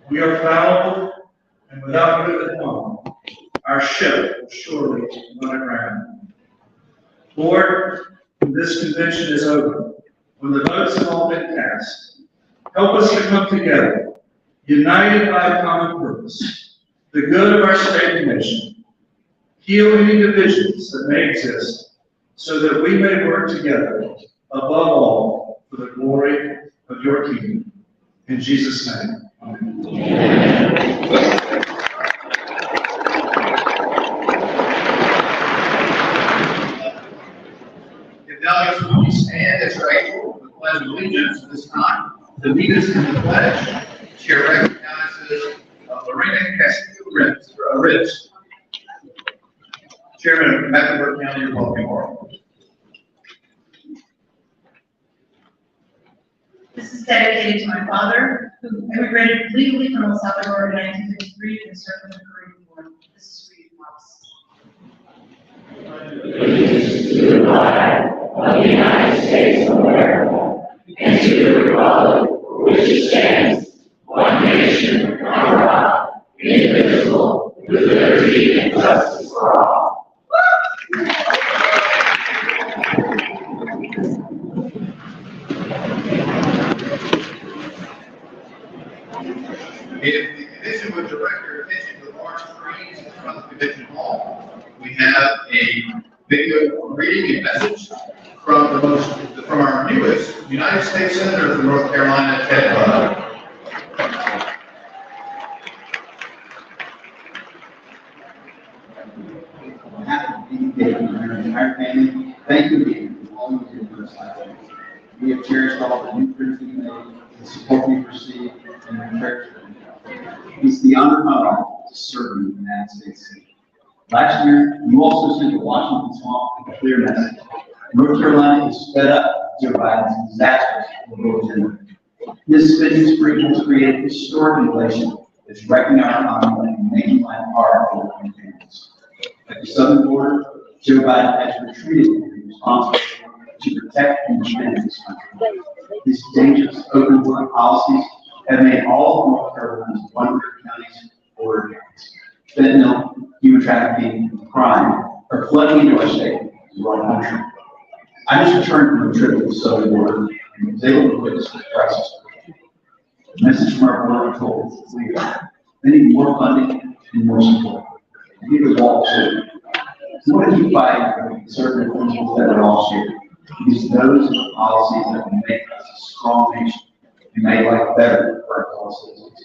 We are fallible, and without good at home, our ship will surely run aground. Lord, when this convention is over, when the votes have all been cast, help us to come together, united by a common purpose, the good of our state and nation. Heal any divisions that may exist, so that we may work together, above all, for the glory of your kingdom. In Jesus' name, amen. If delegates will you stand as you're able for the Pledge of Allegiance at this time. To lead us in the pledge, Chair recognizes Lorena Castillo-Rich, Chairman of Mecklenburg County Republican Party. This is dedicated to my father, who immigrated legally from El Salvador in 1953 and served in the Korean War. This is for you, Pops. Allegiance to the flag of the United States of America and to the republic for which it stands, one nation, under God, indivisible, with liberty and justice for all. If the commission would direct your attention to the large screens in front of the convention hall, we have a video reading a message from our newest United States Senator from North Carolina, Ted Bud. On behalf of the DPA and our entire family, thank you again for all you did for us last week. We have cherished all the new friends we made, the support we've received, and the encouragement. It's the honor of my life to serve in the United States Senate. Last year, you also sent to Washington Swamp a clear message. North Carolina is fed up with Joe Biden's disastrous global agenda. This spending spree has created historic inflation that's wrecking our economy and making life hard for working families. At the southern border, Joe Biden has retreated from his responsibility to protect and defend this country. His dangerous open border policies have made all of North Carolina's 100 counties border counties. Fentanyl, human trafficking, and crime are flooding into our state and our country. I just returned from a trip to the southern border and was able to witness the crisis. The message from our border patrol is clear. They need more funding and more support. They need a wall too. We want to keep fighting for the conservative principles that are all shared. Because those are the policies that will make us a strong nation and make life better for our fellow citizens.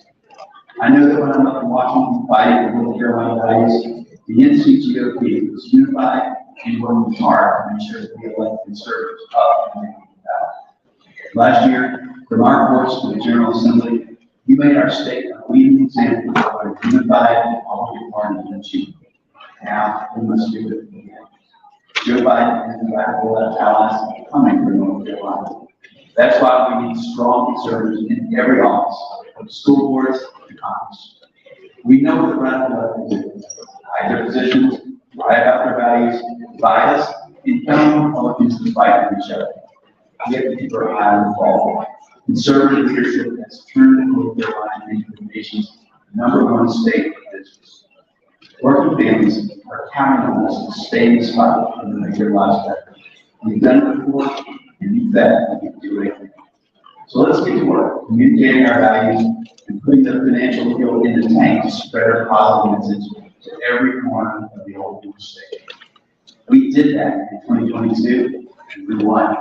I know that when I'm up in Washington fighting for North Carolina values, the NCGOP is unified and working hard to ensure that we elect conservatives up and down the ballot. Last year, from our course to the General Assembly, you made our state a leading example of what a unified Republican Party can achieve. Now we must do it again. Joe Biden and the radical left allies are coming for North Carolina. That's why we need strong conservatives in every office, from the school boards to Congress. We know what the radical left will do. Hide their positions, lie about their values, divide us, and tell Republicans to fight with each other. We have to keep our eye on the ball. Conservative leadership has turned North Carolina into the nation's #1 state of business. Working families are counting on us to stay in this fight and to make their lives better. We've done it before, and you bet we can do it again. So let's get to work, communicating our values and putting the financial fuel in the tank to spread our positive message to every corner of the old state. We did that in 2022, and we won.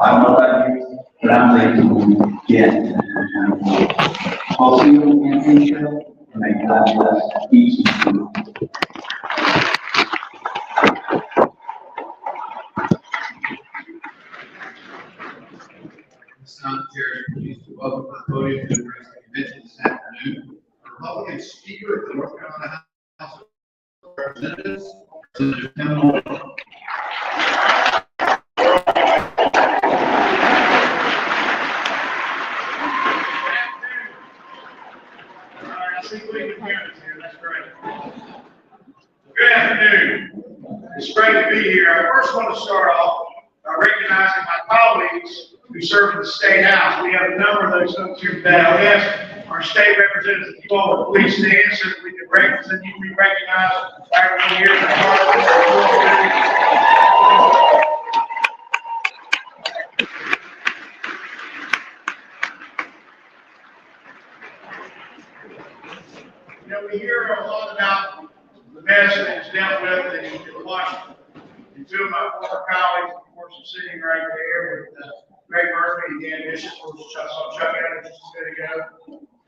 I don't know about you, but I'm ready to win again. I'll see you on the campaign trail, and may God bless each of you. It's not Chair, pleased to welcome to the podium to address the convention this afternoon, the Republican Speaker of the North Carolina House of Representatives, Senator Tim Moore. Good afternoon. It's great to be here. I first want to start off by recognizing my colleagues who serve in the State House. We have a number of those folks here today. I'll ask our state representatives, if you all would please stand so that we can represent you, be recognized after the years of You know, we hear a lot about the mess that is dealt with in Washington. And two of my former colleagues, of course, are sitting right there with Greg Murphy and Dan Bishop, of course, I saw Chuck Evans just a minute ago.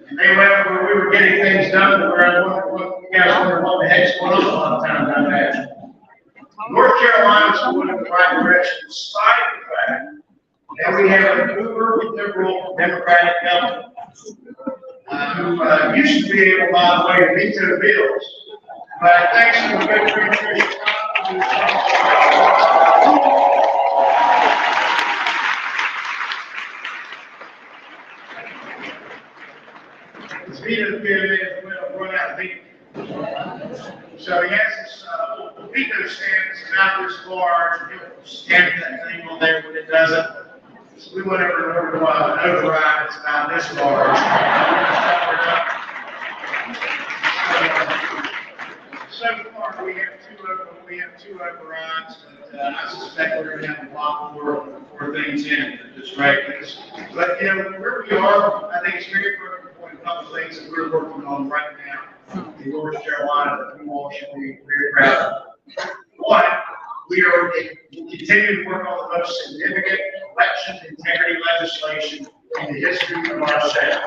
And they left where we were getting things done, to where I wondered what you guys wonder what the heck's going on a lot of times, I imagine. North Carolina's going in the right direction, despite the fact that we have an uber liberal Democratic government who used to be able, by the way, to veto bills. But thanks to the good friend Tricia his veto bill is run out of veto. So he has this veto stand that's about this large, and he'll stamp that thing on there when it doesn't. So we went over to an override that's about this large. So far, we have two overrides, but I suspect we're going to have a lot more things in at this rate. But, you know, where we are, I think it's very important to point a couple of things that we're working on right now in North Carolina that we all should be very proud of. One, we are continuing to work on the most significant election integrity legislation in the history of our state.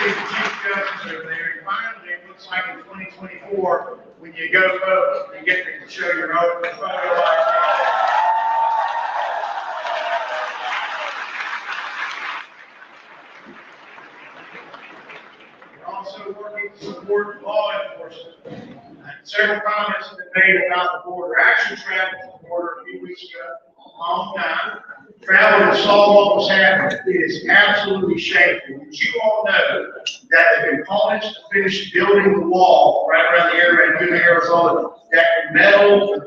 The Chief Justice over there, and finally, it looks like in 2024, when you go vote, you get to show your own photo ID. We're also working to support law enforcement. Several comments have been made about the border. I actually traveled to the border a few weeks ago, a long time. Traveled and saw what was happening. It is absolutely shameful. Did you all know that the components to finish building the wall right around the area in Yuma, Arizona, that metal,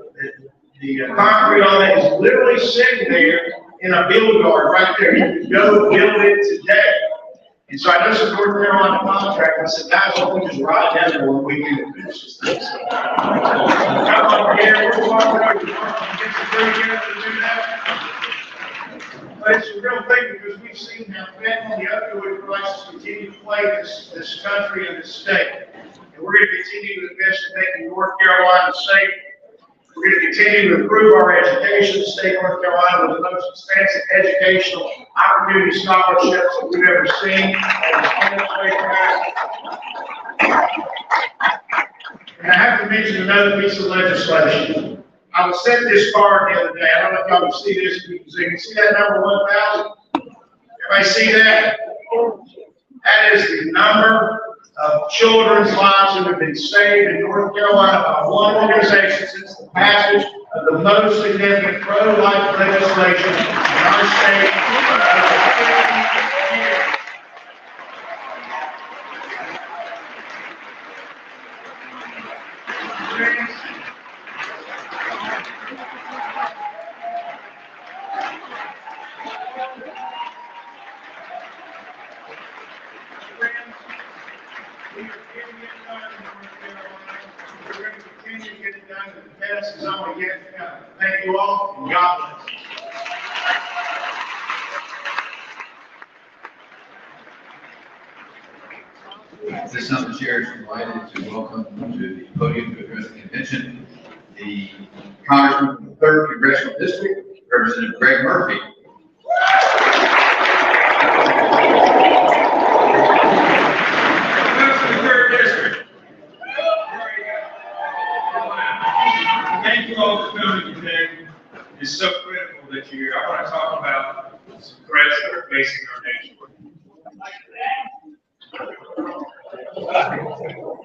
the concrete on that is literally sitting there in a build yard right there. You can go build it today. And so I know some North Carolina contractor, I said, guys, why don't we just ride down there one weekend and finish this thing? So, come over here, we're walking over to get some free here to do that. But it's a real thing because we've seen how fentanyl, the opioid crisis continue to plague this country and this state. And we're going to continue to invest in making North Carolina safe. We're going to continue to improve our education in the state of North Carolina with the most expansive educational opportunity scholarships that we've ever seen. And I have to mention another piece of legislation. I was sent this card the other day. I don't know if y'all can see this. You can see that number 1,000? Everybody see that? That is the number of children's lives that have been saved in North Carolina by one organization since the passage of the most significant pro-life legislation in our state. Thank you all, and God bless. This time, the chair is delighted to welcome to the podium to address the convention the Congressman from the 3rd Congressional District, Representative Greg Murphy. Thank you all for coming today. It's so critical that you're here. I want to talk about some threats that are facing our nation.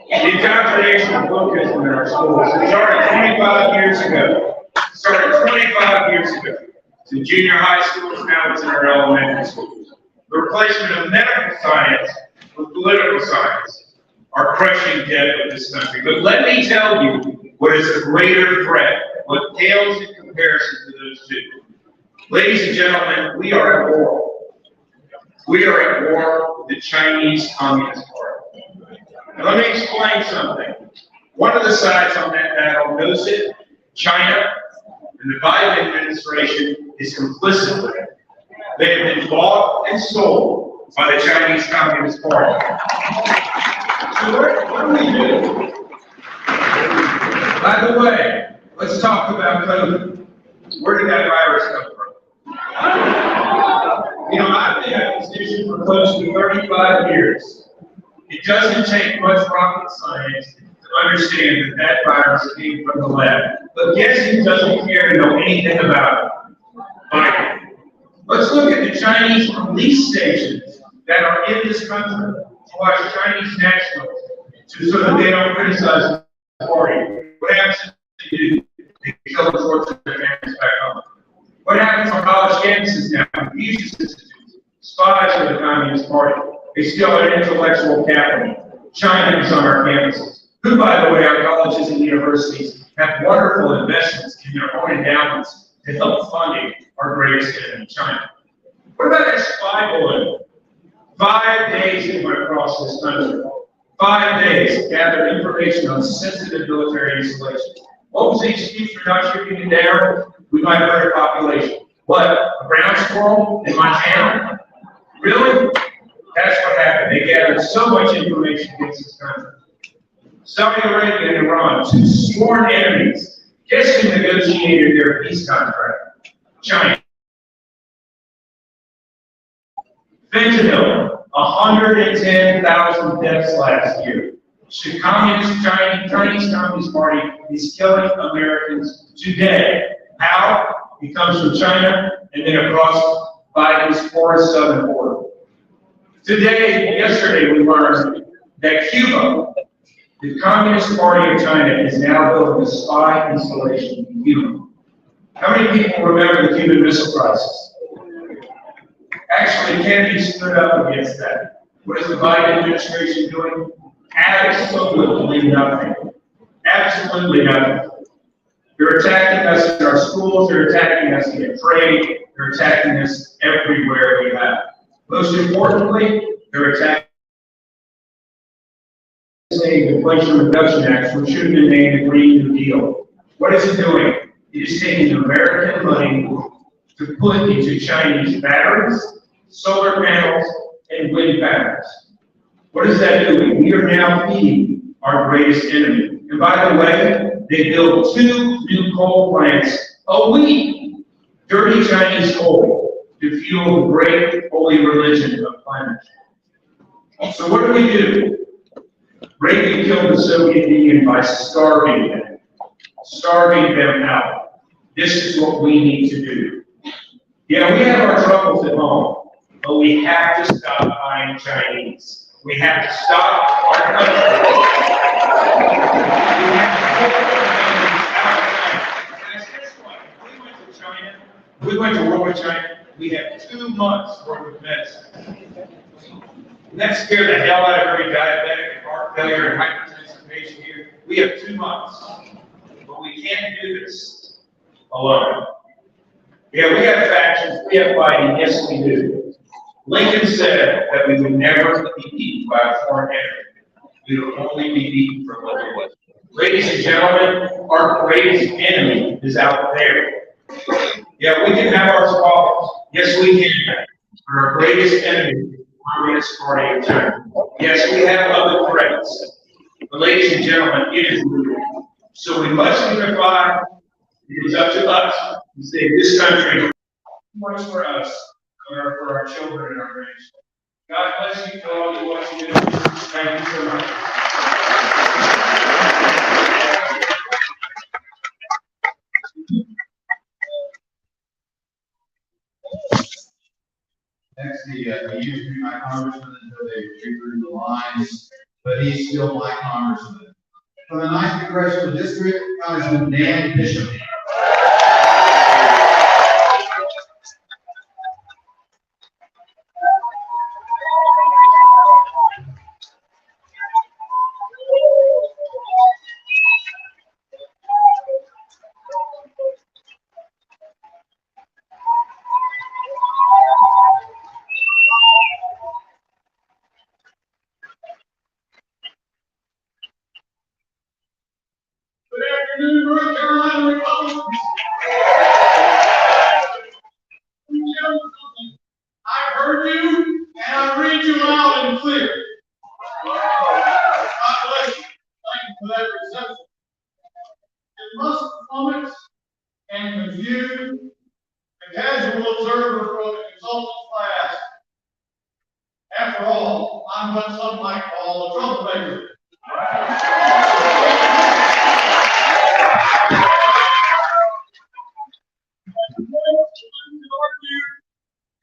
The indoctrination of wokeism in our schools. It started 25 years ago. It's in junior high schools, now it's in our elementary schools. The replacement of medical science with political science are crushing debt of this country. But let me tell you what is a greater threat, what pales in comparison to those two. Ladies and gentlemen, we are at war. We are at war with the Chinese Communist Party. Now, let me explain something. One of the sides on that battle knows it. China and the Biden administration is complicit with it. They have been bought and sold by the Chinese Communist Party. So what do we do? By the way, let's talk about COVID. Where did that virus come from? You know, I've been in a position for close to 35 years. It doesn't take much rocket science to understand that that virus came from the lab. But guess who doesn't care to know anything about it? Biden. Let's look at the Chinese police stations that are in this country to watch Chinese nationals, so that they don't criticize the party. What happens if they do? They kill and torture their families back home. What happens on college campuses now? Confucius Institutes, spies for the Communist Party. They steal our intellectual capital. China is on our campuses. Who, by the way, our colleges and universities have wonderful investments in their own endowments to help funding our greatest enemy, China. What about that spy balloon? 5 days it went across this country. 5 days gathered information on sensitive military installations. What was the excuse for not shooting it down? We might hurt a population. What? A brown squirrel in Montana? Really? That's what happened. They gathered so much information against this country. Saudi Arabia and Iran, two sworn enemies. Guess who negotiated their peace contract? China. Fentanyl, 110,000 deaths last year. The Chinese Communist Party is killing Americans today. How? It comes from China and then across Biden's porous southern border. Yesterday, we learned that Cuba, the Communist Party of China, is now building a spy installation in Cuba. How many people remember the Cuban Missile Crisis? Actually, Kennedy stood up against that. What is the Biden administration doing? Absolutely nothing. Absolutely nothing. They're attacking us in our schools, they're attacking us in trade, they're attacking us everywhere we have. Most importantly, they're attacking the Inflation Reduction Act, which should have been named the Green New Deal. What is it doing? It is taking American money to put into Chinese batteries, solar panels, and wind panels. What is that doing? We are now feeding our greatest enemy. And by the way, they build 2 new coal plants a week. Dirty Chinese coal to fuel the great holy religion of climate change. So what do? Reagan killed the Soviet Union by starving them out. This is what we need to do. Yeah, we have our troubles at home, but we have to stop buying Chinese. We have to stop our country. We went to war with China. We have 2 months worth of medicine. And that scared the hell out of every diabetic and heart failure and hypertension patient here. We have 2 months. But we can't do this alone. Yeah, we have factions, we have fighting, yes we do. Lincoln said that we would never be beaten by a foreign enemy. We would only be beaten from within. Ladies and gentlemen, our greatest enemy is out there. Yeah, we can have our squabbles. Yes, we can. But our greatest enemy, Communist Party of China. Yes, we have other threats. But ladies and gentlemen, it is real. So we must unify. It is up to us to save this country. What's for us, for our children and our grandchildren. God bless you for all you want to do. Thank you so much. Next, he used to be my congressman until they redrew the lines, but he's still my congressman. From the 9th Congressional District, Congressman Dan Bishop. Good afternoon, North Carolina Republicans. I heard you, and I read you loud and clear. God bless you. Thank you for that reception. It must flummox and confuse the casual observer from the consultant class. After all, I'm what some might call a troublemaker.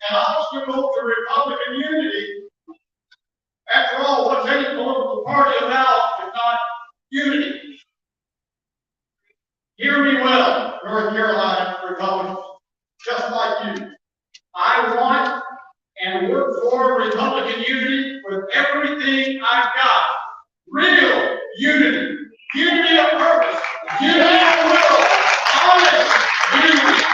An obstacle to Republican unity. After all, what's any political party about if not unity? Hear me well, North Carolina Republicans, just like you. I want and work for Republican unity with everything I've got. Real unity. Unity of purpose. Unity of will. Honest unity.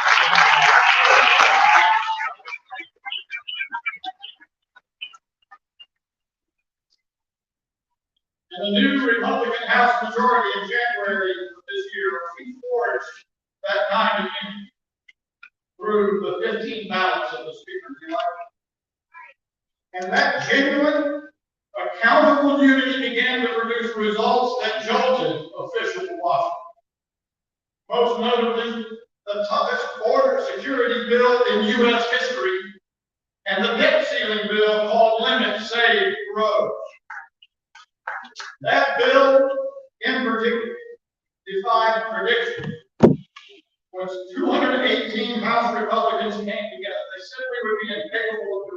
And the new Republican House majority in January of this year, we forged that kind of unity through the 15 ballots of the Speaker's election. And that genuine, accountable unity began to produce results that jolted officials in Washington. Most notably, the toughest border security bill in U.S. history and the debt ceiling bill called Limit Save Roads. That bill, in particular, defied prediction. When 218 House Republicans came together, they said we would be incapable of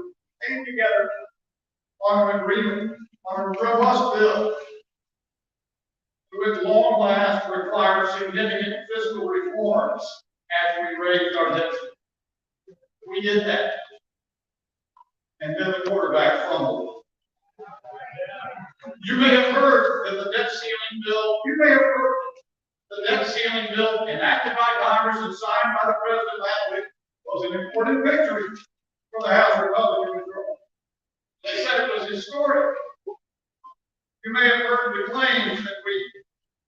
came together on an agreement, on a robust bill, which long last required significant fiscal reforms as we raised our debt. We did that. And then the quarterback fumbled. You may have heard that the debt ceiling bill enacted by Congress and signed by the President last week was an important victory for the House Republican majority. They said it was historic. You may have heard the claims that we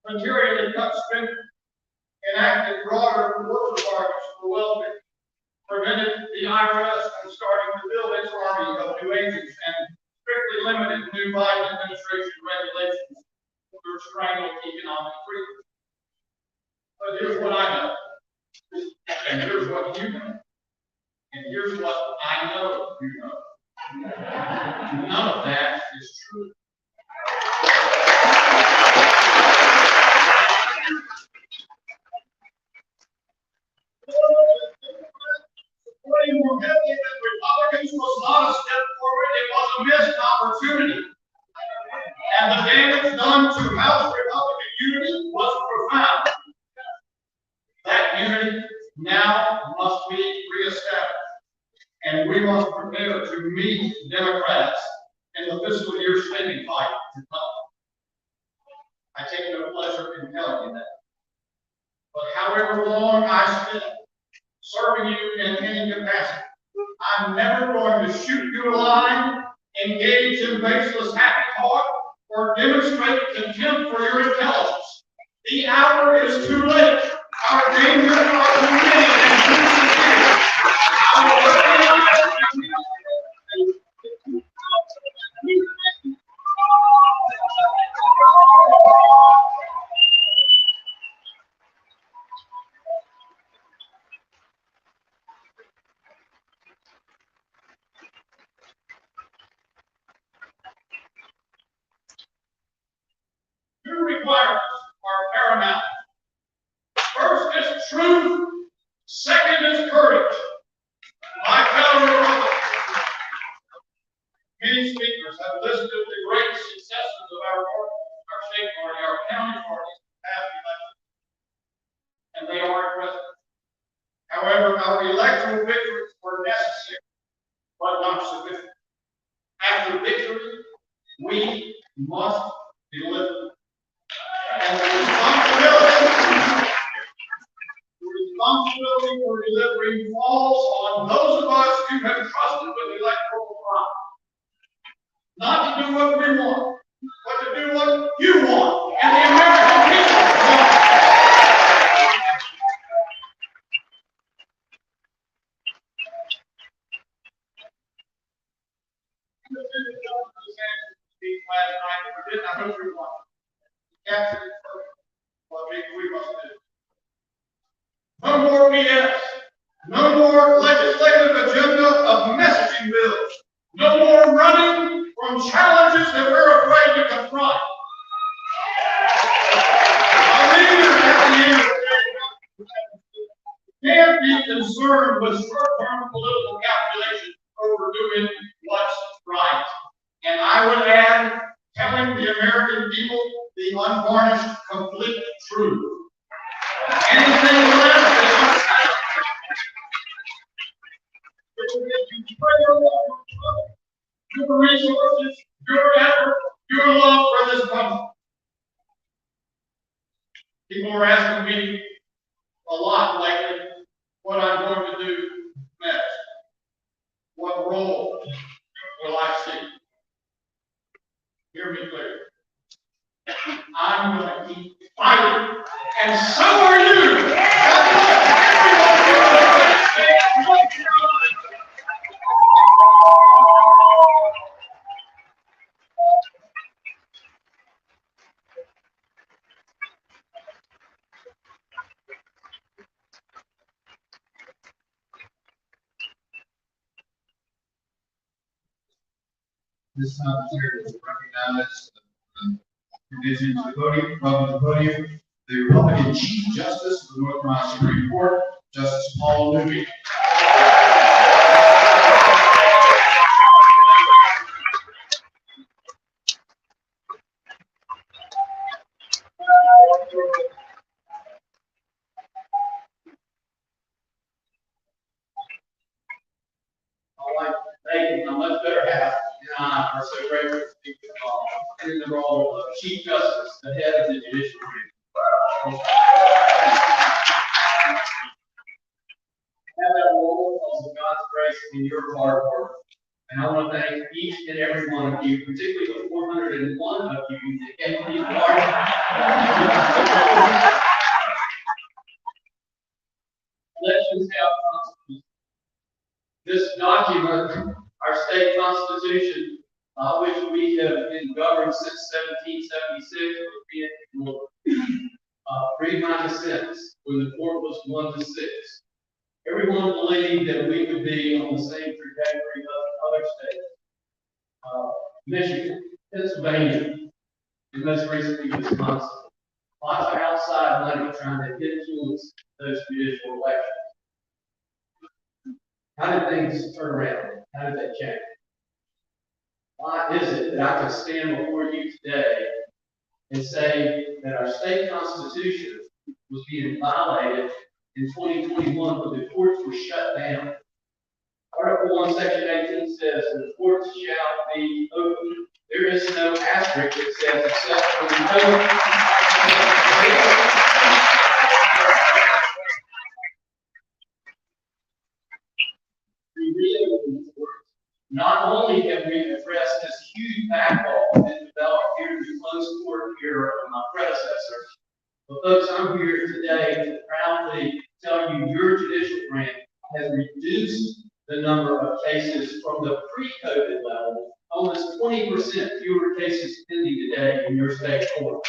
materially cut spending, enacted broader work requirements for welfare, prevented the IRS from starting to build its army of new agents, and strictly limited new Biden administration regulations to restrain economic freedom. But here's what I know, and here's what you know, and here's what I know you know. None of that is true. Supporting more heavily than Republicans was not a step forward, it was a missed opportunity. And the damage done to House Republican unity was profound. That unity now must be reestablished, and we must prepare to meet Democrats in the fiscal year spending fight to come. I take no pleasure in telling you that. But however long I spend serving you in any capacity, I'm never going to shoot you a line, engage in baseless happy talk, or demonstrate contempt for your intelligence. The hour is too late. Our dangers are too many and too severe. I will recognize two requirements are paramount. First is truth, second is courage. My fellow Republicans, many speakers have listed the great successes of our state party, our county parties, past elections, and they are impressive. However, our electoral victories were necessary, but not sufficient. After victory, we must deliver. And the responsibility responsibility for delivering falls on those of us who have trusted with electoral promise. Not to do what we want, but to do what you want, and the American people want. Last night, if we didn't, I hope you won. Captured it first. Well, maybe we must do. No more BS. No more legislative agenda of messaging bills. No more running from challenges that we're afraid to confront. Our leaders at the end of the day can't be concerned with short-term political calculations over doing what's right. And I would add, telling the American people the unvarnished, complete truth. Anything less is your resources, your effort, your love for this country. People are asking me a lot lately what I'm going to do next. What role will I see? Hear me clearly. I'm going to keep fighting, and so are you. This time, the chair will recognize the provisions of the podium, from the podium, the Republican Chief Justice of the North Carolina Supreme Court, Justice Paul Newby. I'd like to thank my much better half and I are so grateful to be in the role of Chief Justice, the head of the judiciary. Have that role because of God's grace and your hard work. And I want to thank each and every one of you, particularly the 401 of you that gave me large. Elections have consequences. This document, our state constitution, which we have been governed since 1776, was being ignored. Read my dissents when the court was 1-6. Everyone believed that we would be on the same trajectory of other states. Michigan, Pennsylvania, and most recently Wisconsin. Lots of outside money trying to influence those judicial elections. How did things turn around? How did that change? Why is it that I can stand before you today and say that our state constitution was being violated in 2021 when the courts were shut down? Article 1, Section 18 says that the courts shall be open. There is no asterisk that says except for the open. Not only have we addressed this huge backlog that developed here in the closed court here of my predecessor, but folks, I'm here today to proudly tell you your judicial branch has reduced the number of cases from the pre-COVID level, almost 20% fewer cases pending today in your state court.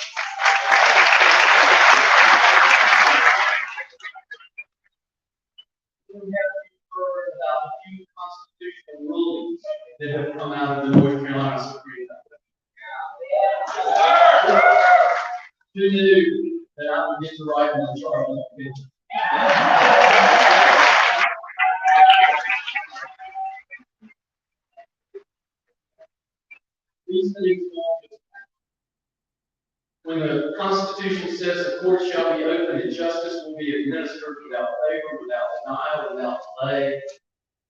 We have heard about a few constitutional rulings that have come out of the North Carolina Supreme Court. Who knew that I would get to write on the Charles opinion? These things when the Constitution says the court shall be open and justice will be administered without favor, without denial, without delay,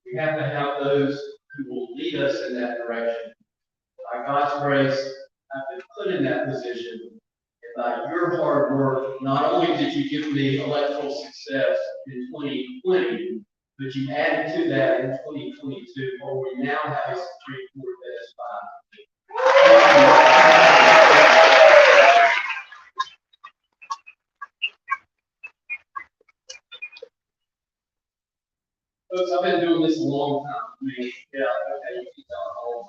we have to have those who will lead us in that direction. By God's grace, I've been put in that position. And by your hard work, not only did you give me electoral success, in 2020, but you added to that in 2022, where we now have a Supreme Court that is 5. Folks, I've been doing this a long time. I mean, yeah, okay, you can tell how old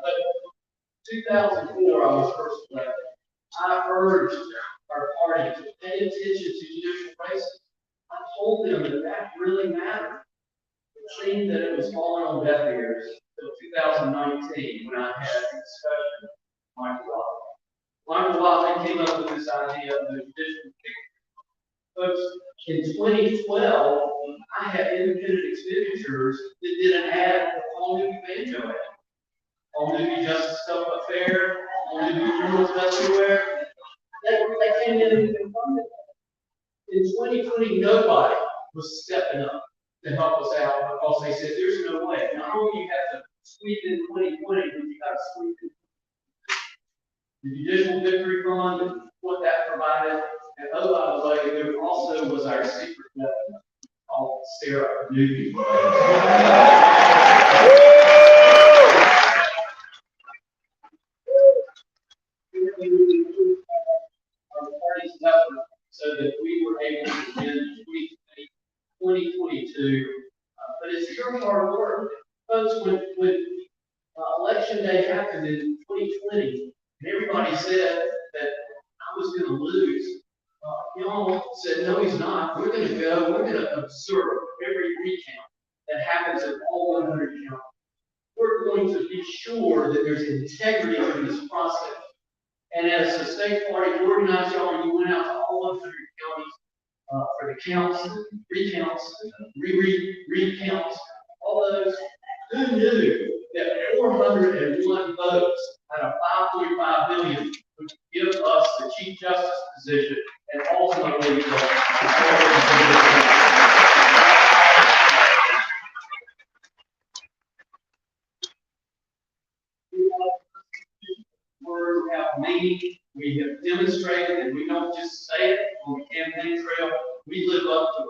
I am. But 2004, I was first elected. I urged our party to pay attention to judicial races. I told them that that really mattered. It seemed that it was falling on deaf ears until 2019 when I had a discussion with Michael Watley. Michael Watley came up with this idea of the judicial ticket. Folks, in 2012, I had independent expenditures that did an ad for Paul Newby Banjo ad. Paul Newby Justice Stuff Affair, Paul Newby Criminals Everywhere. They came in and funded that. In 2020, nobody was stepping up to help us out because they said, there's no way. Not only you have to squeeze in 2020, but you got to squeeze in the Judicial Victory Fund, what that provided. And oh, by the way, there also was our secret weapon called Sarah Newby. Our party's effort so that we were able to win 2022. But it's your hard work. Folks, when election day happened in 2020, and everybody said that I was going to lose, y'all said, no, he's not. We're going to go, we're going to observe every recount that happens in all 100 counties. We're going to be sure that there's integrity in this process. And as the state party organized y'all, you went out to all 100 counties for the counts, recounts, recounts, all those. Who knew that 401 votes out of 5.5 billion would give us the Chief Justice position and ultimately words have meaning. We have demonstrated that we don't just say it on the campaign trail, we live up to it.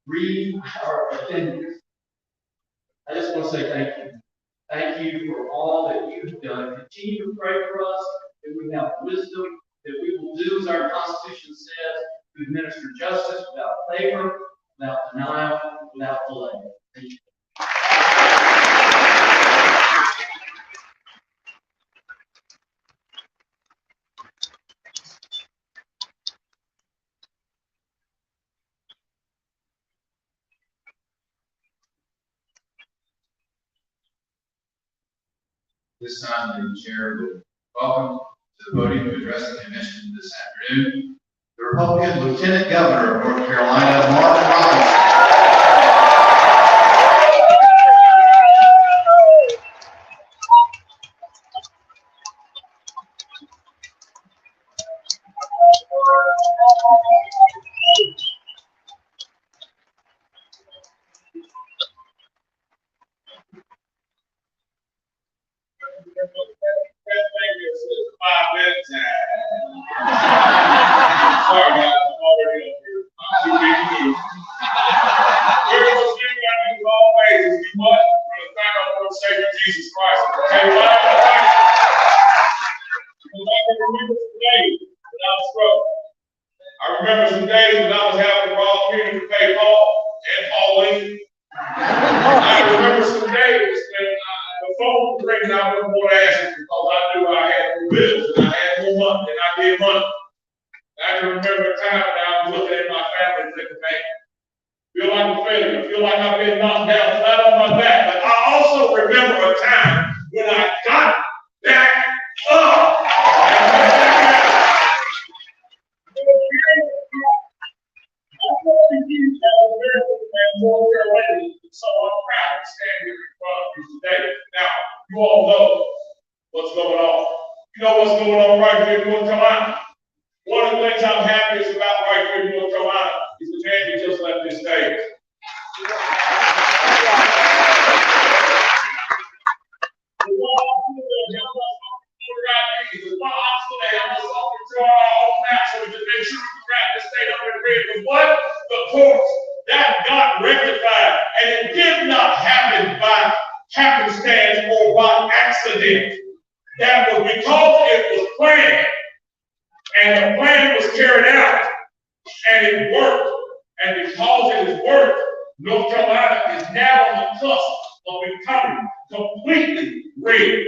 Read our offenders. I just want to say thank you. Thank you for all that you have done. Continue to pray for us, that we have wisdom, that we will do as our Constitution says, to administer justice without favor, without denial, without delay. Thank you. This time, the chair will welcome to the podium to address the commission this afternoon, the Republican Lieutenant Governor of North Carolina, Mark Robinson. The poor happenstance or by accident. That was because it was planned, and the plan was carried out, and it worked. And because it has worked, North Carolina is now on the cusp of becoming completely red.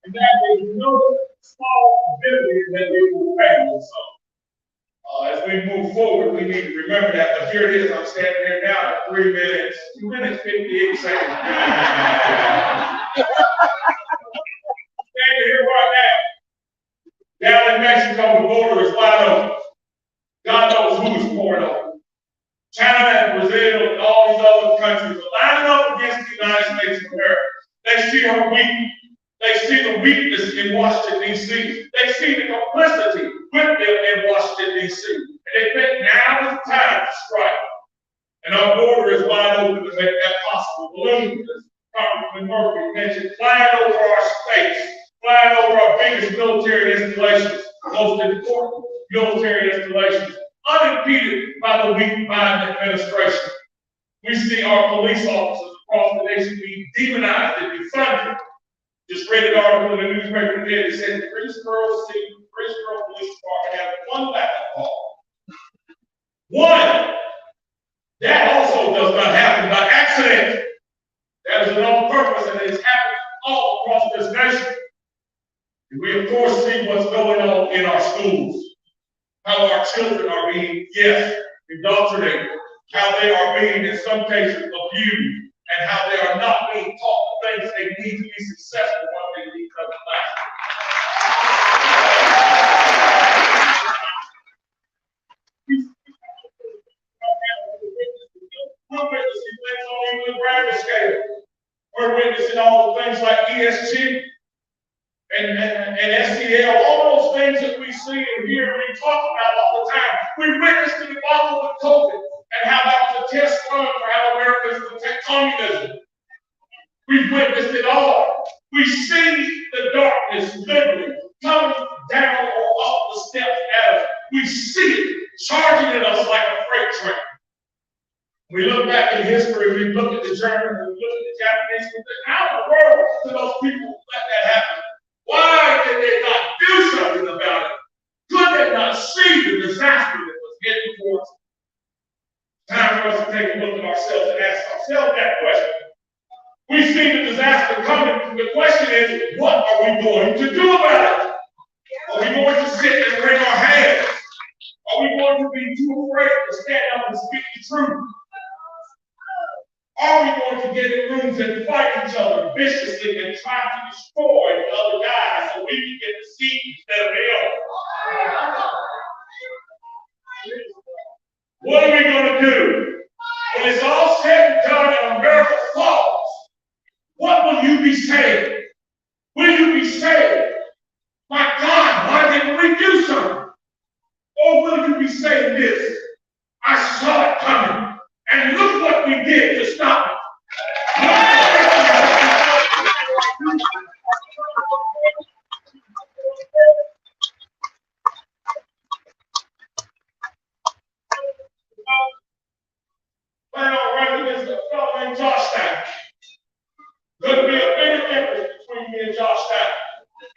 And that there is no small ability that they will fail. So, as we move forward, we need to remember that. But here it is. I'm standing here now at 3 minutes, 2 minutes, 58 seconds. Standing here right now. Down in Mexico, the border is wide open. God knows who is pouring over. China and Brazil and all these other countries are lining up against the United States of America. They see her weak. They see the weakness in Washington, D.C. They see the complicity with them in Washington, D.C. And they think now is the time to strike. And our border is wide open to make that possible. Balloons, as Congressman Murphy mentioned, flying over our states, flying over our biggest military installations, most important military installations, unimpeded by the weak Biden administration. We see our police officers across the nation being demonized and defunded. Just read an article in the newspaper today that said the Greensboro Police Department had one backup call. One! That also does not happen by accident. That is an on purpose, and it is happening all across this nation. And we, of course, see what's going on in our schools. How our children are being, yes, indoctrinated. How they are being, in some cases, abused. And how they are not being taught the things they need to be successful once they leave the class. We're witnessing things on even a grander scale. We're witnessing all the things like ESG and STL, all those things that we see and hear and we talk about all the time. We witnessed the debacle with COVID. And how that was a test run for how Americans would take communism. We've witnessed it all. We see the darkness literally coming down or off the steps at us. We see it charging at us like a freight train. We look back in history, we look at the Germans, we look at the Japanese, we think, how in the world did those people let that happen? Why did they not do something about it? Could they not see the disaster that was heading towards us? Time for us to take a look at ourselves and ask ourselves that question. We see the disaster coming. The question is, what are we going to do about it? Are we going to sit and wring our hands? Are we going to be too afraid to stand up and speak the truth? Are we going to get in rooms and fight each other viciously and try to destroy the other guy so we can get the seat instead of him? What are we going to do? When it's all said and done and America falls, what will you be saying? Will you be saying, my God, why didn't we do something? Or will you be saying this, I saw it coming, and look what we did to stop it? Plan on running against a fellow named Josh Stein. There'll be a bigger difference between me and Josh Stein.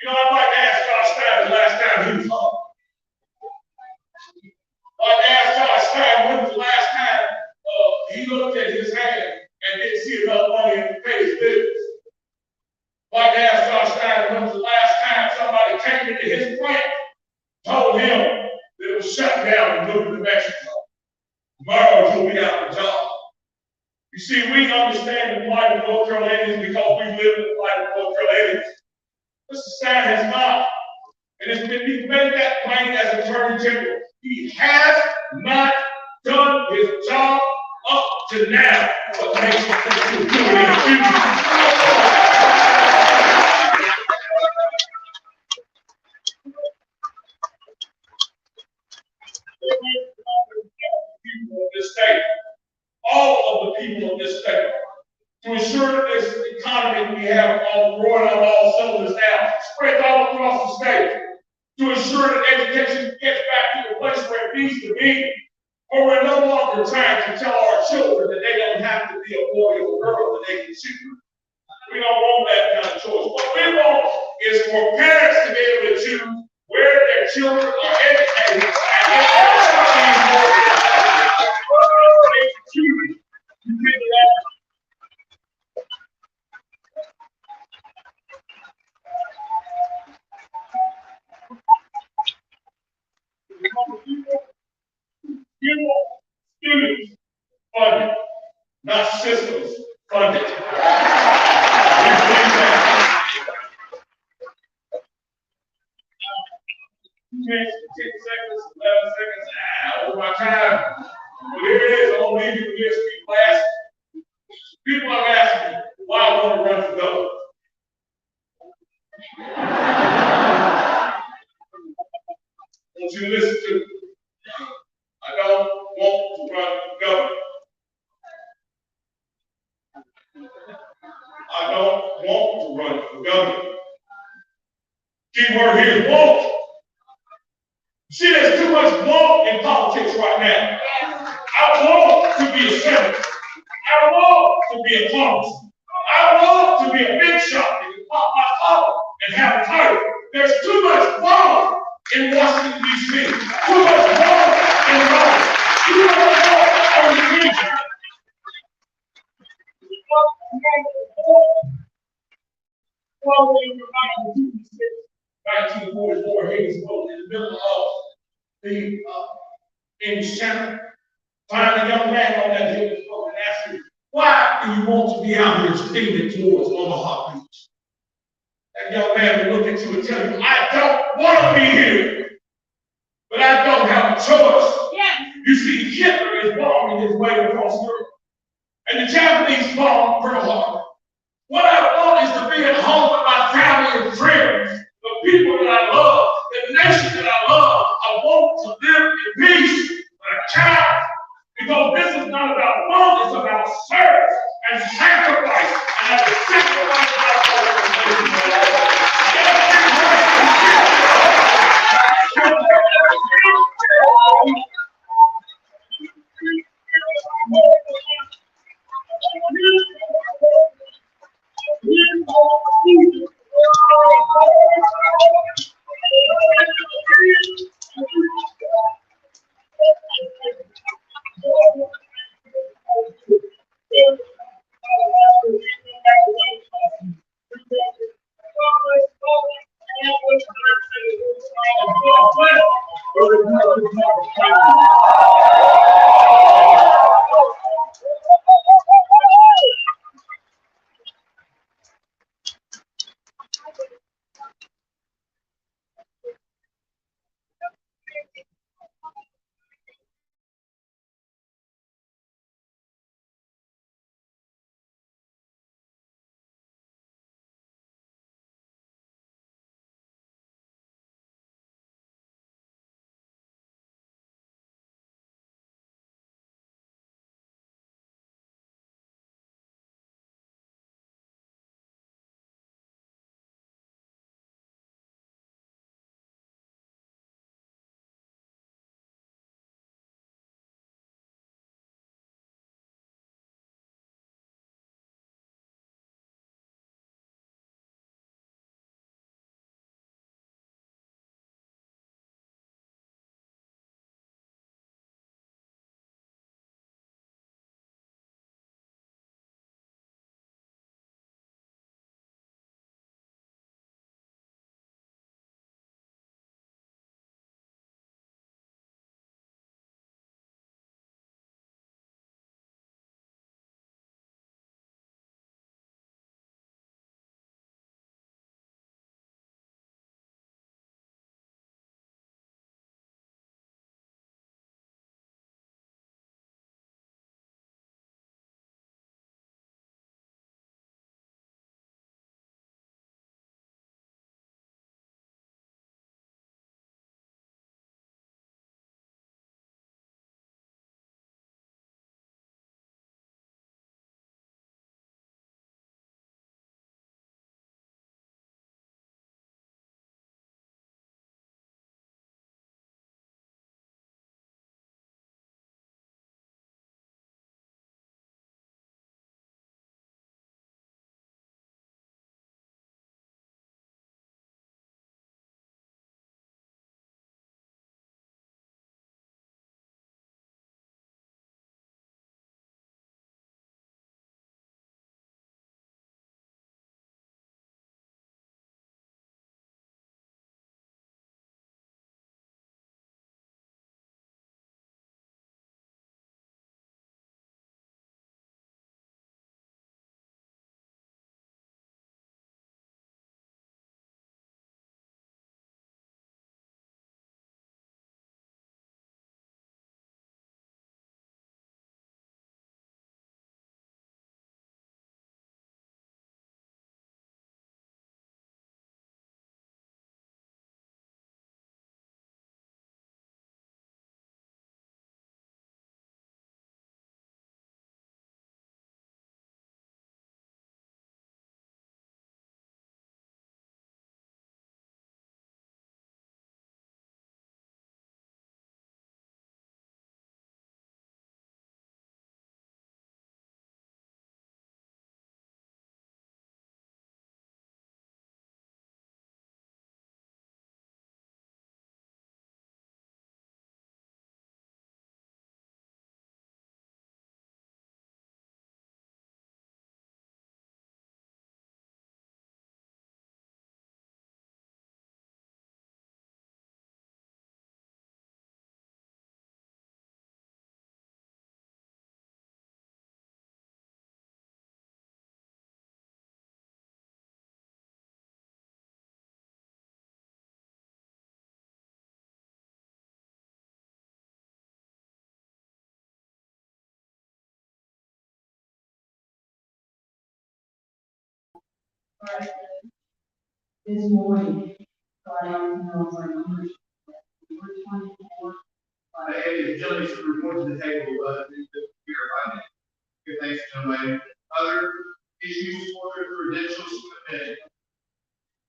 You know, I'd like to ask Josh Stein the last time he was home. I'd like to ask Josh Stein when was the last time he looked at his hand and didn't see enough money to pay his bills. I'd like to ask Josh Stein when was the last time somebody came into his plant, told him that it was shut down and moved to Mexico. Tomorrow he'll be out of job. You see, we understand the plight of North Carolinians because we live in the plight of North Carolinians. Mr. Stein has not. And it's been made that plain as Attorney General. He has not done his job up to now. What makes him do it in the future? People of this state, all of the people of this state, to ensure that this economy we have all growing on all cylinders now spreads all across the state to ensure that education gets back to the place where it needs to be. But we're no longer trying to tell our children that they don't have to be a boy or a girl that they can choose. We don't want that kind of choice. What we want is for parents to be able to choose where their children are educated and if they choose to figure out. Students funded, not systems funded. Minutes, 10 seconds, 11 seconds, over my time. But here it is, I'm gonna leave you with this. People have asked me why I want to run for governor. I want you to listen to me. I don't want to run for governor. I don't want to run for governor. Key word here is want. See, there's too much want in politics right now. I want to be a senator. I want to be a congressman. I want to be a big shot that can pop my collar and have a title. There's too much want in Washington, D.C. Too much want in Rome. Too much want on the region. Back to the 44 Higginsville in the middle of the English Channel. Find a young man on that Higginsville and ask him, why do you want to be out here steaming towards Omaha Beach? That young man will look at you and tell you, I don't want to be here, but I don't have a choice. Yes. You see, Hitler is bombing his way across Europe, and the Japanese bomb Pearl Harbor. What I want is to be at home with my family and friends, the people that I love, the nation that I love. I want to live in peace, but I can't. Because this is not about love, it's about service and sacrifice. And I will sacrifice This morning, so I don't know if our numbers. We're 24. Hey, gentlemen, should report to the table, verify that. Good, thanks, gentlemen. Other issues for the credentials committee?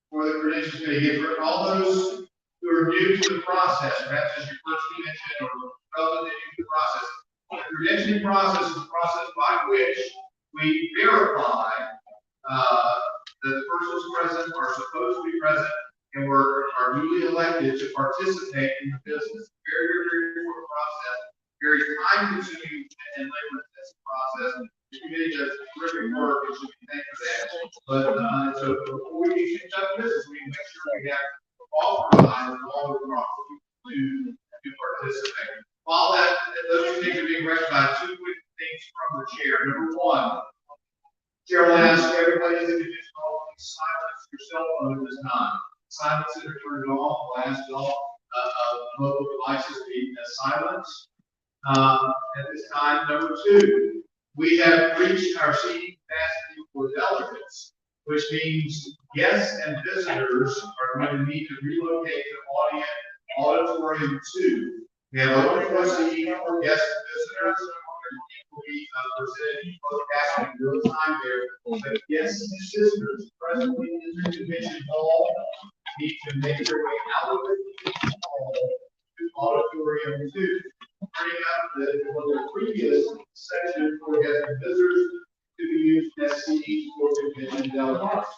For the credentials committee, again, for all those who are new to the process, perhaps as your first convention or relatively new to the process, the credentialing process is the process by which we verify that the persons present are supposed to be present and are newly elected to participate in the business. Very, very, very important process, very time consuming and labor intensive process. The committee does terrific work and should be thanked for that. But so before we conduct business, we make sure we have authorized all the property to participate. While those things are being recognized, two quick things from the chair. Number one, Chair will ask everybody in the division hall to silence your cell phone at this time. Silence it or turn it off. We'll ask all mobile devices to be silenced. At this time, number two, we have reached our seating capacity for delegates, which means guests and visitors are going to need to relocate to auditorium 2. We have open for seating for guests and visitors. Will be presented broadcasting in real time there. But guests and visitors presently in the convention hall need to make their way out of the convention hall to auditorium 2. Bring up the previous section for guests and visitors to be used as seating for convention delegates.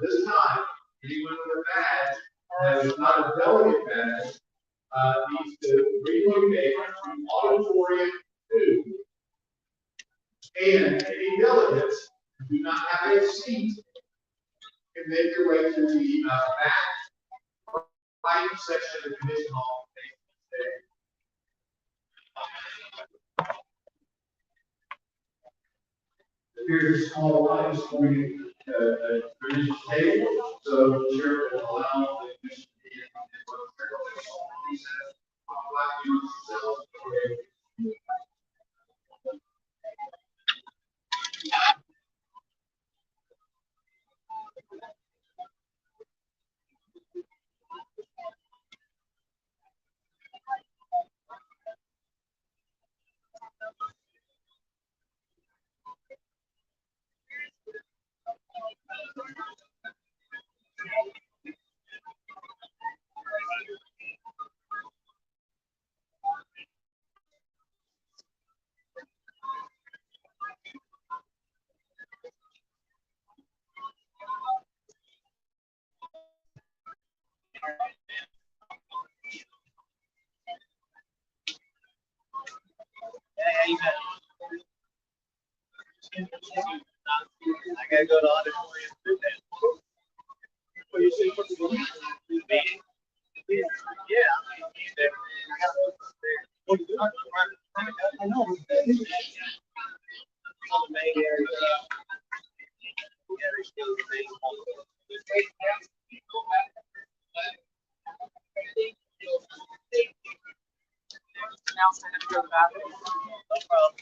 This time, anyone with a badge that is not a delegate badge needs to relocate to auditorium 2. And any delegates who do not have a seat can make their way to the back right section of the commission hall. Here's a small line for the commission table, so the chair will allow the commission to be I gotta go to auditorium. What you say? Meeting? Yeah. I know. On the main area. Yeah, there's still things. Now I'm gonna go to the bathroom. No problem.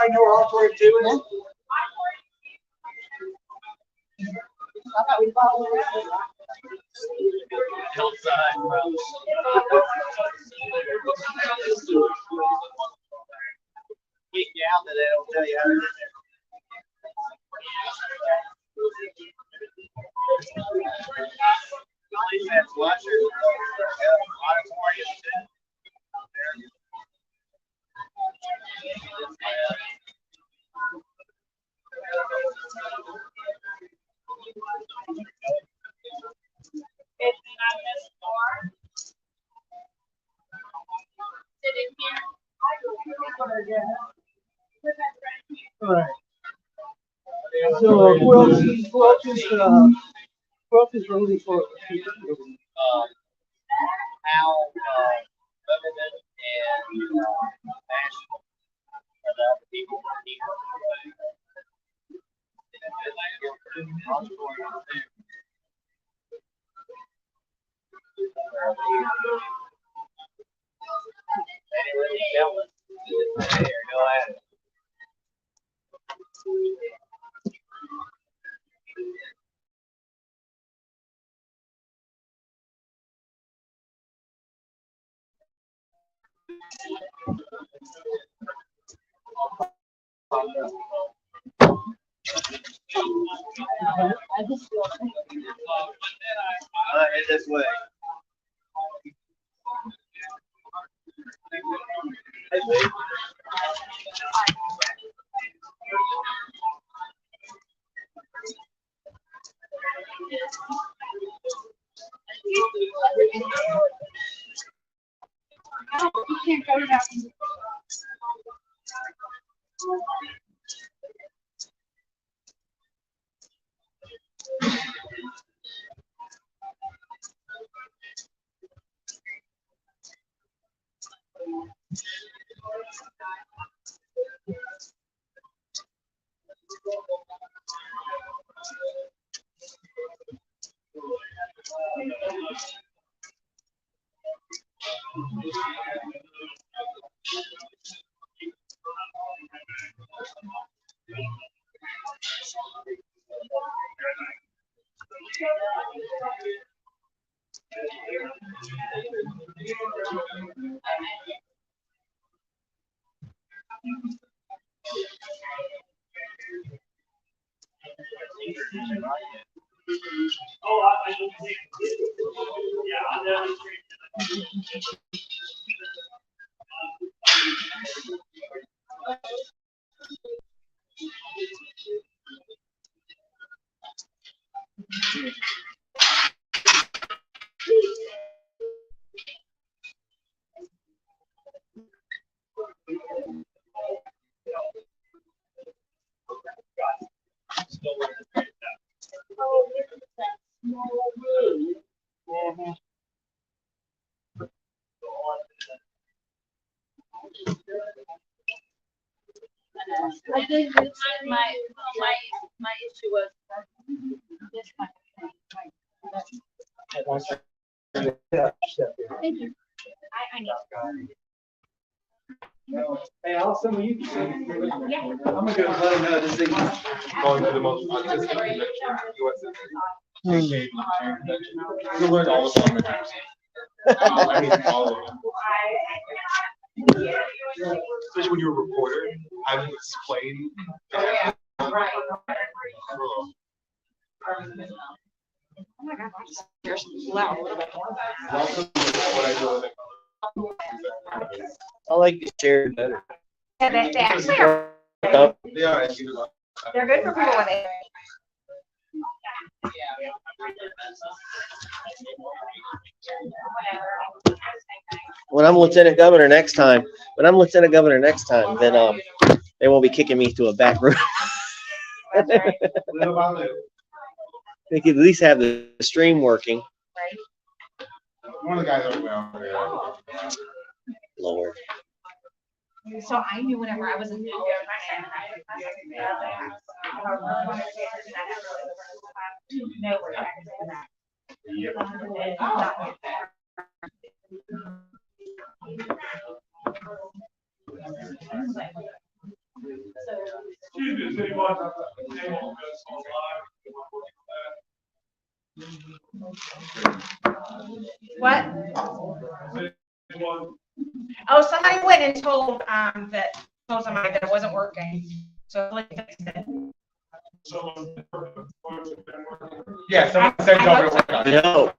I know auditorium 2 is. I thought we followed around. Hillside. Get you out of there, I'll tell you how to do it. That's watchers. Auditorium 2. All right. So who else is running for? Al, Leatherman, and National are the other people here. Anyway, there, go ahead. Head this way. You can't go down. I think my issue was this one. Thank you. I know. Hey, Allison, will you? Yeah. I'm gonna go let him know this thing. Going to the most autistic convention in the US. You'll learn all about the especially when you're a reporter, having to explain. Right. Oh my God, you're loud. I like to share better. Yeah, they actually are. They are. They're good for people with it. When I'm lieutenant governor next time, then they won't be kicking me to a back room. They could at least have the stream working. One of the guys over there. Lord. So I knew whenever I was in. Excuse me, does anyone have a name on this online? What? Anyone? Oh, somebody went and told, told somebody that it wasn't working. So like fixed it. Someone. Yeah, someone said I hope over to No.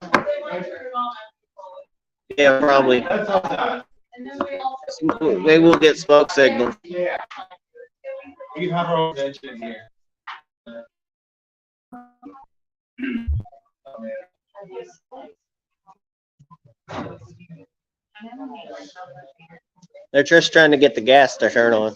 Yeah, probably. That's all that. They will get smoke signals. Yeah. We have our own engine here. They're just trying to get the gas to turn on.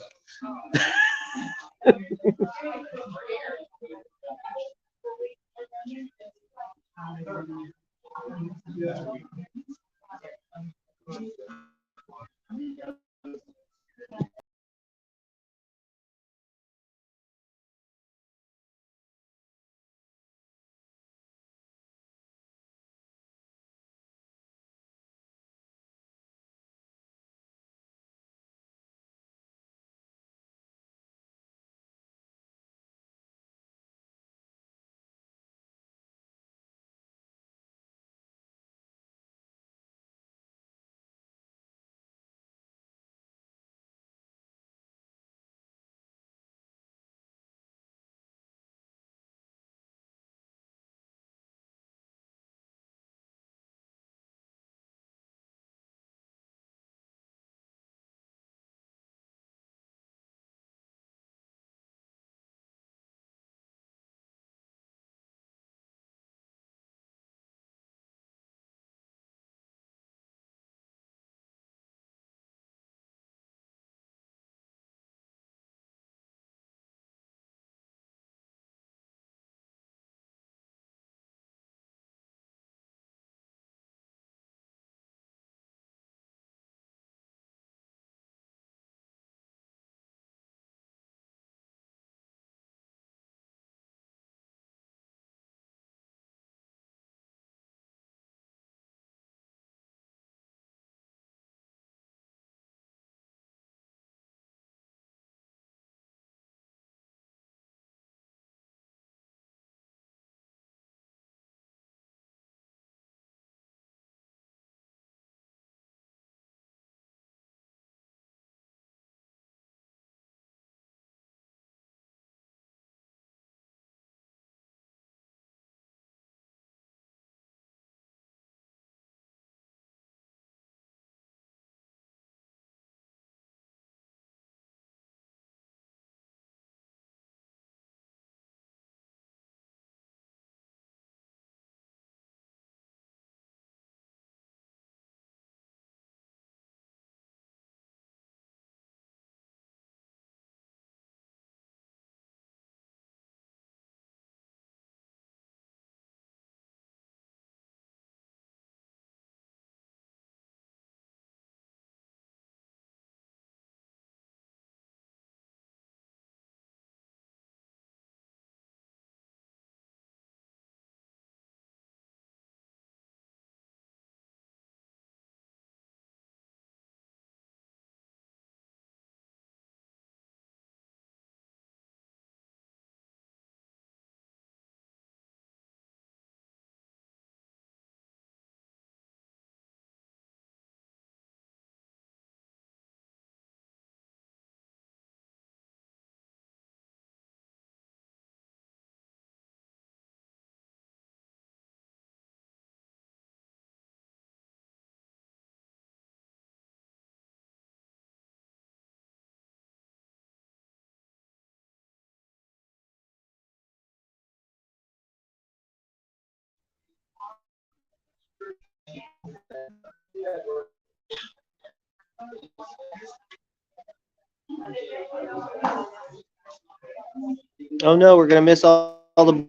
Oh no, we're gonna miss all the.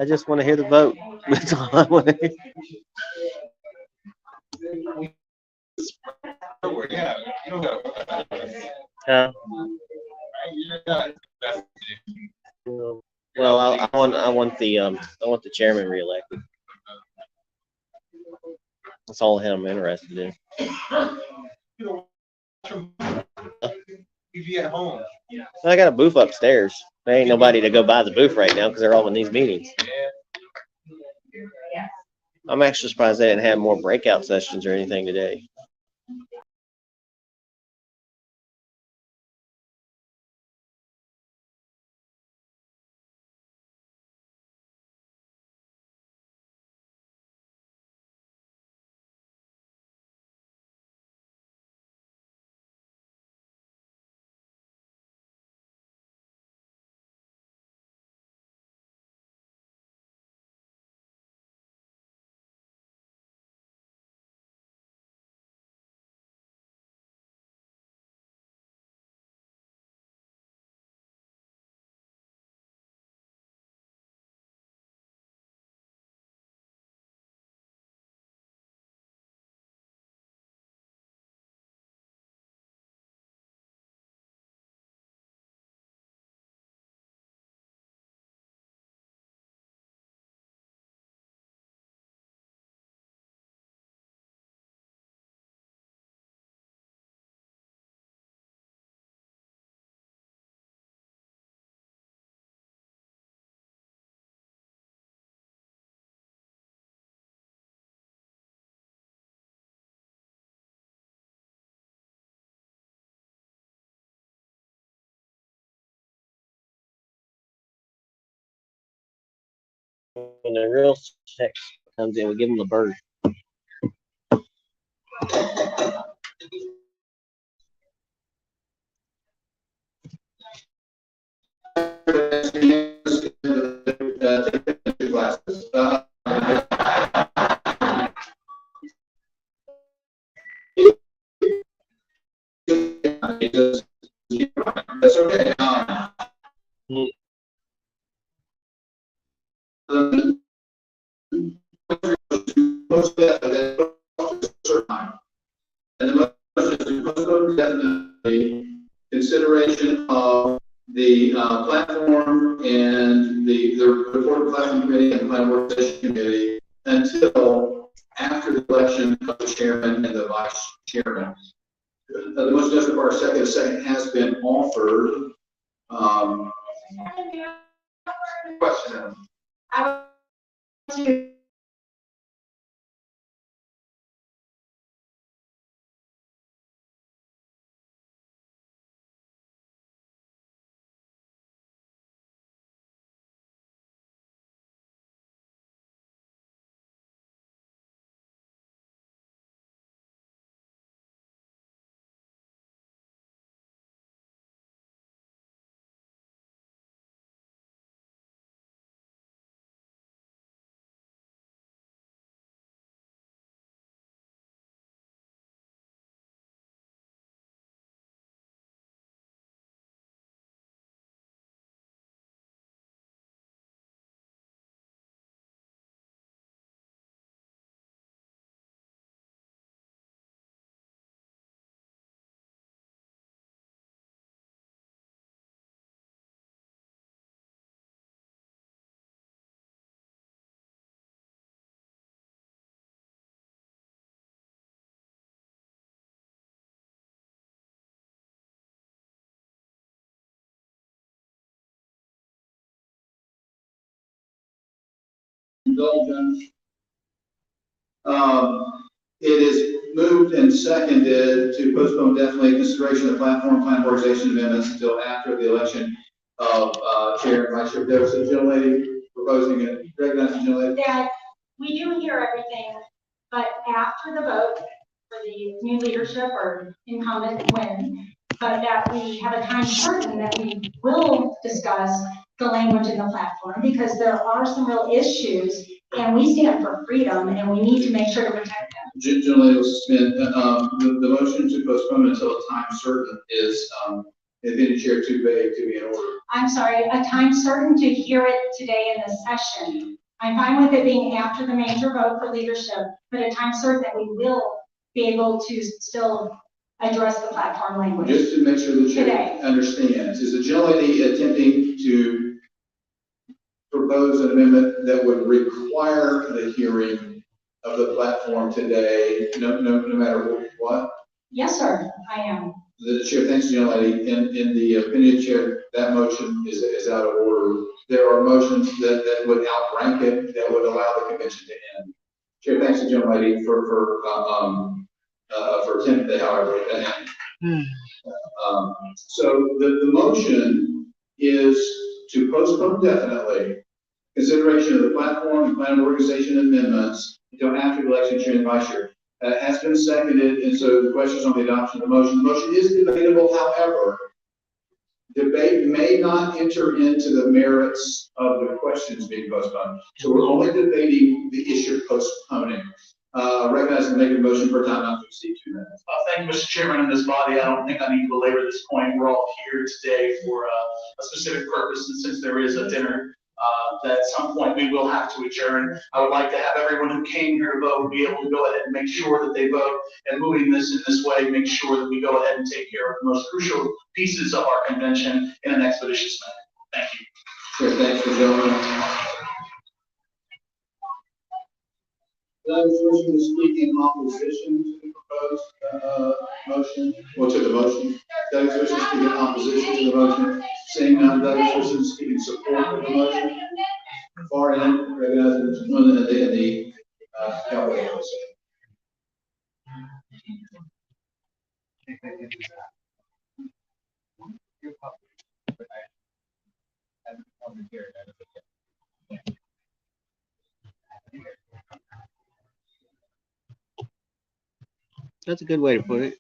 I just want to hear the vote. That's all I want to hear. Yeah, you don't know. Well, I want the chairman reelected. That's all I'm interested in. You'd be at home. I got a booth upstairs. There ain't nobody to go by the booth right now because they're all in these meetings. I'm actually surprised they didn't have more breakout sessions or anything today. when the real check comes in, we give them the bird. Glasses. That's okay. Most definitely, and the motion is to postpone definitely consideration of the platform and the report platform committee and the plan organization committee until after the election of the chairman and the vice chairman. The motion doesn't require a second. A second has been offered. Question. Indulgence. It is moved and seconded to postpone definitely consideration of platform plan organization amendments until after the election of chair and vice chair. There was a gentlelady proposing it. Recognize the gentlelady. That we do hear everything, but after the vote for the new leadership or incumbent win, but that we have a time certain that we will discuss the language in the platform, because there are some real issues, and we stand for freedom, and we need to make sure to protect them. Gentlelady Smith, the motion to postpone until a time certain is, if any chair too vague to be in order. I'm sorry, a time certain to hear it today in the session. I'm fine with it being after the major vote for leadership, but a time certain that we will be able to still address the platform language. Just to make sure the chair Today. understands, is the gentlelady attempting to propose an amendment that would require the hearing of the platform today, no matter what? Yes, sir, I am. The chair, thanks, gentlelady. In the opinion chair, that motion is out of order. There are motions that would outrank it, that would allow the convention to end. Chair, thanks to gentlelady for attending, however. So the motion is to postpone definitely consideration of the platform and plan organization amendments until after the election chair and vice chair. Has been seconded, and so the question is on the adoption of the motion. The motion is debatable, however, debate may not enter into the merits of the questions being postponed. So we're only debating the issue of postponing. Recognizing the making motion for time not to exceed 2 minutes. Thank you, Mr. Chairman, and this body. I don't think I need to belabor this point. We're all here today for a specific purpose, and since there is a dinner that at some point we will have to adjourn, I would like to have everyone who came here to vote be able to go ahead and make sure that they vote, and moving this in this way, make sure that we go ahead and take care of the most crucial pieces of our convention in an expeditious manner. Thank you. Sure, thanks, gentlemen. Those wishing to speak in opposition to the proposed motion, or to the motion, those wishing to speak in opposition to the motion, seeing none, those wishing to speak in support of the motion, far end, recognizing the gentleman in the gallery. That's a good way to put it.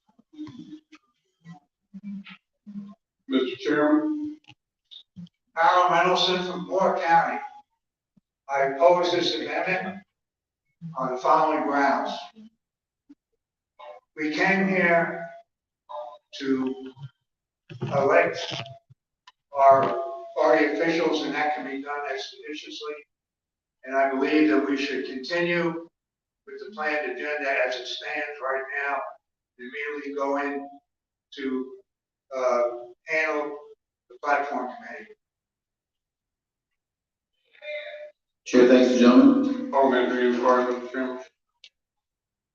Mr. Chairman. Al Mendelson from Moore County. I oppose this amendment on the following grounds. We came here to elect our party officials, and that can be done expeditiously. And I believe that we should continue with the planned agenda as it stands right now, immediately go in to handle the platform committee. Chair, thanks the gentleman. Parliamentary inquiry, Mr. Chairman.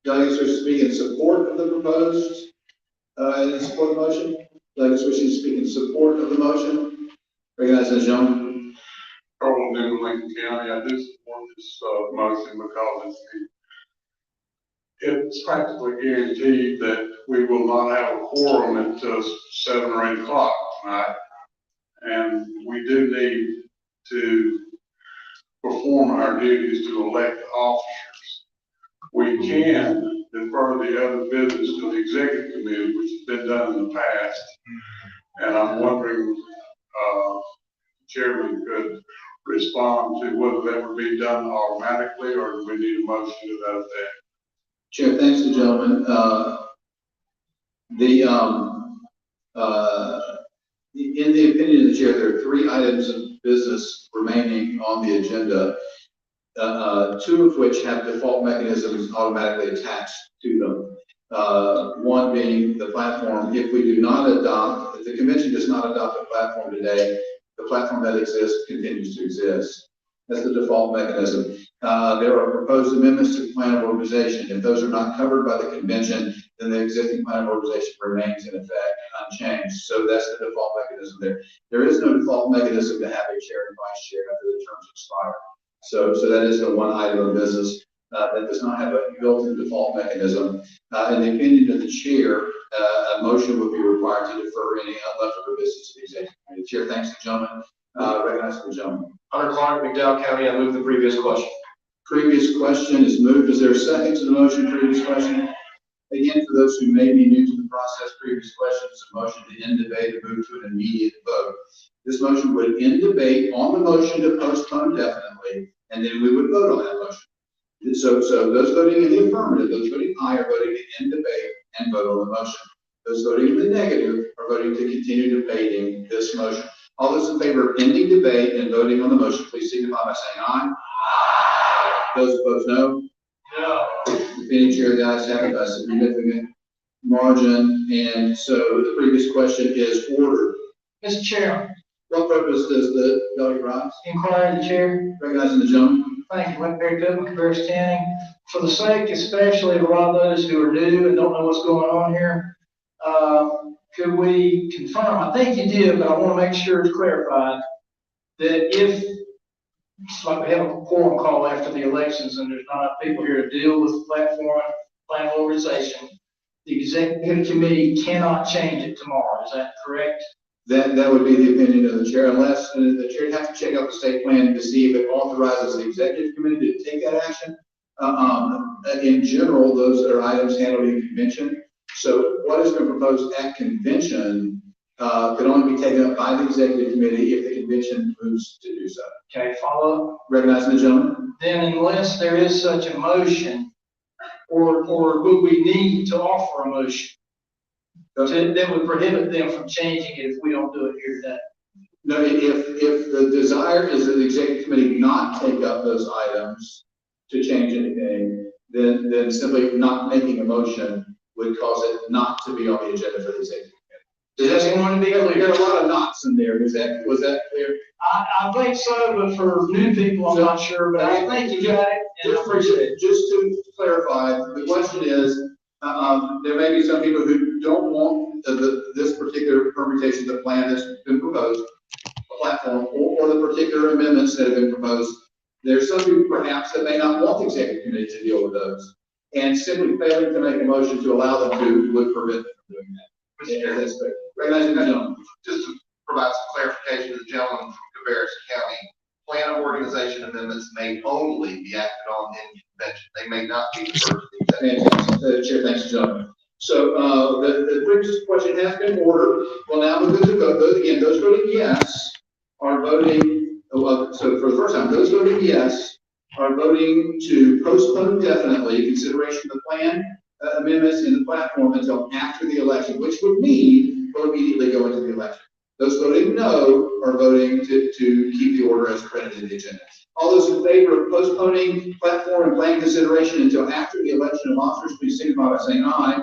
Douglas wishes to speak in support of the proposed, in support of the motion. Douglas wishes to speak in support of the motion. Recognize the gentleman. Earl Newman, Lincoln County. I do support this motion because it's practically guaranteed that we will not have a quorum at 7 or 8 o'clock tonight. And we do need to perform our duties to elect officers. We can defer the other business to the executive committee, which has been done in the past. And I'm wondering, Chairman could respond to whether that would be done automatically or do we need a motion to that effect? Chair, thanks the gentleman. In the opinion of the chair, there are 3 items of business remaining on the agenda, 2 of which have default mechanisms automatically attached to them. One being the platform. If we do not adopt, if the convention does not adopt a platform today, the platform that exists continues to exist. That's the default mechanism. There are proposed amendments to the plan of organization. If those are not covered by the convention, then the existing plan of organization remains in effect, unchanged. So that's the default mechanism there. There is no default mechanism to have a chair and vice chair after the terms expire. So that is the one item of business that does not have a built-in default mechanism. In the opinion of the chair, a motion would be required to defer any leftover business to the executive committee. Chair, thanks the gentleman. Recognize the gentleman. Hunter Clark, McDowell County, I move the previous question. Previous question is moved. Is there a second to the motion? Previous question. Again, for those who may be new to the process, previous question is a motion to end debate and move to an immediate vote. This motion would end debate on the motion to postpone definitely, and then we would vote on that motion. So those voting in the affirmative, those voting aye are voting to end debate and vote on the motion. Those voting in the negative are voting to continue debating this motion. All those in favor of ending debate and voting on the motion, please signify by saying aye. Those opposed, no. No. Defeating chair, the ayes have it by a significant margin. And so the previous question is ordered. Mr. Chairman. What purpose does the delegate rise? Inquiry of the chair. Recognizing the gentleman. Thank you, Barry Goodman, Cabarrus County. For the sake especially of a lot of those who are new and don't know what's going on here, could we confirm, I think you did, but I want to make sure it's clarified, that if, it's like we have a quorum call after the elections and there's not enough people here to deal with the plan organization, the executive committee cannot change it tomorrow. Is that correct? That would be the opinion of the chair, unless the chair would have to check out the state plan to see if it authorizes the executive committee to take that action. In general, those are items handled in convention. So what has been proposed at convention could only be taken up by the executive committee if the convention moves to do so. Okay, follow up. Recognizing the gentleman. Then unless there is such a motion, or would we need to offer a motion that would prohibit them from changing it if we don't do it here today? No, if the desire is that the executive committee not take up those items to change anything, then simply not making a motion would cause it not to be on the agenda for the executive committee. Does that want to be clear? There are a lot of knots in there. Was that clear? I think so, but for new people, I'm not sure, but I think you got it, and I appreciate it. Just to clarify, the question is, there may be some people who don't want this particular permutation of the plan that's been proposed, a platform, or the particular amendments that have been proposed. There's some people perhaps that may not want the executive committee to deal with those, and simply failing to make a motion to allow them to would prevent them from doing that. That's fair. Recognizing the gentleman. Just to provide some clarification to the gentleman from Cabarrus County, plan of organization amendments may only be acted on in convention. They may not be deferred to the executive. Fantastic. Chair, thanks, gentlemen. So, the previous question has been ordered. Well, now we're going to vote. Again, those voting yes are voting, so for the first time, those voting yes are voting to postpone definitely consideration of the plan amendments in the platform until after the election, which would mean we'll immediately go into the election. Those voting no are voting to keep the order as printed in the agenda. All those in favor of postponing platform and plan consideration until after the election of officers, please signify by saying aye.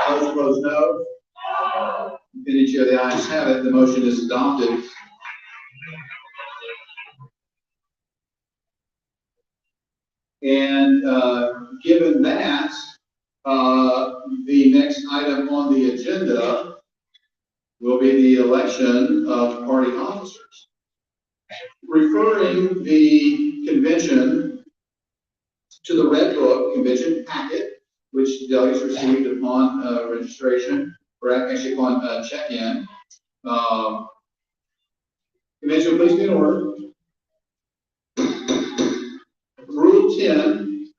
Those opposed, no. Any chair, the ayes have it. The motion is adopted. And given that, the next item on the agenda will be the election of party officers. Referring the convention to the Red Book convention packet, which delegates received upon registration, or actually upon check-in. Convention, please be in order. Rule 10.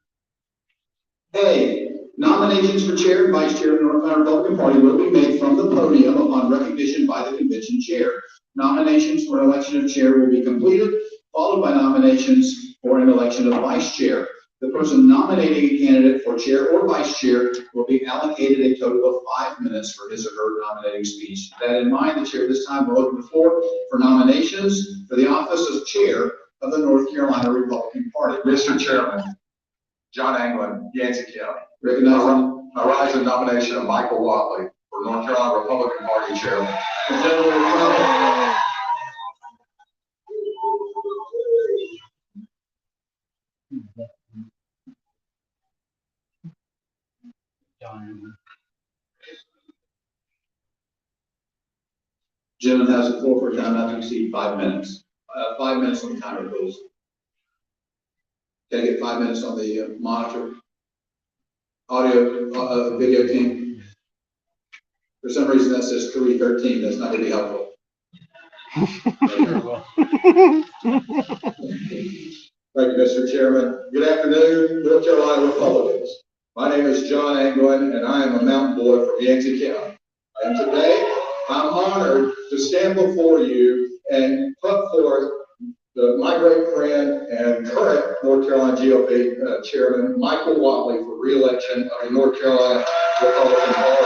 A. Nominations for chair and vice chair of the North Carolina Republican Party will be made from the podium upon recognition by the convention chair. Nominations for election of chair will be completed, followed by nominations for an election of vice chair. The person nominating a candidate for chair or vice chair will be allocated a total of 5 minutes for his or her nominating speech. With that in mind, the chair this time will open the floor for nominations for the office of chair of the North Carolina Republican Party. Mr. Chairman, John Anglin, Yancey County. Recognizing. I rise in nomination of Michael Watley for North Carolina Republican Party Chairman. The gentleman will come. Gentleman has the floor for a time not to exceed 5 minutes. 5 minutes on the timer, please. Can I get 5 minutes on the monitor? Audio, video team. For some reason that says 3:13. That's not going to be helpful. Thank you, Mr. Chairman. Good afternoon, North Carolina Republicans. My name is John Anglin, and I am a mountain boy from Yancey County. And today, I'm honored to stand before you and put forth my great friend and current North Carolina GOP Chairman, Michael Watley, for re-election of the North Carolina Republican Party.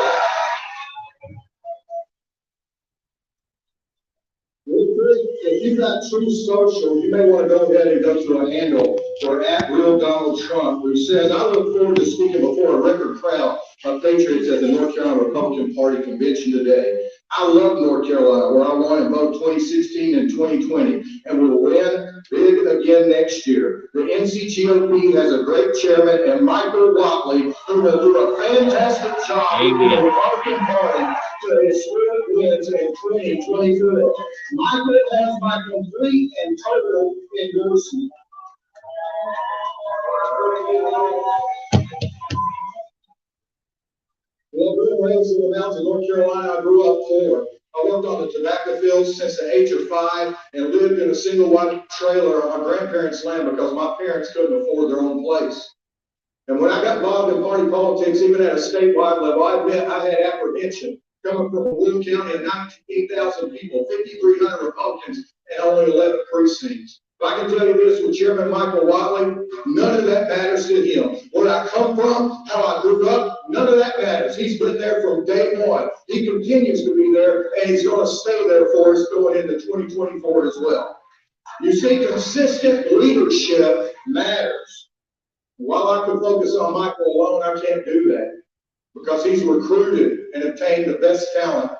If you've got True Social, you may want to go ahead and go to a handle for @RealDonaldTrump, who says, I look forward to speaking before a record crowd of patriots at the North Carolina Republican Party convention today. I love North Carolina, where I won in both 2016 and 2020, and we'll win big again next year. The NCGOP has a great chairman, and Michael Watley, who will do a fantastic job with the Republican Party to ensure wins in 2022. Michael has my complete and total endorsement. Well, born and raised in the mountains of North Carolina, I grew up poor. I worked on the tobacco fields since the age of 5 and lived in a single wide trailer on my grandparents' land because my parents couldn't afford their own place. And when I got involved in party politics, even at a statewide level, I admit I had apprehension. Coming from William County of 98,000 people, 5,300 Republicans, and only 11 precincts. But I can tell you this with Chairman Michael Watley, none of that matters to him. Where I come from, how I grew up, none of that matters. He's been there from day one. He continues to be there, and he's going to stay there for us going into 2024 as well. You see, consistent leadership matters. While I could focus on Michael alone, I can't do that because he's recruited and obtained the best talent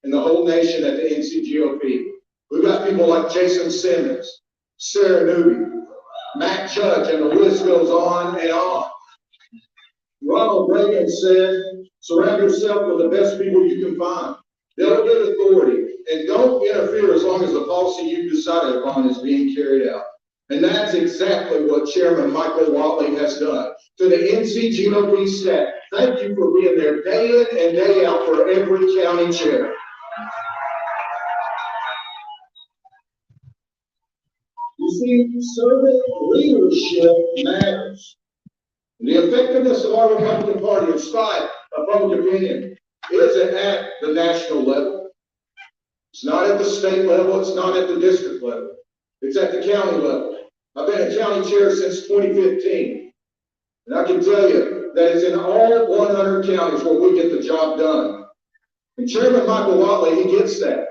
in the whole nation at the NCGOP. We've got people like Jason Simmons, Sarah Newby, Matt Judge, and the list goes on and on. Ronald Reagan said, surround yourself with the best people you can find. Delegate authority, and don't interfere as long as the policy you've decided upon is being carried out. And that's exactly what Chairman Michael Watley has done. To the NCGOP staff, thank you for being there day in and day out for every county chair. You see, servant leadership matters. The effectiveness of our Republican Party, in spite public opinion is at the national level. It's not at the state level, it's not at the district level, it's at the county level. I've been a county chair since 2015, and I can tell you that it's in all 100 counties where we get the job done. And Chairman Michael Watley, he gets that.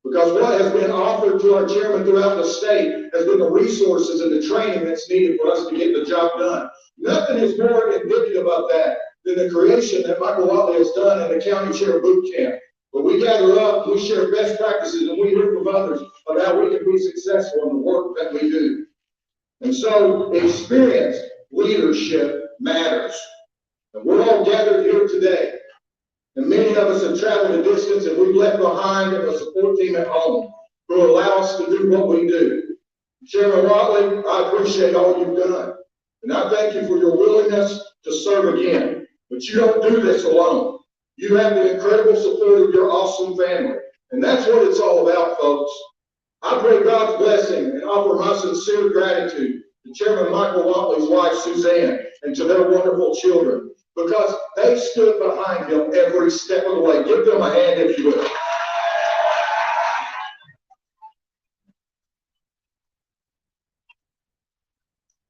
Because what has been offered to our chairman throughout the state has been the resources and the training that's needed for us to get the job done. Nothing is more indicative of that than the creation that Michael Watley has done in the county chair boot camp. Where we gather up, we share best practices, and we hear from others of how we can be successful in the work that we do. And so experience, leadership matters. And we're all gathered here today. And many of us have traveled a distance and we've left behind a support team at home who allow us to do what we do. Chairman Watley, I appreciate all you've done. And I thank you for your willingness to serve again. But you don't do this alone. You have the incredible support of your awesome family. And that's what it's all about, folks. I pray God's blessing and offer my sincere gratitude to Chairman Michael Watley's wife, Suzanne, and to their wonderful children, because they stood behind him every step of the way. Give them a hand if you will.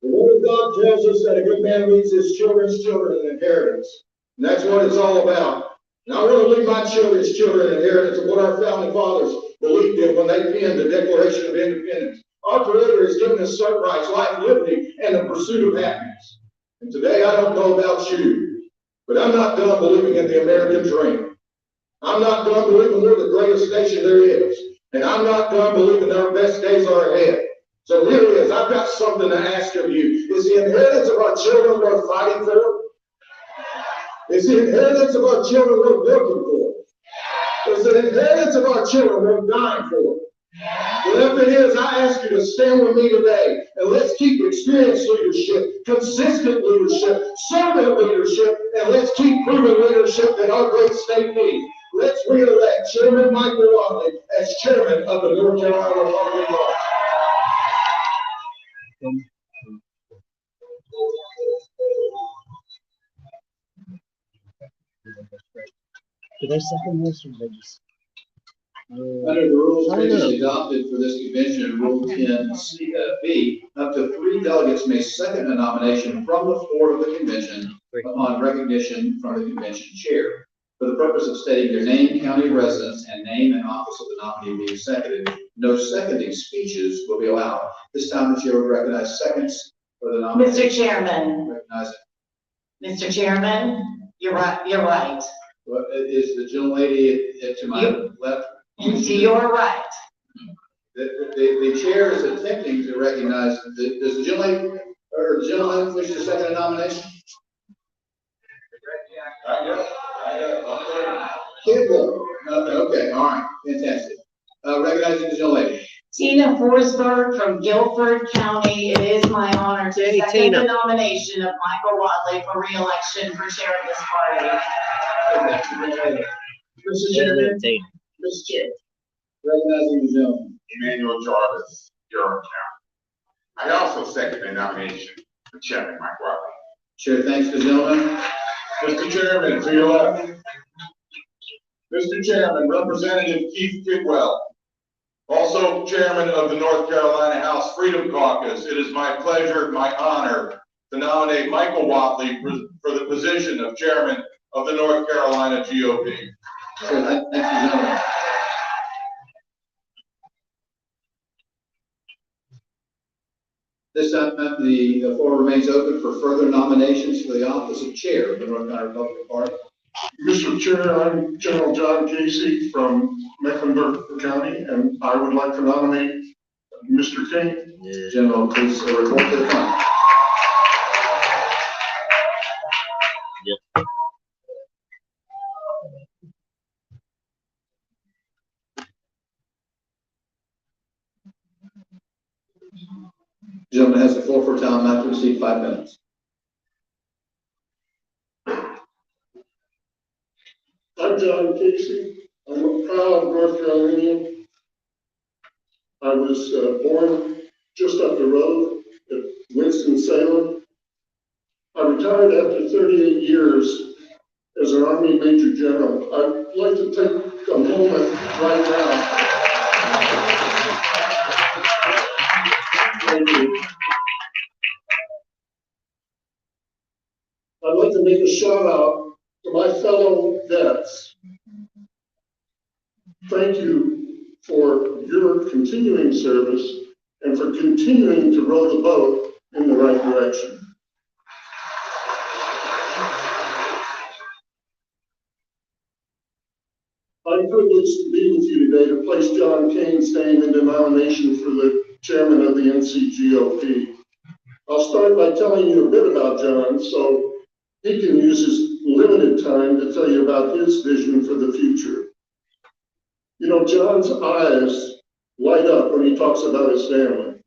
The Word of God tells us that a good man leaves his children's children an inheritance. And that's what it's all about. And I want to leave my children's children an inheritance of what our founding fathers believed in when they penned the Declaration of Independence. Our Creator has given us certain rights, life, liberty, and the pursuit of happiness. And today, I don't know about you, but I'm not done believing in the American dream. I'm not done believing we're the greatest nation there is. And I'm not done believing our best days are ahead. So here it is. I've got something to ask of you. Is the inheritance of our children worth fighting for? Is the inheritance of our children worth working for? Is the inheritance of our children worth dying for? Well, if it is, I ask you to stand with me today and let's keep experienced leadership, consistent leadership, servant leadership, and let's keep proven leadership that our great state needs. Let's re-elect Chairman Michael Watley as chairman of the North Carolina Republican Party. Did they second this or did they just? Under the rules previously adopted for this convention, Rule 10B, up to 3 delegates may second a nomination from the floor of the convention upon recognition from the convention chair. For the purpose of stating their name, county residence, and name and office of the nominee being seconded, no seconding speeches will be allowed. This time, the chair will recognize seconds for the nominee. Mr. Chairman. Recognize it. Mr. Chairman, you're right. You're right. Well, is the gentlelady to my left? To your right. The chair is attempting to recognize, does the gentlelady or the gentleman wish to second a nomination? Okay, all right, fantastic. Recognizing the gentlelady. Tina Forsberg from Guilford County. It is my honor to second the nomination of Michael Watley for re-election for chair of this party. Mr. Chairman. Ms. Chair. Recognizing the gentleman. Emmanuel Jarvis, Durham County. I also second the nomination for Chairman Mike Watley. Chair thanks the gentleman. Mr. Chairman, to your left. Mr. Chairman, Representative Keith Kidwell, also Chairman of the North Carolina House Freedom Caucus. It is my pleasure, my honor, to nominate Michael Watley for the position of Chairman of the North Carolina GOP. Chair, thanks the gentleman. This time, the floor remains open for further nominations for the office of chair of the North Carolina Republican Party. Mr. Chair, I'm General John Casey from Mecklenburg County, and I would like to nominate Mr. King. General, please report to the front. Gentleman has the floor for a time not to exceed 5 minutes. I'm John Casey. I'm a proud North Carolinian. I was born just up the road at Winston-Salem. I retired after 38 years as an Army Major General. I'd like to take a moment right now. Thank you. I'd like to make a shout out to my fellow vets. Thank you for your continuing service and for continuing to row the boat in the right direction. I'm privileged to be with you today to place John Kane's name into nomination for the chairman of the NCGOP. I'll start by telling you a bit about John so he can use his limited time to tell you about his vision for the future. You know, John's eyes light up when he talks about his family.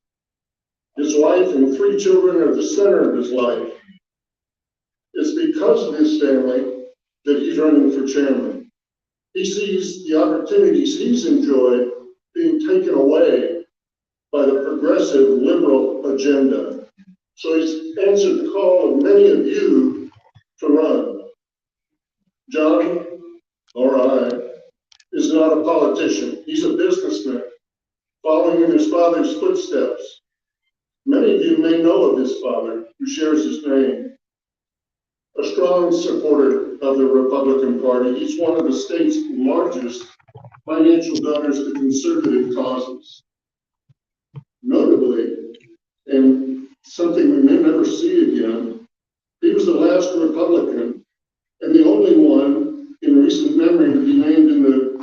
His wife and 3 children are the center of his life. It's because of his family that he's running for chairman. He sees the opportunities he's enjoyed being taken away by the progressive liberal agenda. So he's answered the call of many of you to run. John, or I, is not a politician. He's a businessman, following in his father's footsteps. Many of you may know of his father, who shares his name. A strong supporter of the Republican Party, he's one of the state's largest financial donors to conservative causes. Notably, and something we may never see again, he was the last Republican and the only one in recent memory to be named in the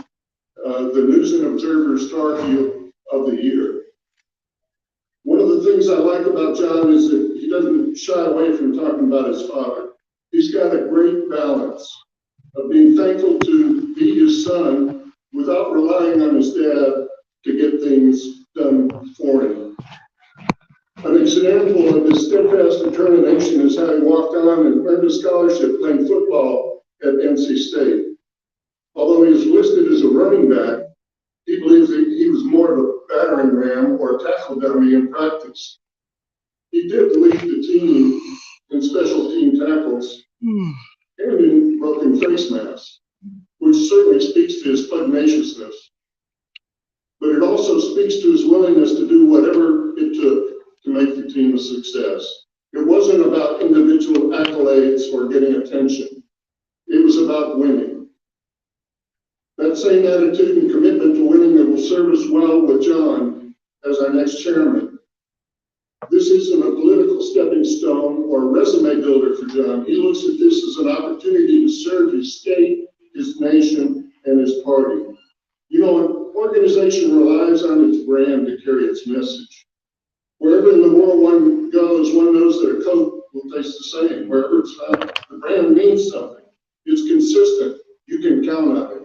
News and Observer Star Heel of the Year. One of the things I like about John is that he doesn't shy away from talking about his father. He's got a great balance of being thankful to be his son without relying on his dad to get things done for him. An example of his steadfast determination is how he walked on and earned a scholarship playing football at NC State. Although he was listed as a running back, he believes that he was more of a battering ram or a tackle dummy in practice. He did lead the team in special team tackles and in broken face masks, which certainly speaks to his pugnaciousness. But it also speaks to his willingness to do whatever it took to make the team a success. It wasn't about individual accolades or getting attention. It was about winning. That same attitude and commitment to winning that will serve us well with John as our next chairman. This isn't a political stepping stone or resume builder for John. He looks at this as an opportunity to serve his state, his nation, and his party. You know, an organization relies on its brand to carry its message. Wherever in the world one goes, one knows that a coat will taste the same wherever it's found. The brand means something. It's consistent. You can count on it.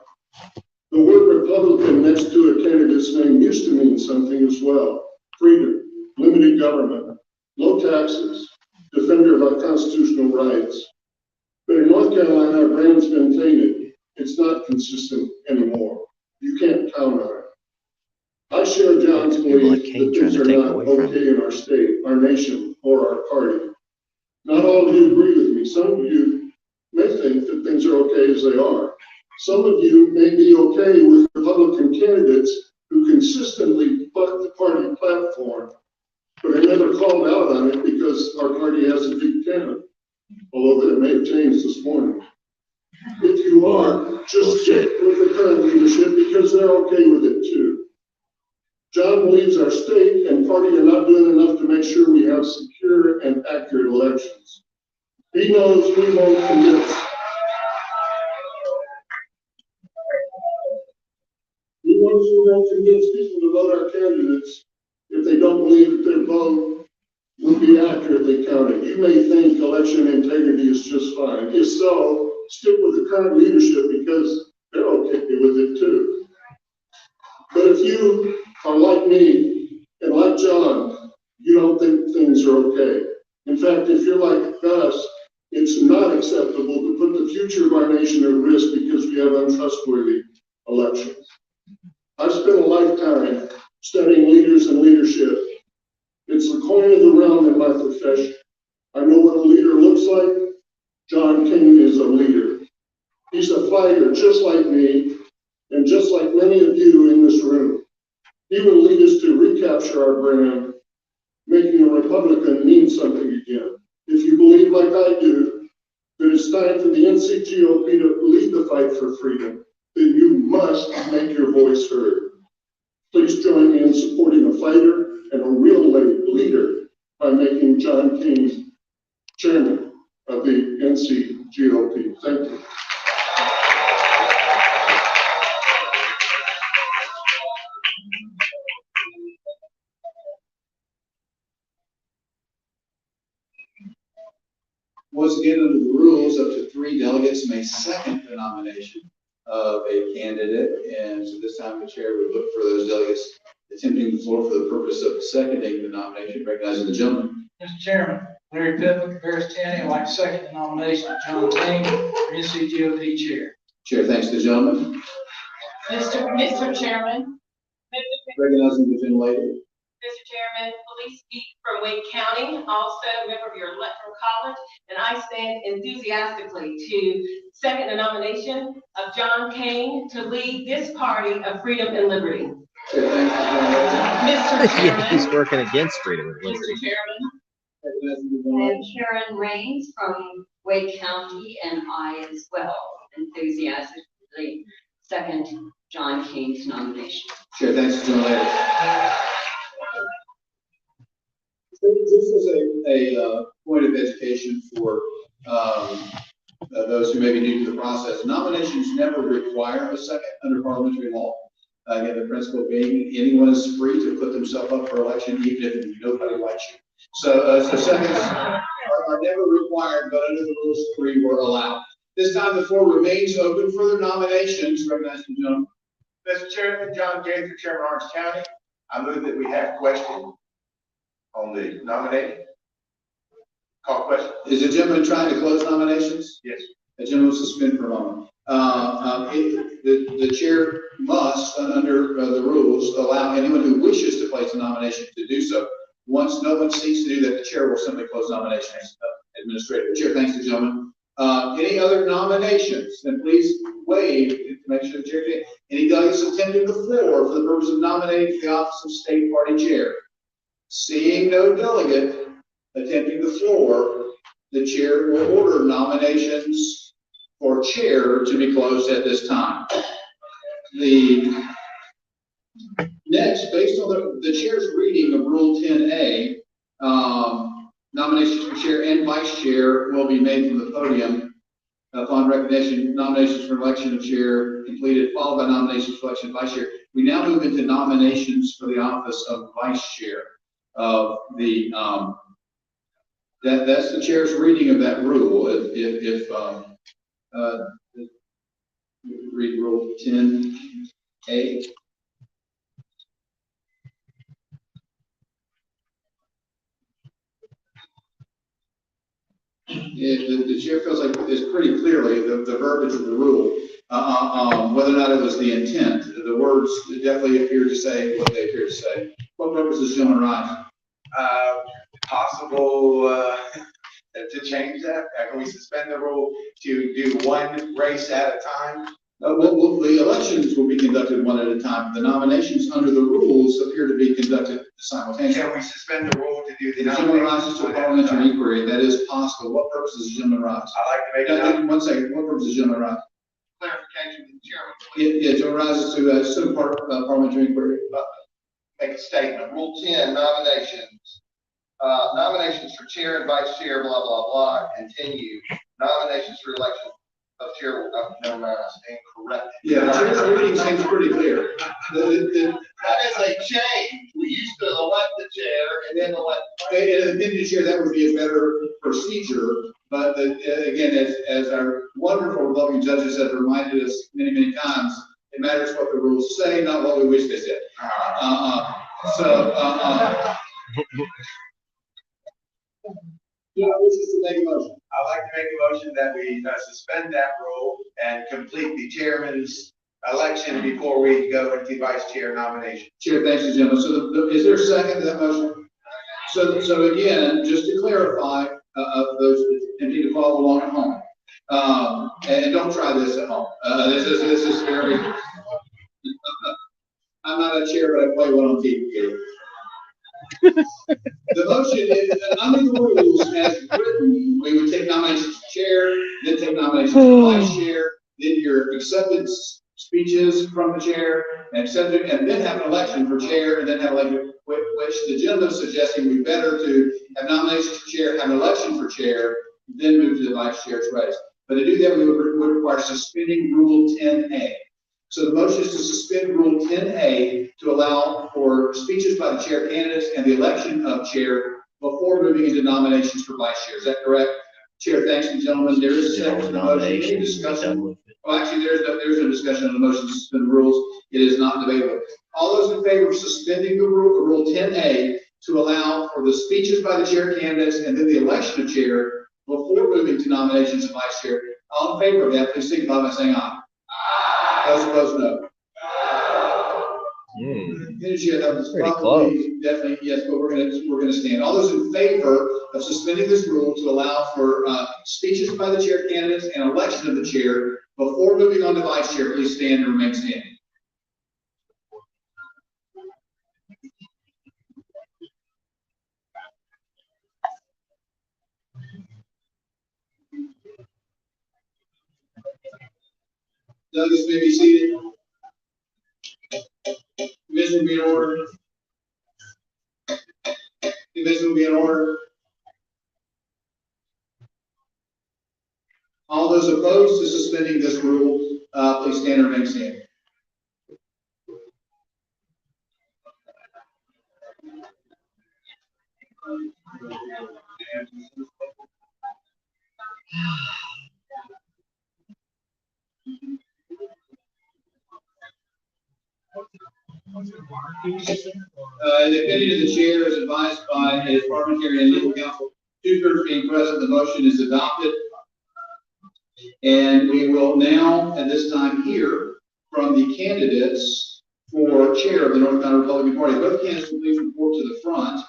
The word Republican next to a candidate's name used to mean something as well. Freedom, limited government, low taxes, defender of our constitutional rights. But in North Carolina, our brand's been tainted. It's not consistent anymore. You can't count on it. I share John's belief that things are not okay in our state, our nation, or our party. Not all of you agree with me. Some of you may think that things are okay as they are. Some of you may be okay with Republican candidates who consistently buck the party platform, but are never called out on it because our party has a big tent, although that may have changed this morning. If you are, just stick with the current leadership because they're okay with it too. John believes our state and party are not doing enough to make sure we have secure and accurate elections. He knows we won't convince. He knows we won't convince people to vote our candidates if they don't believe that their vote will be accurately counted. You may think election integrity is just fine. If so, stick with the current leadership because they're okay with it too. But if you are like me and like John, you don't think things are okay. In fact, if you're like us, it's not acceptable to put the future of our nation at risk because we have untrustworthy elections. I've spent a lifetime studying leaders and leadership. It's the coin of the realm in my profession. I know what a leader looks like. John King is a leader. fighter just like me and just like many of you in this room. He will lead us to recapture our brand, making a Republican mean something again. If you believe like I do, that it's time for the NCGOP to lead the fight for freedom, then you must make your voice heard. Please join me in supporting a fighter and a real leader by making John King chairman of the NCGOP. Thank you. Once again, under the rules, up to 3 delegates may second the nomination of a candidate. And so this time the chair would look for those delegates attempting the floor for the purpose of seconding the nomination, recognizing the gentleman. Mr. Chairman, Larry Pittman, Paris Tanny, I'd like to second the nomination of John King for NCGOP Chair. Chair thanks the gentleman. Mr. Chairman. Recognizing the gentlelady. Mr. Chairman, Police Speak from Wake County, also a member of your electoral college, and I stand enthusiastically to second the nomination of John Kane to lead this party of freedom and liberty. Mr. Chairman. He's working against freedom and liberty. Mr. Chairman. And Sharon Raines from Wake County, and I as well enthusiastically second John Kane's nomination. Chair thanks the gentlelady. This is a point of education for those who may be new to the process. Nominations never require a second under parliamentary law. Again, the principle being anyone is free to put themselves up for election even if nobody likes you. So seconds are never required, but under the rules 3 were allowed. This time the floor remains open for the nominations. Recognize the gentleman. Mr. Chairman, John Gaither, Chairman, Orange County. I move that we have question on the nominating. Call question. Is the gentleman trying to close nominations? Yes. The gentleman will suspend for a moment. The chair must, under the rules, allow anyone who wishes to place a nomination to do so. Once no one seeks to do that, the chair will simply close nominations. Administrator, the chair thanks the gentleman. Any other nominations? Then please wave to make sure the chair can. Any delegates attending the floor for the purpose of nominating for the office of state party chair? Seeing no delegate attempting the floor, the chair will order nominations for chair to be closed at this time. Next, based on the chair's reading of Rule 10A, nominations for chair and vice chair will be made from the podium. Upon recognition, nominations for election of chair completed, followed by nominations for election of vice chair. We now move into nominations for the office of vice chair of the, that's the chair's reading of that rule. If read Rule 10A. The chair feels like it's pretty clearly the verbiage of the rule, whether or not it was the intent. The words definitely appear to say what they appear to say. What purpose does gentleman rise? Possible to change that? Can we suspend the rule to do one race at a time? Well, the elections will be conducted one at a time. The nominations under the rules appear to be conducted simultaneously. Can we suspend the rule to do the the gentleman rises to a parliamentary inquiry, that is possible. What purpose does the gentleman rise? I'd like to make one second. What purpose does the gentleman rise? clarification from the chairman. Yeah, gentleman rises to parliamentary inquiry. Make a statement. Rule 10, nominations. Nominations for chair and vice chair, blah, blah, blah, continue. Nominations for election of chair, never mind, I stand corrected. Yeah, the chair's reading seems pretty clear. That is a change. We used to elect the chair and then elect. In the chair, that would be a better procedure. But again, as our wonderful loving judges have reminded us many, many times, it matters what the rules say, not what we wish they said. Yeah, this is to make a motion. I'd like to make a motion that we suspend that rule and complete the chairman's election before we go into vice chair nomination. Chair, thanks you, gentlemen. So is there a second to that motion? So again, just to clarify, those attempting to follow along at home, And don't try this at home. This is very, I'm not a chair, but I play one on TV. The motion is, under the rules as written, we would take nominations for chair, then take nominations for vice chair, then your acceptance speeches from the chair, and then have an election for chair, and then have election, which the gentleman is suggesting we better to have nominations for chair, have an election for chair, then move to the vice chair's race. But to do that, we would require suspending Rule 10A. So the motion is to suspend Rule 10A to allow for speeches by the chair candidates and the election of chair before moving into nominations for vice chair. Is that correct? Chair, thanks you, gentlemen. There is a second to the motion. Any discussion? Well, actually, there's no discussion on the motion to suspend the rules. It is not debatable. All those in favor of suspending the Rule 10A to allow for the speeches by the chair candidates and then the election of chair before moving to nominations of vice chair. All in favor of that, please signify by saying aye. Aye. Those opposed, no. Pretty close. Definitely, yes, but we're gonna stand. All those in favor of suspending this rule to allow for speeches by the chair candidates and election of the chair before moving on to vice chair, please stand and remain standing. Douglas may be seated. Division will be in order. Division will be in order. All those opposed to suspending this rule, please stand and remain standing. The opinion of the chair is advised by his parliamentary and legal counsel, 2/3 being present, the motion is adopted. And we will now, at this time, hear from the candidates for chair of the North Carolina Republican Party. Both candidates will please report to the front.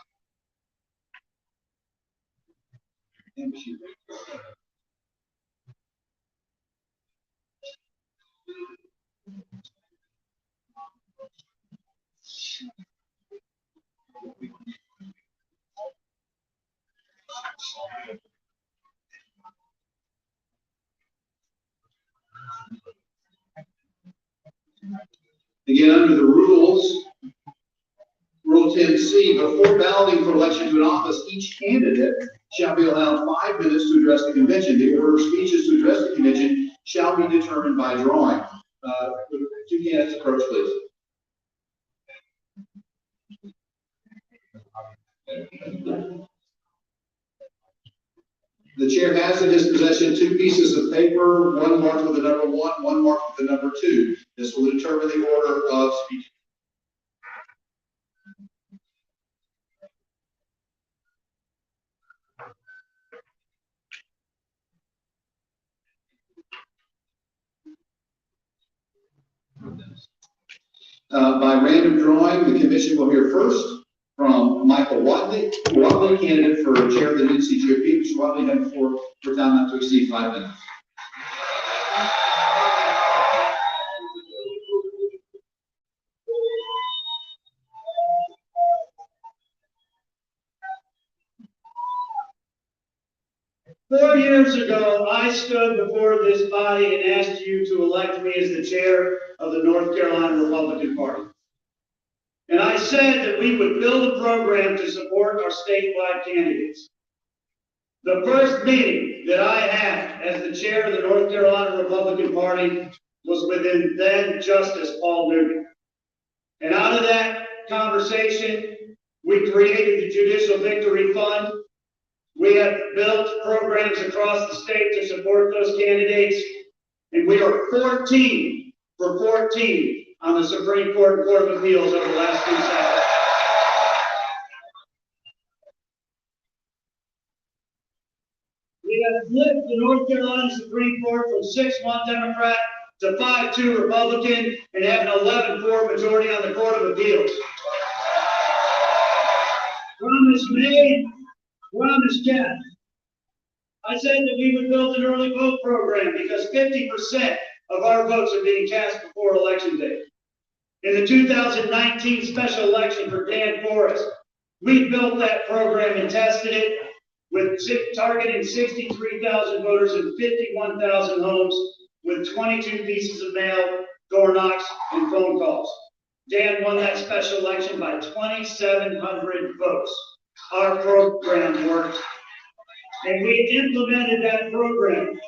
Again, under the rules, Rule 10C, before balloting for election to an office, each candidate shall be allowed 5 minutes to address the convention. The order of speeches to address the convention shall be determined by drawing. Two candidates approach, please. The chair has in his possession 2 pieces of paper, one marked with the number 1, one marked with the number 2. This will determine the order of speech. By random drawing, the commission will hear first from Michael Watley, candidate for chair of the NCGOP. Mr. Watley, have the floor for time not to exceed 5 minutes. Four years ago, I stood before this body and asked you to elect me as the chair of the North Carolina Republican Party. And I said that we would build a program to support our statewide candidates. The first meeting that I had as the chair of the North Carolina Republican Party was with then Justice Paul Newman. And out of that conversation, we created the Judicial Victory Fund. We have built programs across the state to support those candidates, and we are 14 for 14 on the Supreme Court and Court of Appeals over the last 2 sessions. We have flipped the North Carolina Supreme Court from 6-1 Democrat to 5-2 Republican and have an 11-4 majority on the Court of Appeals. Promise made, promise kept. I said that we would build an early vote program because 50% of our votes are being cast before election day. In the 2019 special election for Dan Forrest, we built that program and tested it with targeting 63,000 voters in 51,000 homes with 22 pieces of mail, door knocks, and phone calls. Dan won that special election by 2,700 votes. Our program worked. And we implemented that program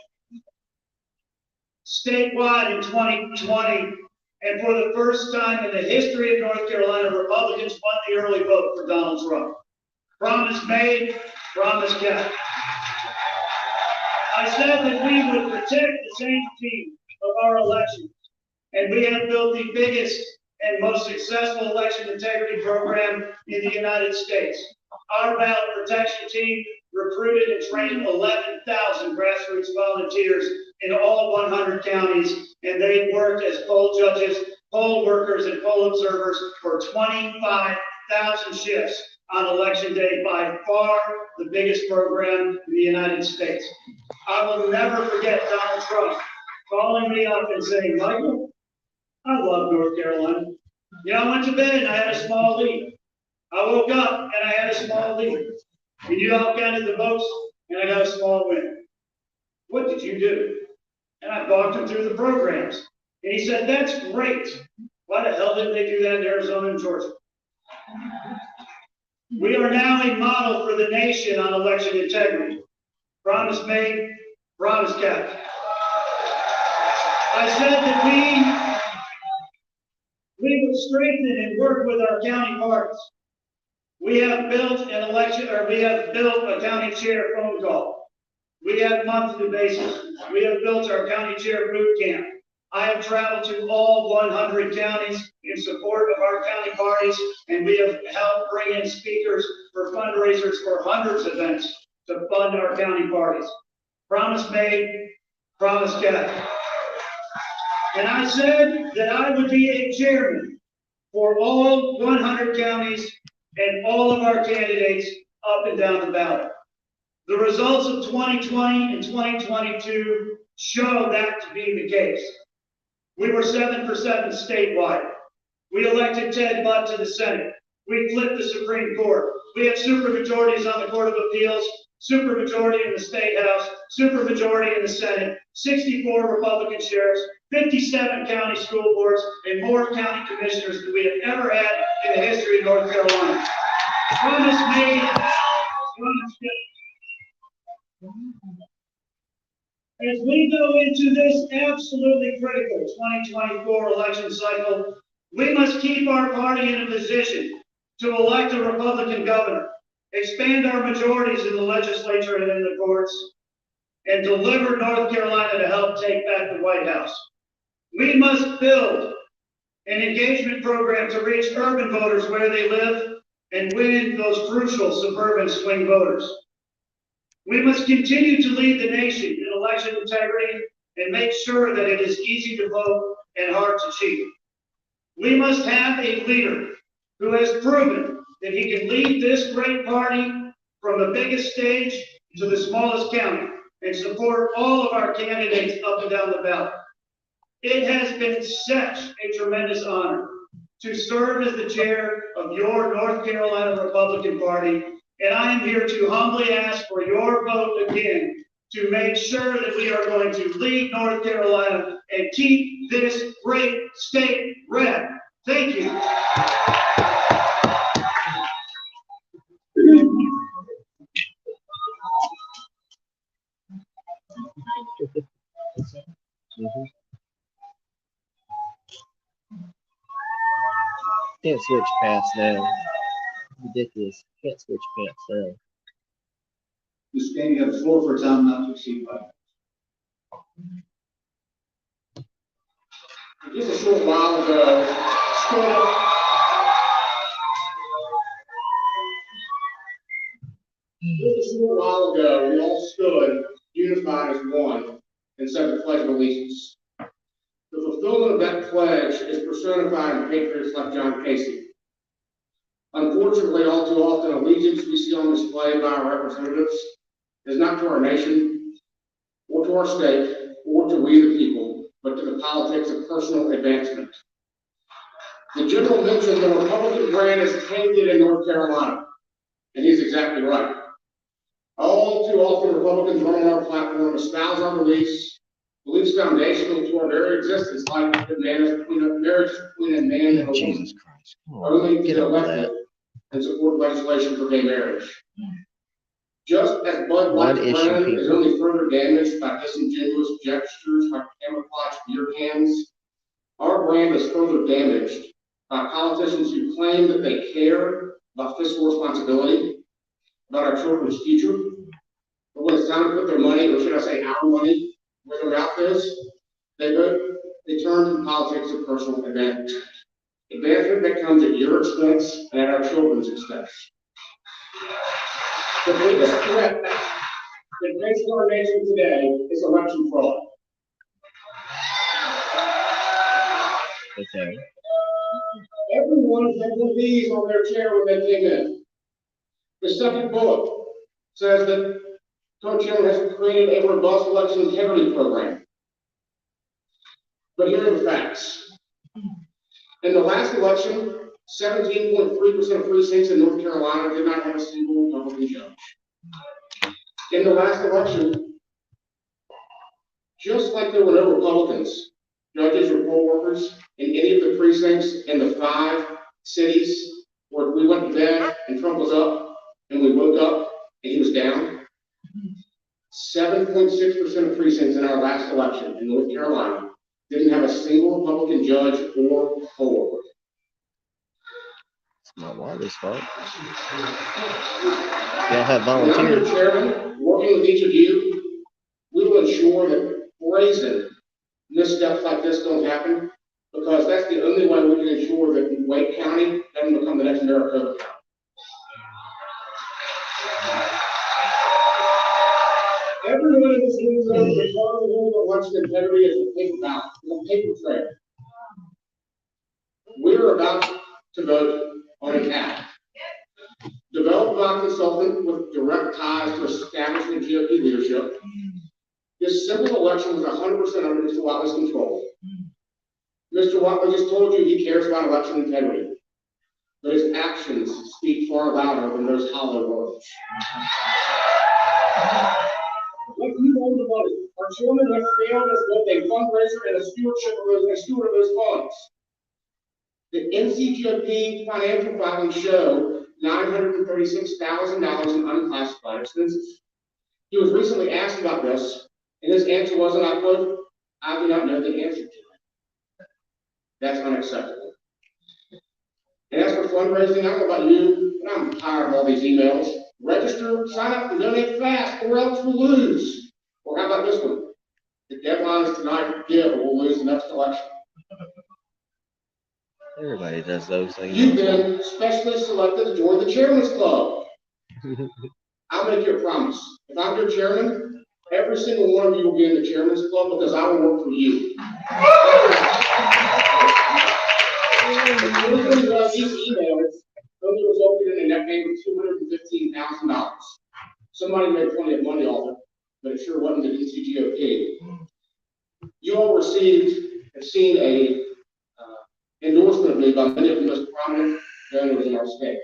statewide in 2020. And for the first time in the history of North Carolina, Republicans won the early vote for Donald Trump. Promise made, promise kept. I said that we would protect the sanctity of our elections. And we have built the biggest and most successful election integrity program in the United States. Our ballot protection team recruited and trained 11,000 grassroots volunteers in all 100 counties, and they worked as poll judges, poll workers, and poll observers for 25,000 shifts on election day, by far the biggest program in the United States. I will never forget Donald Trump calling me up and saying, Michael, I love North Carolina. You know, I went to bed and I had a small lead. I woke up and I had a small lead. And you all counted the votes and I got a small win. What did you do? And I walked him through the programs. And he said, that's great. Why the hell didn't they do that in Arizona and Georgia? We are now a model for the nation on election integrity. Promise made, promise kept. I said that we would strengthen and work with our county parties. We have built a county chair phone call. We have monthly basis. We have built our county chair boot camp. I have traveled to all 100 counties in support of our county parties, and we have helped bring in speakers for fundraisers for hundreds of events to fund our county parties. Promise made, promise kept. And I said that I would be a chairman for all 100 counties and all of our candidates up and down the ballot. The results of 2020 and 2022 show that to be the case. We were 7% statewide. We elected Ted Budd to the Senate. We flipped the Supreme Court. We have supermajorities on the Court of Appeals, supermajority in the State House, supermajority in the Senate, 64 Republican sheriffs, 57 county school boards, and more county commissioners than we have ever had in the history of North Carolina. Promise made, promise kept. As we go into this absolutely critical 2024 election cycle, we must keep our party in a position to elect a Republican governor, expand our majorities in the legislature and in the courts, and deliver North Carolina to help take back the White House. We must build an engagement program to reach urban voters where they live and win those crucial suburban swing voters. We must continue to lead the nation in election integrity and make sure that it is easy to vote and hard to cheat. We must have a leader who has proven that he can lead this great party from the biggest stage to the smallest county and support all of our candidates up and down the ballot. It has been such a tremendous honor to serve as the chair of your North Carolina Republican Party, and I am here to humbly ask for your vote again to make sure that we are going to lead North Carolina and keep this great state red. Thank you. Can't switch past now. Ridiculous. Can't switch past now. Mr. Gaines, you have the floor for a time not to exceed 5 minutes. Just a short while ago, we all stood unified as one and said the Pledge of Allegiance. The fulfillment of that pledge is personified in patriots like John Casey. Unfortunately, all too often, allegiance we see on display by our representatives is not to our nation, or to our state, or to we the people, but to the politics of personal advancement. The general mentioned the Republican brand is tainted in North Carolina, and he's exactly right. All too often, Republicans run on our platform, espouse our beliefs foundational to our very existence, like the marriage between a man and a woman. Jesus Christ. Only Get to over elect that. it and support legislation for gay marriage. Just as Bud One Light's issue, brand is people. only further damaged by disingenuous gestures like camouflage beer cans, our brand is further damaged by politicians who claim that they care about fiscal responsibility, about our children's future, but when it's time to put their money, or should I say our money, where their mouth is, they turn to politics of personal advantage. Advancement that comes at your expense and at our children's expense. The biggest threat that faces our nation today is election fraud. Okay. Everyone had one of these on their chair when they came in. The second bullet says that Co-Chairman has created a robust election integrity program. But here are the facts. In the last election, 17.3% of precincts in North Carolina did not have a single Republican judge. In the last election, just like there were no Republicans, judges or poll workers in any of the precincts in the 5 cities where we went to bed and Trump was up and we woke up and he was down, 7.6% of precincts in our last election in North Carolina didn't have a single Republican judge or poll worker. It's not Wiley's fault. Y'all have volunteers. Mr. Chairman, working with each of you, we will ensure that brazen missteps like this don't happen, because that's the only way we can ensure that Wake County doesn't become the next Maricopa County. Everyone in this room knows that part of the rule of election integrity is a paper ballot, a paper trail. We're about to vote on an act developed by a consultant with direct ties to establishment GOP leadership. This simple election was 100% under Mr. Watley's control. Mr. Watley just told you he cares about election integrity, but his actions speak far louder than those hollow words. Let's move on to money. Our chairman has failed as both a fundraiser and a steward of those funds. The NCGOP financial filings show $936,000 in unclassified expenses. He was recently asked about this, and his answer was, and I quote, "I do not know the answer to it." That's unacceptable. And as for fundraising, I don't know about you, but I'm tired of all these emails. Register, sign up, and donate fast, or else we'll lose. Or how about this one? The deadline is tonight, give, or we'll lose the next election. Everybody does those things. You've been specially selected to join the Chairman's Club. I'll make you a promise. If I'm your chairman, every single one of you will be in the Chairman's Club because I will work for you. These emails only resulted in a net gain of $215,000. Somebody made plenty of money off it, but it sure wasn't the NCGOP. You all have seen a endorsement of me by many of the most prominent donors in our state.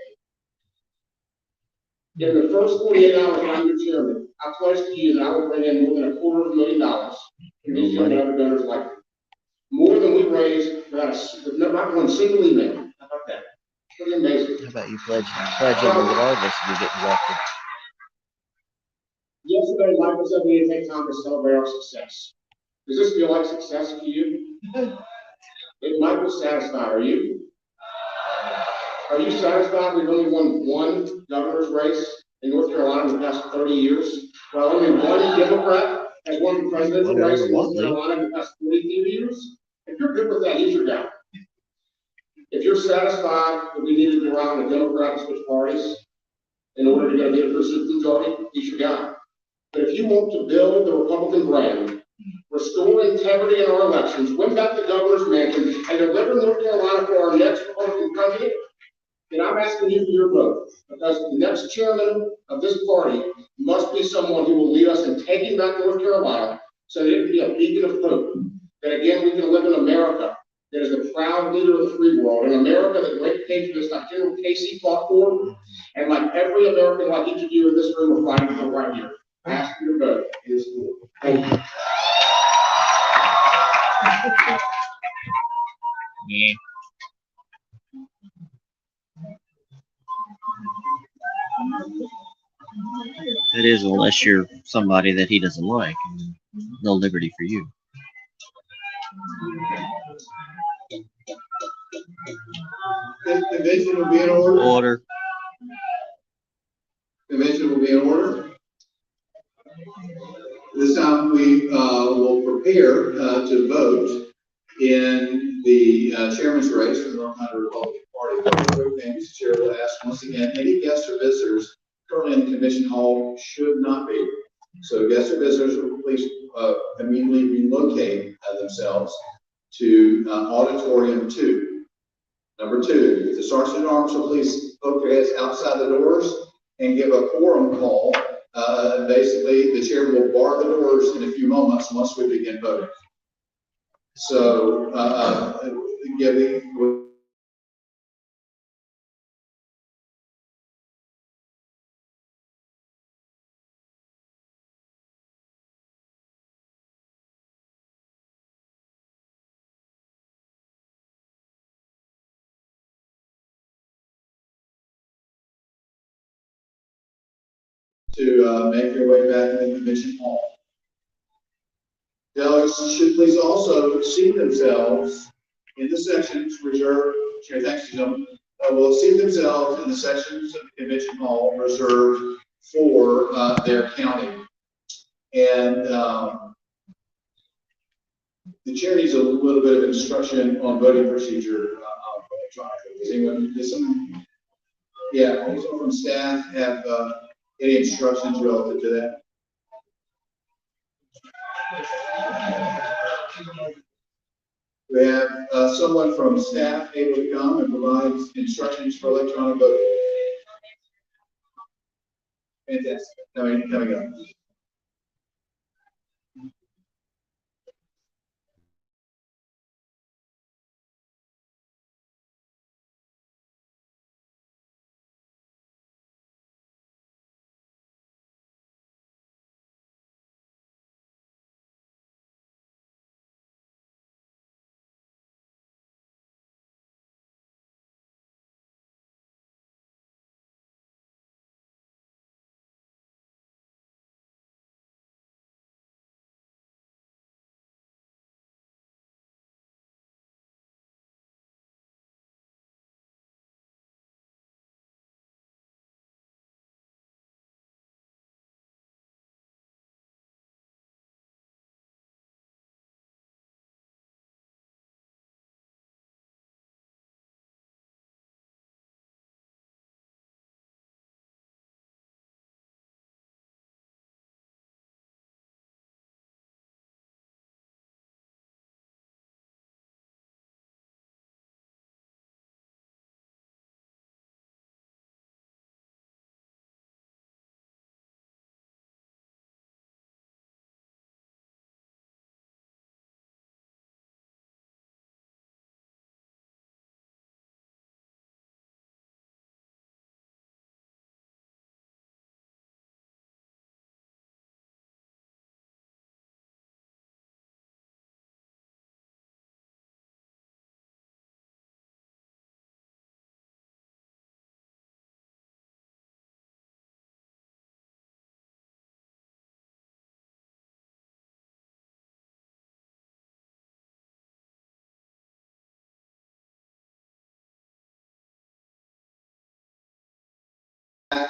In the first 48 hours that I'm your chairman, I pledge to you that I will bring in more than $250,000 from these young and other donors like me. More than we raised without not one single email. How about that? Pretty amazing. How about you pledge them regardless if you get elected? Yesterday, Michael said we need to take time to celebrate our success. Does this feel like success to you? If Michael's satisfied, are you? Are you satisfied we've only won one governor's race in North Carolina in the past 30 years? While only one Democrat has won the presidential race in North Carolina in the past 42 years? If you're good with that, he's your guy. If you're satisfied that we need to be around the Democrat and switch parties in order to get a leadership supermajority, he's your guy. But if you want to build the Republican brand, restore integrity in our elections, win back the governor's mansion, and deliver North Carolina for our next Republican president, then I'm asking you for your vote, because the next chairman of this party must be someone who will lead us in taking back North Carolina so that it can be a beacon of hope. That again, we can live in America that is the proud leader of the free world, an America that great patriots like General Casey fought for, and like every American, like each of you in this room, are fighting for right here. Ask for your vote. It is cool. Thank you. Yeah. It is, unless you're somebody that he doesn't like, and no liberty for you. Convention will be in order. Order. Convention will be in order. This time we will prepare to vote in the chairman's race for the North Carolina Republican Party. Mr. Chair will ask once again, any guests or visitors currently in the convention hall should not be. So guests or visitors will please immediately relocate themselves to auditorium 2. Number 2, if the sergeant at arms will please poke their heads outside the doors and give a quorum call. Basically, the chair will bar the doors in a few moments once we begin voting. So, to make your way back to the convention hall. Delegates should please also seat themselves in the sections reserved. Chair, thanks, gentlemen. Will seat themselves in the sections of the convention hall reserved for their county. And the chair needs a little bit of instruction on voting procedure electronically. Does anyone, yeah, anyone from staff have any instructions relative to that? We have someone from staff able to come and provide instructions for electronic voting. Fantastic. Coming up.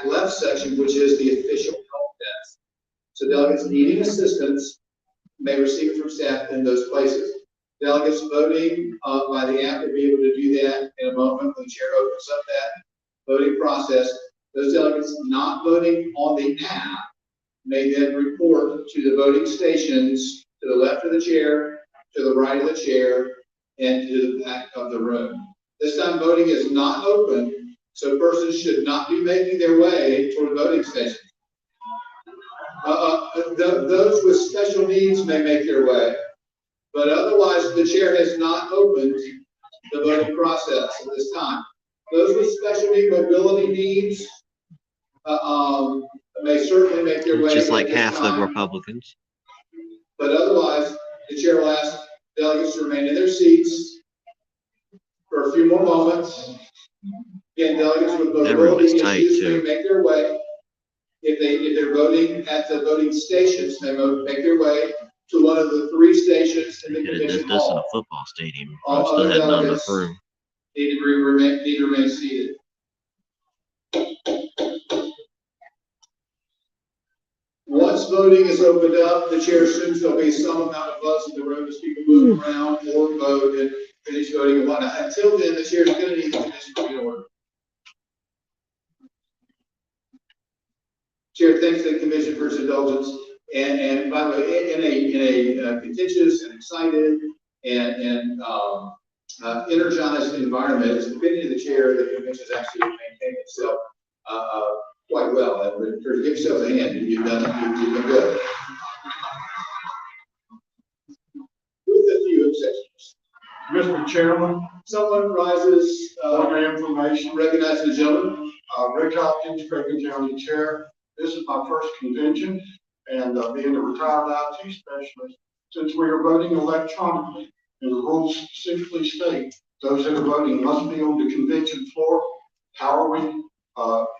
Left section, which is the official help desk. So delegates needing assistance may receive it from staff in those places. Delegates voting by the app will be able to do that in a moment when the chair opens up that voting process. Those delegates not voting on the app may then report to the voting stations to the left of the chair, to the right of the chair, and to the back of the room. This time voting is not open, so persons should not be making their way toward voting stations. Those with special needs may make their way, but otherwise, the chair has not opened the voting process at this time. Those with special need mobility needs, may certainly make their way. Just like at this half the time. Republicans. But otherwise, the chair will ask delegates to remain in their seats for a few more moments. Again, delegates with mobility tight, issues too. may make their way. If they're voting at the voting stations, they make their way to one of the 3 stations in the Could have did convention this in a hall. football stadium. All Still other had not enough delegates room. need to remain seated. Once voting is opened up, the chair assumes there'll be some amount of buzz in the room as people move around or vote and finish voting and whatnot. Until then, the chair is going to need the convention to be in order. Chair thanks the commission for its indulgence, and by the way, in a contentious and excited and energized environment, it's the opinion of the chair that the convention has actually maintained itself quite well. And give yourselves a hand. You've done good. With a few exceptions. Mr. Chairman, Someone rises, for my information, recognize the gentleman. Rick Hopkins, Craig County Chair. This is my first convention, and being a retired IT specialist, since we are voting electronically, and the rules specifically state those that are voting must be on the convention floor, how are we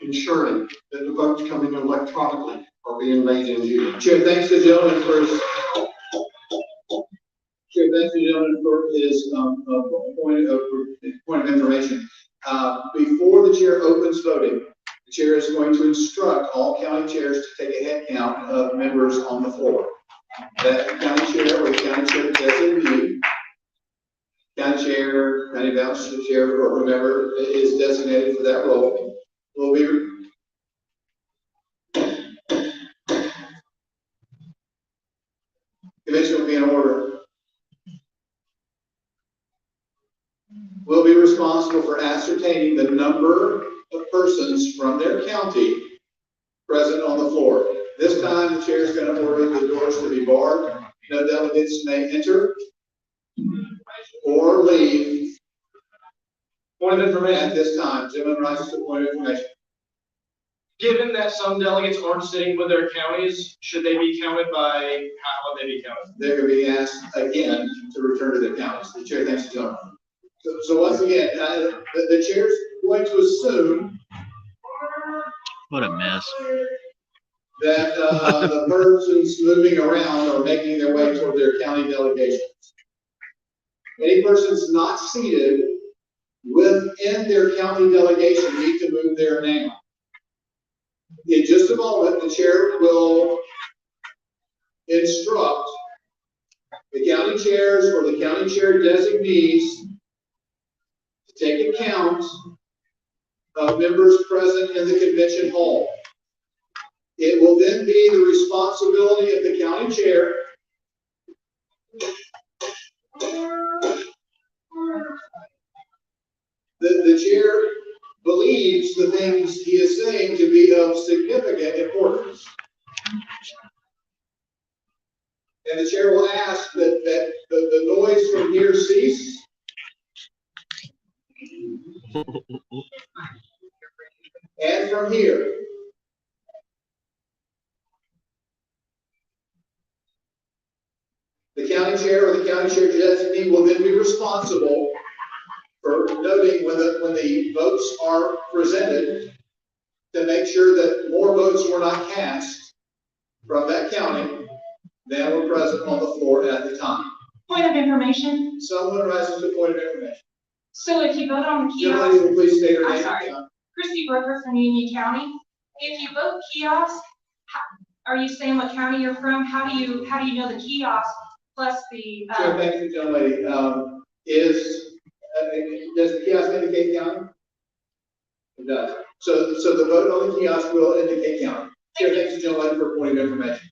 ensuring that the votes coming electronically are being made in here? Chair, thanks the gentleman for his. Chair, thanks the gentleman for his point of information. Before the chair opens voting, the chair is going to instruct all county chairs to take a head count of members on the floor. That county chair or county chair designee, county chair, county council chair, or whomever is designated for that role, will be. Convention will be in order. Will be responsible for ascertaining the number of persons from their county present on the floor. This time, the chair is going to order the doors to be barred. No delegates may enter or leave. Point of information at this time. Gentleman rises to point of information. Given that some delegates aren't sitting with their counties, should they be counted by, how would they be counted? They're going to be asked again to return to their counties. The chair thanks the gentleman. So once again, the chair's going to assume What a mess. that the persons moving around are making their way toward their county delegations. Any persons not seated within their county delegation need to move there now. In just a moment, the chair will instruct the county chairs or the county chair designees to take account of members present in the convention hall. It will then be the responsibility of the county chair the chair believes the things he is saying to be of significant importance. And the chair will ask that the noise from here cease. And from here. The county chair or the county chair designee will then be responsible for noting when the votes are presented to make sure that more votes were not cast from that county than were present on the floor at the time. Point of information. Someone rises to point of information. So if you vote on the Somebody kiosk, will please state her name. I'm sorry, Christy Brooker from Union County. If you vote kiosk, are you saying what county you're from? How do you know the kiosk plus the? Sure, thank you, young lady. Does the kiosk indicate county? It does. So the vote on the kiosk will indicate county. Sure, thanks to young lady for a point of information.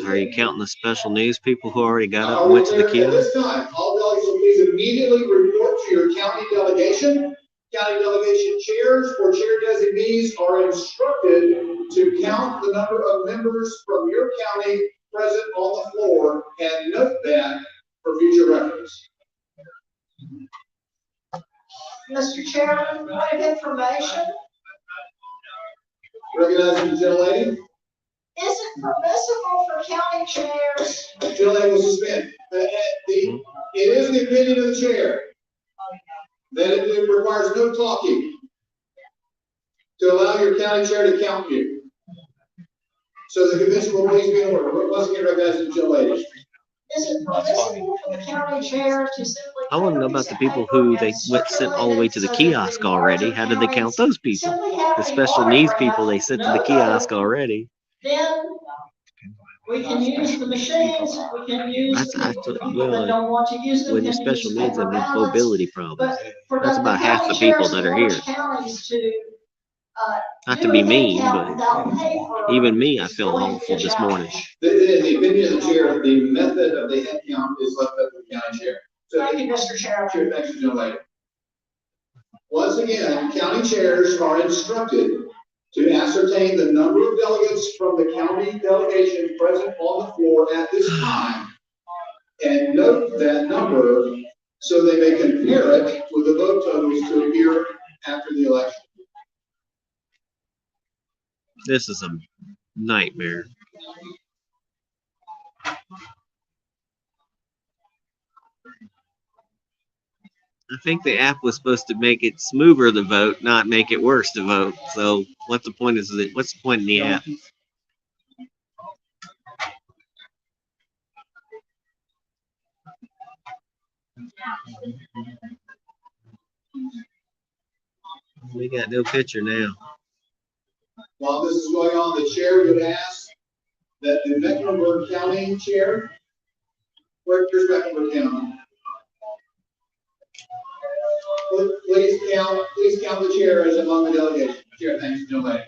Are you counting the special news people who already got up and went to the At kiosk? this time, all delegates will please immediately report to your county delegation county delegation chairs or chair designees are instructed to count the number of members from your county present on the floor and note that for future reference. Mr. Chairman, point of information, Recognizing the gentlelady. is it permissible for county chairs? The gentlelady will suspend. It is the opinion of the chair that it requires no talking to allow your county chair to count you. So the convention will please be in order. Once again, recognizing the gentlelady. Is it permissible for the county chair to simply? I want to know about the people who they went sent all the way to the kiosk already. How did they count those people? The special needs people they sent to the kiosk already. Then we can use the machines, we can use the people that don't want to use them. When you're can special use needs, paper I mean ballots. mobility problems. But for That's the about half the county people chairs that in are here. large counties to, Not do to be a head mean, count but without paper even me, I is feel going to be awful a this challenge. morning. In the opinion of the chair, the method of the head count is left up to the county chair. So, Thank you, Mr. Chairman. Chair, thanks, gentlelady. Once again, county chairs are instructed to ascertain the number of delegates from the county delegation present on the floor at this time and note that number so they may compare it with the vote totals to appear after the election. This is a nightmare. I think the app was supposed to make it smoother to vote, not make it worse to vote. So what's the point? What's the point in the app? We got no picture now. While this is going on, the chair would ask that the Mecklenburg County chair, where's Mecklenburg County? Please count the chair as among the delegation. Chair, thanks, gentlelady.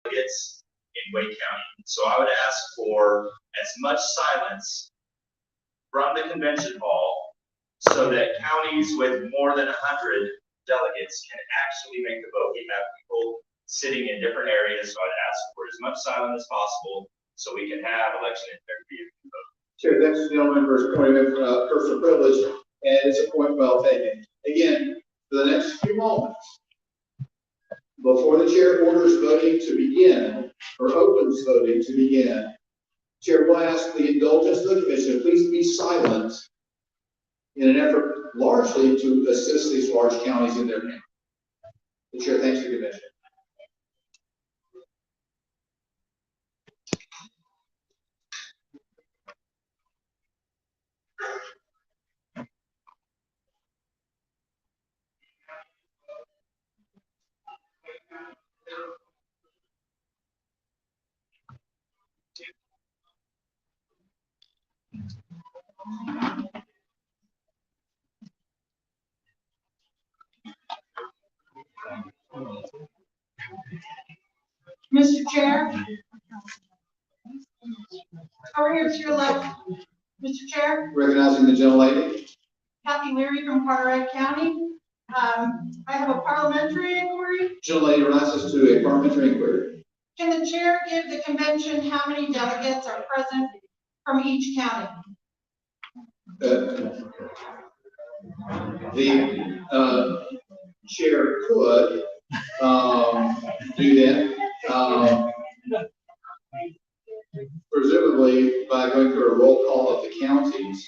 delegates in Wake County. So I would ask for as much silence from the convention hall so that counties with more than 100 delegates can actually make the vote. We have people sitting in different areas, so I'd ask for as much silence as possible so we can have election integrity and vote. Chair, thanks to the gentleman for his point of personal privilege, and it's a point well taken. Again, for the next few moments, before the chair orders voting to begin, or opens voting to begin, chair will ask the indulgence of the commission, please be silent in an effort largely to assist these large counties in their name. The chair thanks the commission. Mr. Chair. Over here to your left, Mr. Chair. Recognizing the gentlelady. Kathy Leary from Carteret County. I have a parliamentary inquiry. Gentlelady relates us to a parliamentary inquiry. Can the chair give the convention how many delegates are present from each county? The chair could do that. Presumably by going through a roll call of the counties.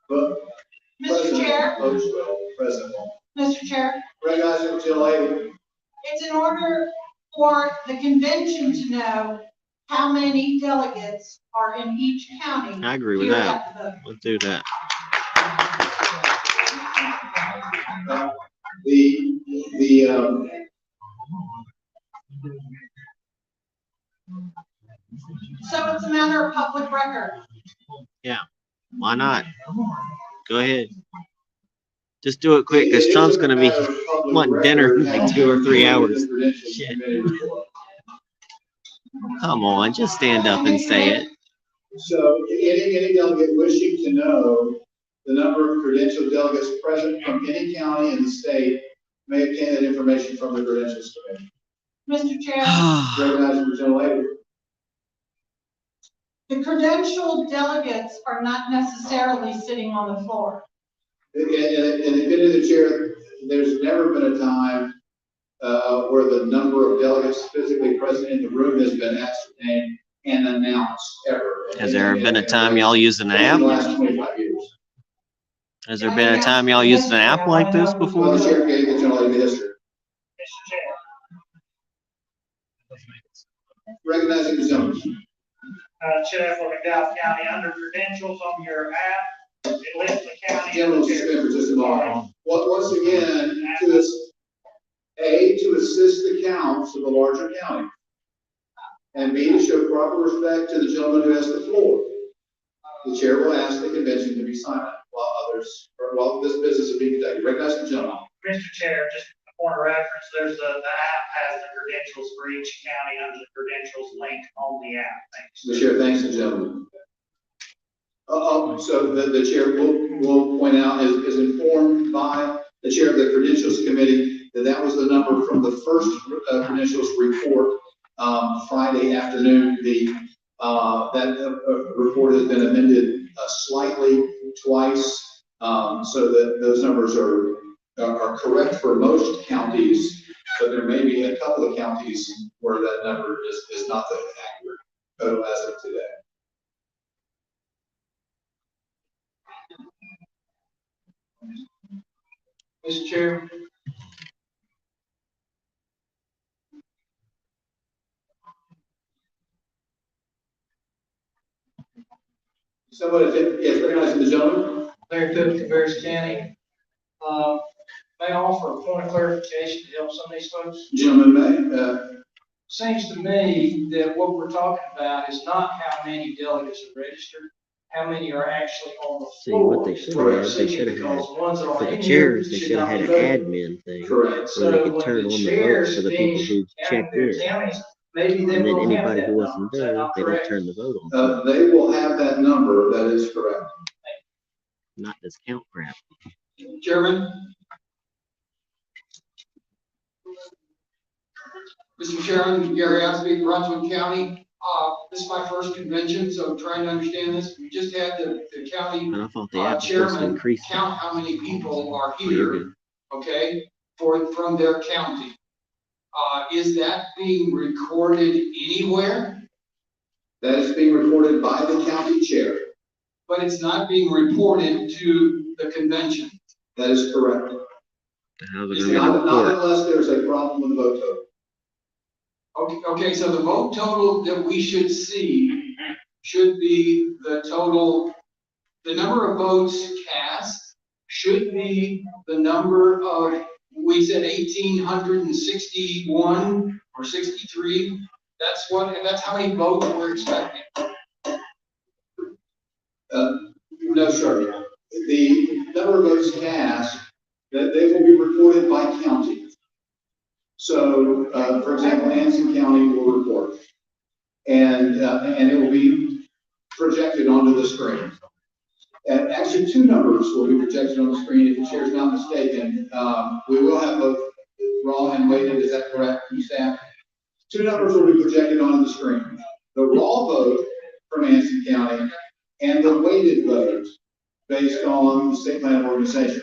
But Mr. Chair. President. Mr. Chair. Recognizing the gentlelady. It's in order for the convention to know how many delegates are in each county. I agree with here that. at the vote. Let's do that. So it's a matter of public record. Yeah. Why not? Go ahead. Just do it quick because Trump's going to be wanting dinner in like 2 or 3 hours. Shit. Come on, just stand up and say it. So any delegate wishing to know the number of credentialed delegates present from any county in the state may obtain that information from the Credentials Committee. Mr. Chair. Recognizing the gentlelady. The credentialed delegates are not necessarily sitting on the floor. In the opinion of the chair, there's never been a time where the number of delegates physically present in the room has been ascertained and announced ever. Has there ever been a time y'all used an app? In the last 25 years. Has there been a time y'all used an app like this before? Well, the chair gave the gentlelady the history. Mr. Chair. Recognizing the gentleman. Chair for McDowell County, under credentials on your app, it lists the county. Gentlemen, suspend for just a moment. Once again, to assist the counts of the larger county. And B, to show proper respect to the gentleman who has the floor. The chair will ask the convention to be silent while this business is being conducted. Recognize the gentleman. Mr. Chair, just a point of reference, there's the app has the credentials for each county under the credentials link on the app. Thanks. The chair thanks the gentleman. So the chair will point out, is informed by the chair of the Credentials Committee that was the number from the first credentials report Friday afternoon. That report has been amended slightly twice, so that those numbers are correct for most counties, but there may be a couple of counties where that number is not the accurate total as of today. Mr. Chair. Someone, yes, recognizing the gentleman. Larry Cook, Cabarrus County. May I offer a point of clarification to help some of these folks? Gentleman may. Seems to me that what we're talking about is not how many delegates are registered. how many are actually on the See, floor. what they should have, they should have had, Because ones that are for the in here chairs, they should should have not had be an voted. admin thing Correct. where they So could when turn the on the votes chairs for the people finish who counting checked their in. counties, maybe And they then will have anybody that who number. wasn't Is that there, not they don't correct? turn the vote on. They will have that number, that is correct. Not this count crap. Chairman? Mr. Chairman, Gary Osby, Brunswick County. This is my first convention, so I'm trying to understand this. We just had the county And I thought the app was supposed to chairman increase. count how many people are Well, you're here, good. okay, from their county. Is that being recorded anywhere? That is being recorded by the county chair. But it's not being reported to the convention. That is correct. How's it It's gonna not, get not reported? unless there's a problem with the vote total. Okay, so the vote total that we should see should be the total, the number of votes cast should be the number of, we said 1,861 or 63. That's how many votes we're expecting. No, sir. The number of votes cast, that they will be recorded by county. So, for example, Anson County will report, and it will be projected onto the screen. And actually, two numbers will be projected on the screen, if the chair is not mistaken. We will have both raw and weighted, is that correct, from staff? Two numbers will be projected onto the screen. The raw vote from Anson County and the weighted vote based on the state plan of organization.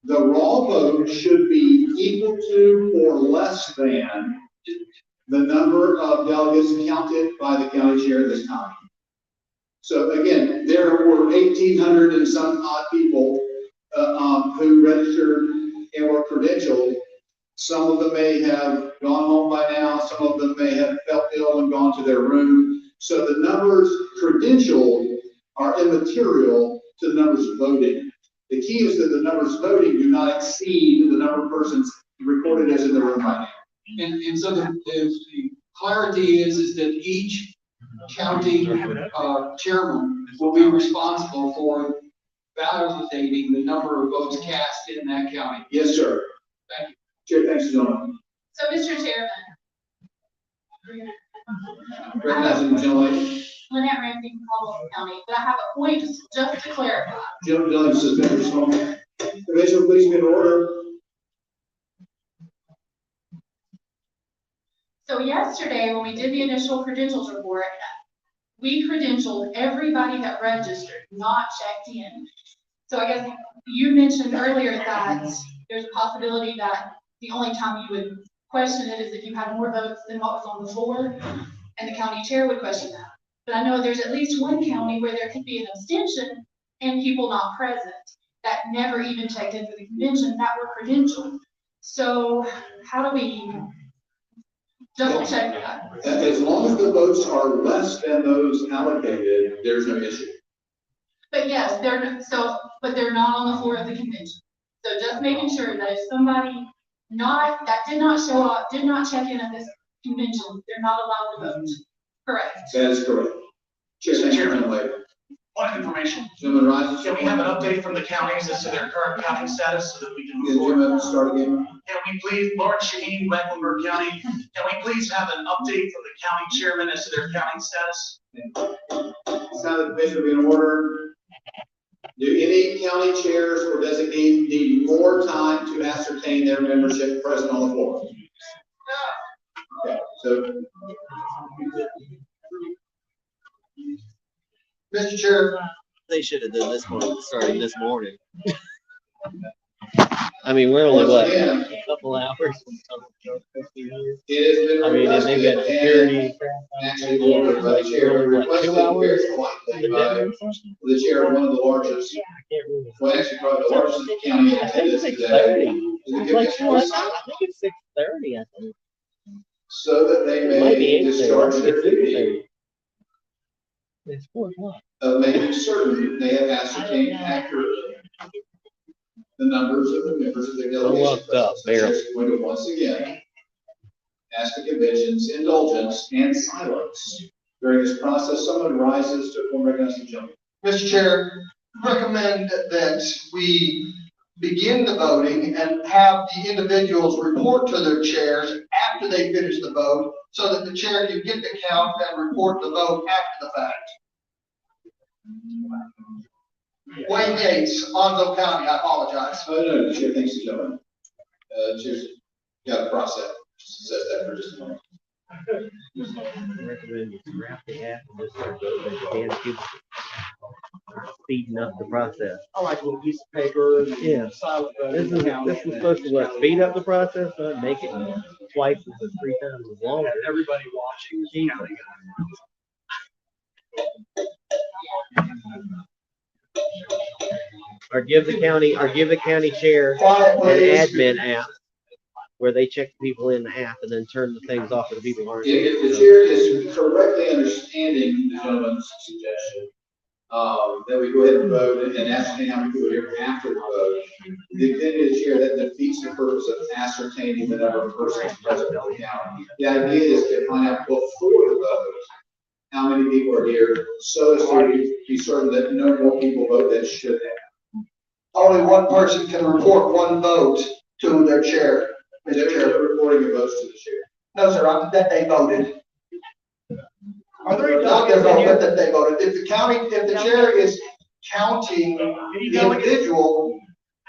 The raw vote should be equal to or less than the number of delegates counted by the county chair this time. So again, there were 1,800 and some odd people who registered and were credentialed. Some of them may have gone home by now. Some of them may have felt ill and gone to their room. So the numbers credentialed are immaterial to the numbers voting. The key is that the numbers voting do not exceed the number of persons recorded as in the room right now. And so the clarity is that each county chairman will be responsible for validating the number of votes cast in that county. Yes, sir. Thank you. Chair, thanks, gentlemen. So, Mr. Chairman. Recognizing the gentlelady. Lynette Ramsey from Caldwell County, but I have a point just to clarify. Gentleman, suspend this moment. Commissioner, please get order. So yesterday, when we did the initial credentials report, we credentialed everybody that registered, not checked in. So I guess you mentioned earlier that there's a possibility that the only time you would question it is if you had more votes than what was on the floor, and the county chair would question that. But I know there's at least one county where there could be an abstention and people not present that never even checked in for the convention that were credentialed. So how do we double check that? As long as the votes are less than those allocated, there's no issue. But yes, but they're not on the floor of the convention. So just making sure that if somebody that did not show up, did not check in at this convention, they're not allowed to vote. Correct. That is correct. Chair, thank you, gentleman. Point of information. Gentleman rises. Can we have an update from the counties as to their current county status so that we can Yes, move forward? gentlemen, start again. Can we please, Lawrence Shaheen, Mecklenburg County, can we please have an update from the county chairman as to their county status? It's now the commission will be in order. Do any county chairs or designees need more time to ascertain their membership present on the floor? Okay, so. Mr. Chair. They should have done this one starting this morning. I mean, we're only what, a couple hours. It has been I mean, and they've got security. Actually, ordered by the chair, requested 2 hours? very politely by the chair of one of the largest, well, actually probably the largest county in Tennessee today. It's like, I think it's 6:30, I think. So that they It might be may 8:30. discharge I think their it's duty 6:30. It's 4 o'clock. of making certain they have ascertained accurately the numbers of the members of the delegation. looked up, So the chair is going to once again ask the convention's indulgence and silence during this process. Someone rises to form recognizing the gentleman. Mr. Chair, recommend that we begin the voting and have the individuals report to their chairs after they finish the vote, so that the chair can get the count and report the vote after the fact. Wayne Gates, Onslow County, I apologize. Oh, no, Chair, thanks to gentlemen. Chair's got a process, says that for just a moment. Recommend you scrap the app and just start going to the damn cube. Speeding up the process. I like a little piece of paper. Yeah. This is supposed to what, speed up the process, not make it twice as 3 times as long. Everybody watching is counting. Or give the county chair Quiet, an please. admin app where they check the people in the app and then turn the things off for the people who aren't. If the chair is correctly understanding the gentleman's suggestion, that we go ahead and vote and ascertain how many people are here after the vote, the opinion of the chair, that defeats the purpose of ascertaining the number of persons present in the county. The idea is to find out before the vote how many people are here, so as to be certain that no more people vote than should have. Only one person can report one vote to their chair. Mr. Chair. They're reporting the votes to the chair. No, sir, that they voted. Are there any Not their delegates in vote, here? but that they voted. If the chair is counting Any the delegates? individual,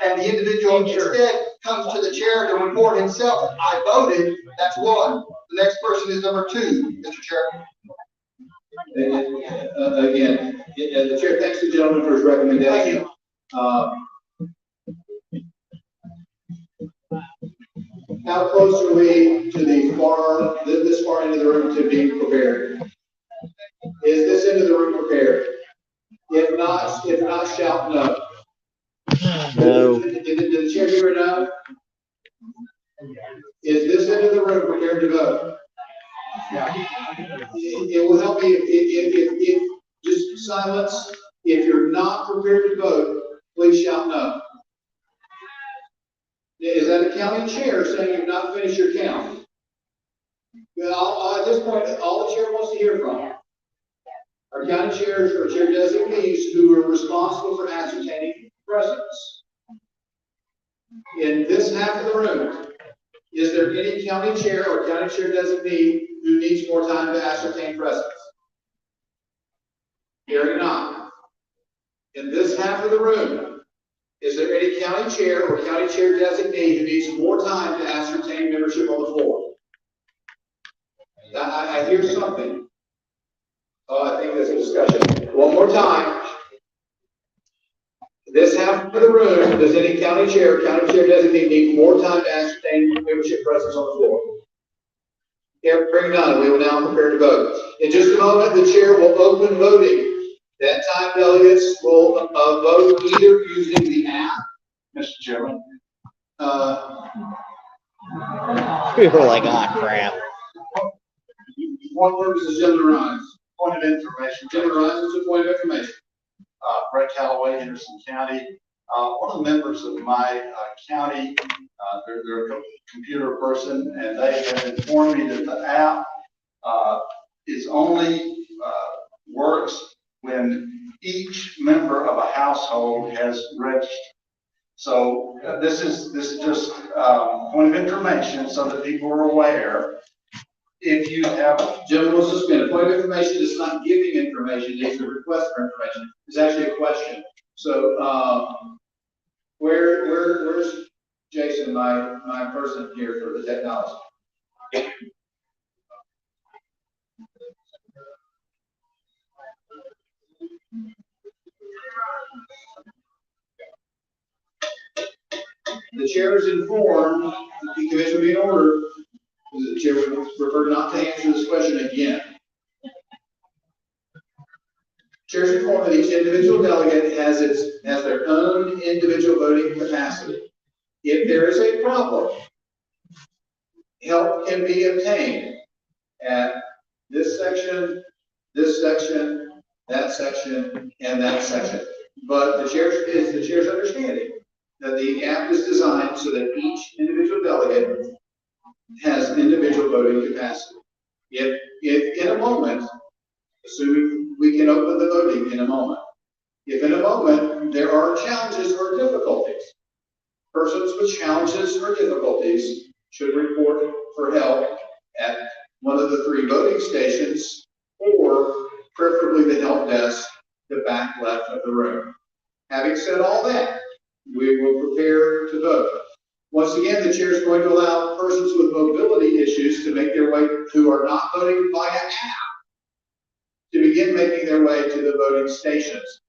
and the individual instead comes to the chair to report himself, I voted, that's one. The next person is number 2, Mr. Chair. Again, the chair thanks the gentleman for his recommendation. How close are we to this far into the room to being prepared? Is this end of the room prepared? If not, shout no. No. Did the chair hear it no? Is this end of the room prepared to vote? It will help me if just silence. If you're not prepared to vote, please shout no. Is that a county chair saying you've not finished your count? Well, at this point, all the chair wants to hear from are county chairs or chair designees who are responsible for ascertaining presence. In this half of the room, is there any county chair or county chair designee who needs more time to ascertain presence? Hearing none. In this half of the room, is there any county chair or county chair designee who needs more time to ascertain membership on the floor? I hear something. Oh, I think that's a discussion. One more time. This half of the room, does any county chair designee need more time to ascertain membership presence on the floor? Hearing none, we will now prepare to vote. In just a moment, the chair will open voting. That time, delegates will vote either using the app. Mr. Chairman. We were like, ah, crap. One purpose is gentleman rise. Point of information. Gentleman rise is a point of information. Brett Calloway, Henderson County. One of the members of my county, they're a computer person, and they have informed me that the app is only works when each member of a household has registered. So this is just point of information so that people are aware. If you have Gentleman will suspend. A point of information is not giving information, it's a request for information. It's actually a question. So, where's Jason, my person here for the technology? The chair is informed, the commission will be in order. The chair would prefer not to answer this question again. Chair is informed that each individual delegate has their own individual voting capacity. If there is a problem, help can be obtained at this section, that section, and that section. But the chair's understanding that the app is designed so that each individual delegate has individual voting capacity. If in a moment, assuming we can open the voting in a moment, If in a moment there are challenges or difficulties, persons with challenges or difficulties should report for help at one of the 3 voting stations, or preferably the help desk, the back left of the room. Having said all that, we will prepare to vote. Once again, the chair is going to allow persons with mobility issues to make their way, who are not voting via app, to begin making their way to the voting stations.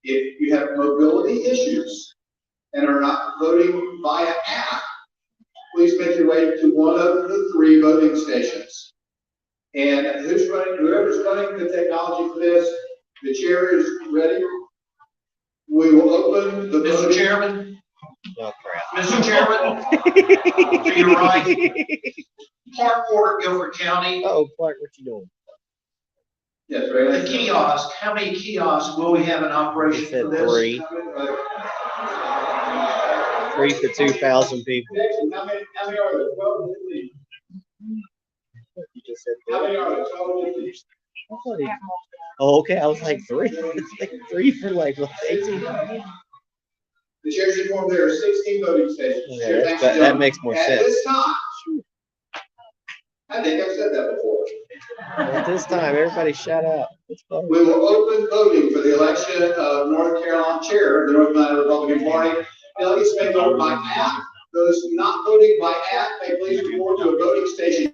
If you have mobility issues and are not voting via app, please make your way to one of the 3 voting stations. And whoever's running the technology for this, the chair is ready. We will open the Mr. voting. Chairman, Oh, crap. Mr. Chairman, to your right, Clark Porter, Guilford County. Oh, Clark, what you doing? Yes, right. The kiosk, how many kiosks will we have in He operation said for this? 3. 3 for 2,000 people. How many are there? 12 to 15. You just said How 3. many are there? 12 to 15. Oh, okay. I was like 3. It's like 3 for like 18. The chair's informed there are 16 voting stations. Okay, Chair, that's- thanks, that gentlemen. makes more At sense. this time, I think I've said that before. At this time, everybody shut up. Let's vote. We will open voting for the election of North Carolina chair of the North Carolina Republican Party. Delegates may vote by app. Those not voting by app may please report to a voting station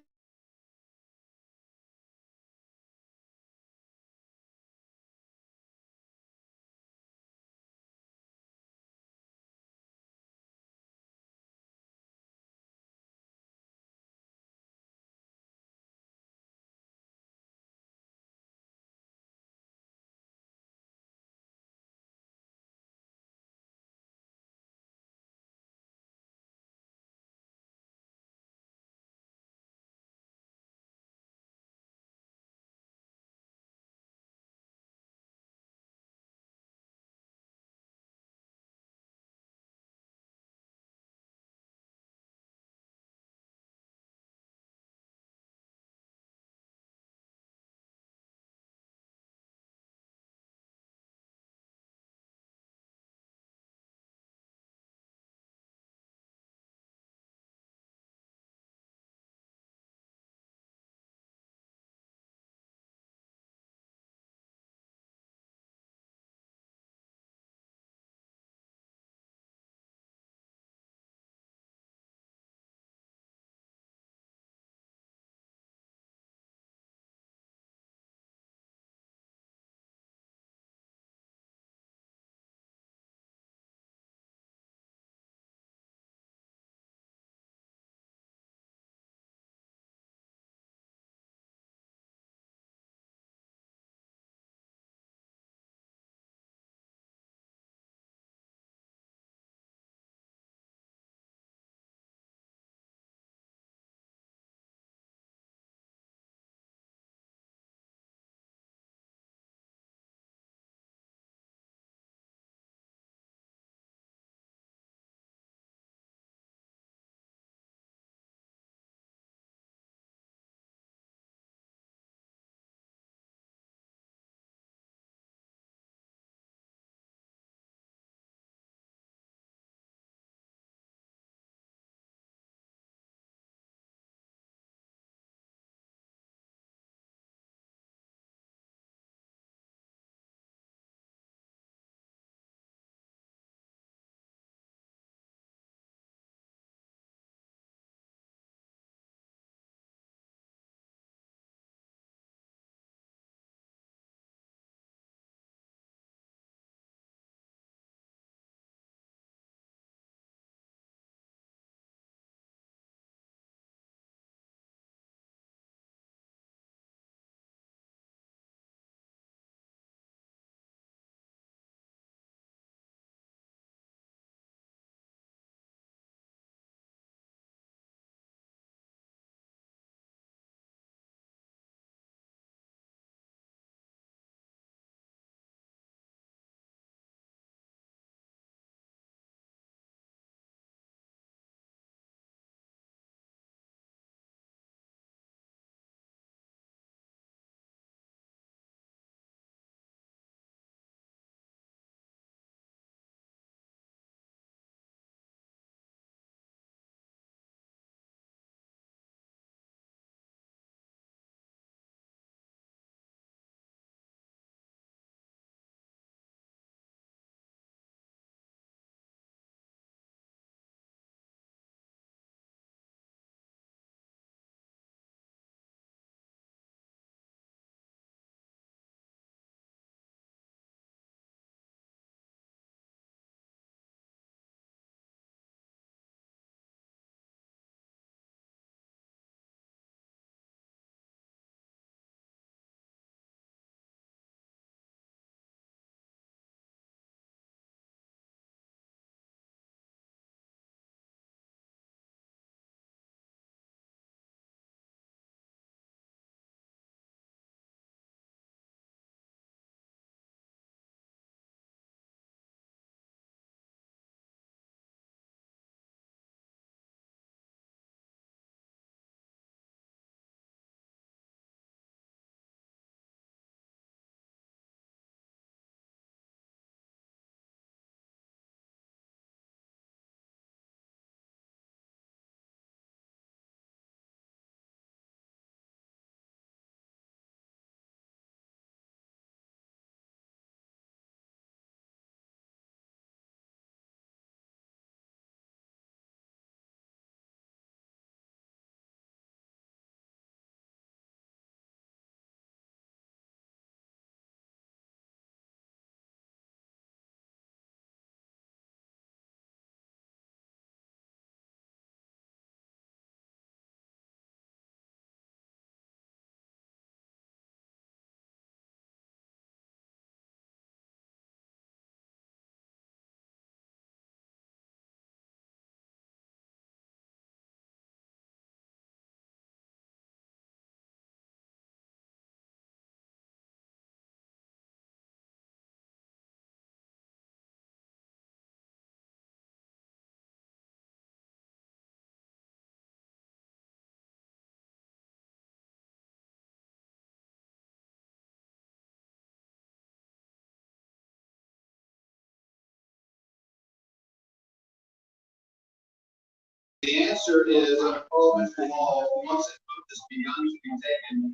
answer is, under parliamentary law, once a vote has begun to be taken,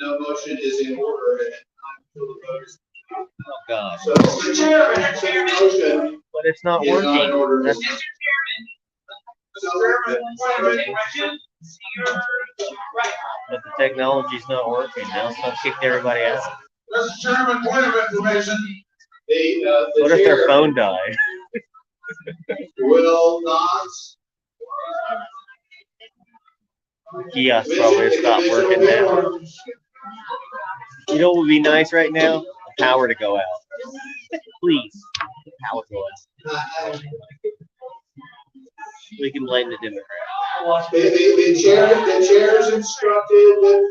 no motion is in order at that time until the vote is. Oh, God. So, Mr. Chairman, motion But it's not is not in working. order. That's, but the technology's not working. Now it's not kicked everybody out. Mr. Chairman, point of information. The What if their chair phone died? will not. Kiosk probably stopped working now. You know what would be nice right now? The power to go out. Please. Power go out. We can blame the Democrats. The chair is instructed that.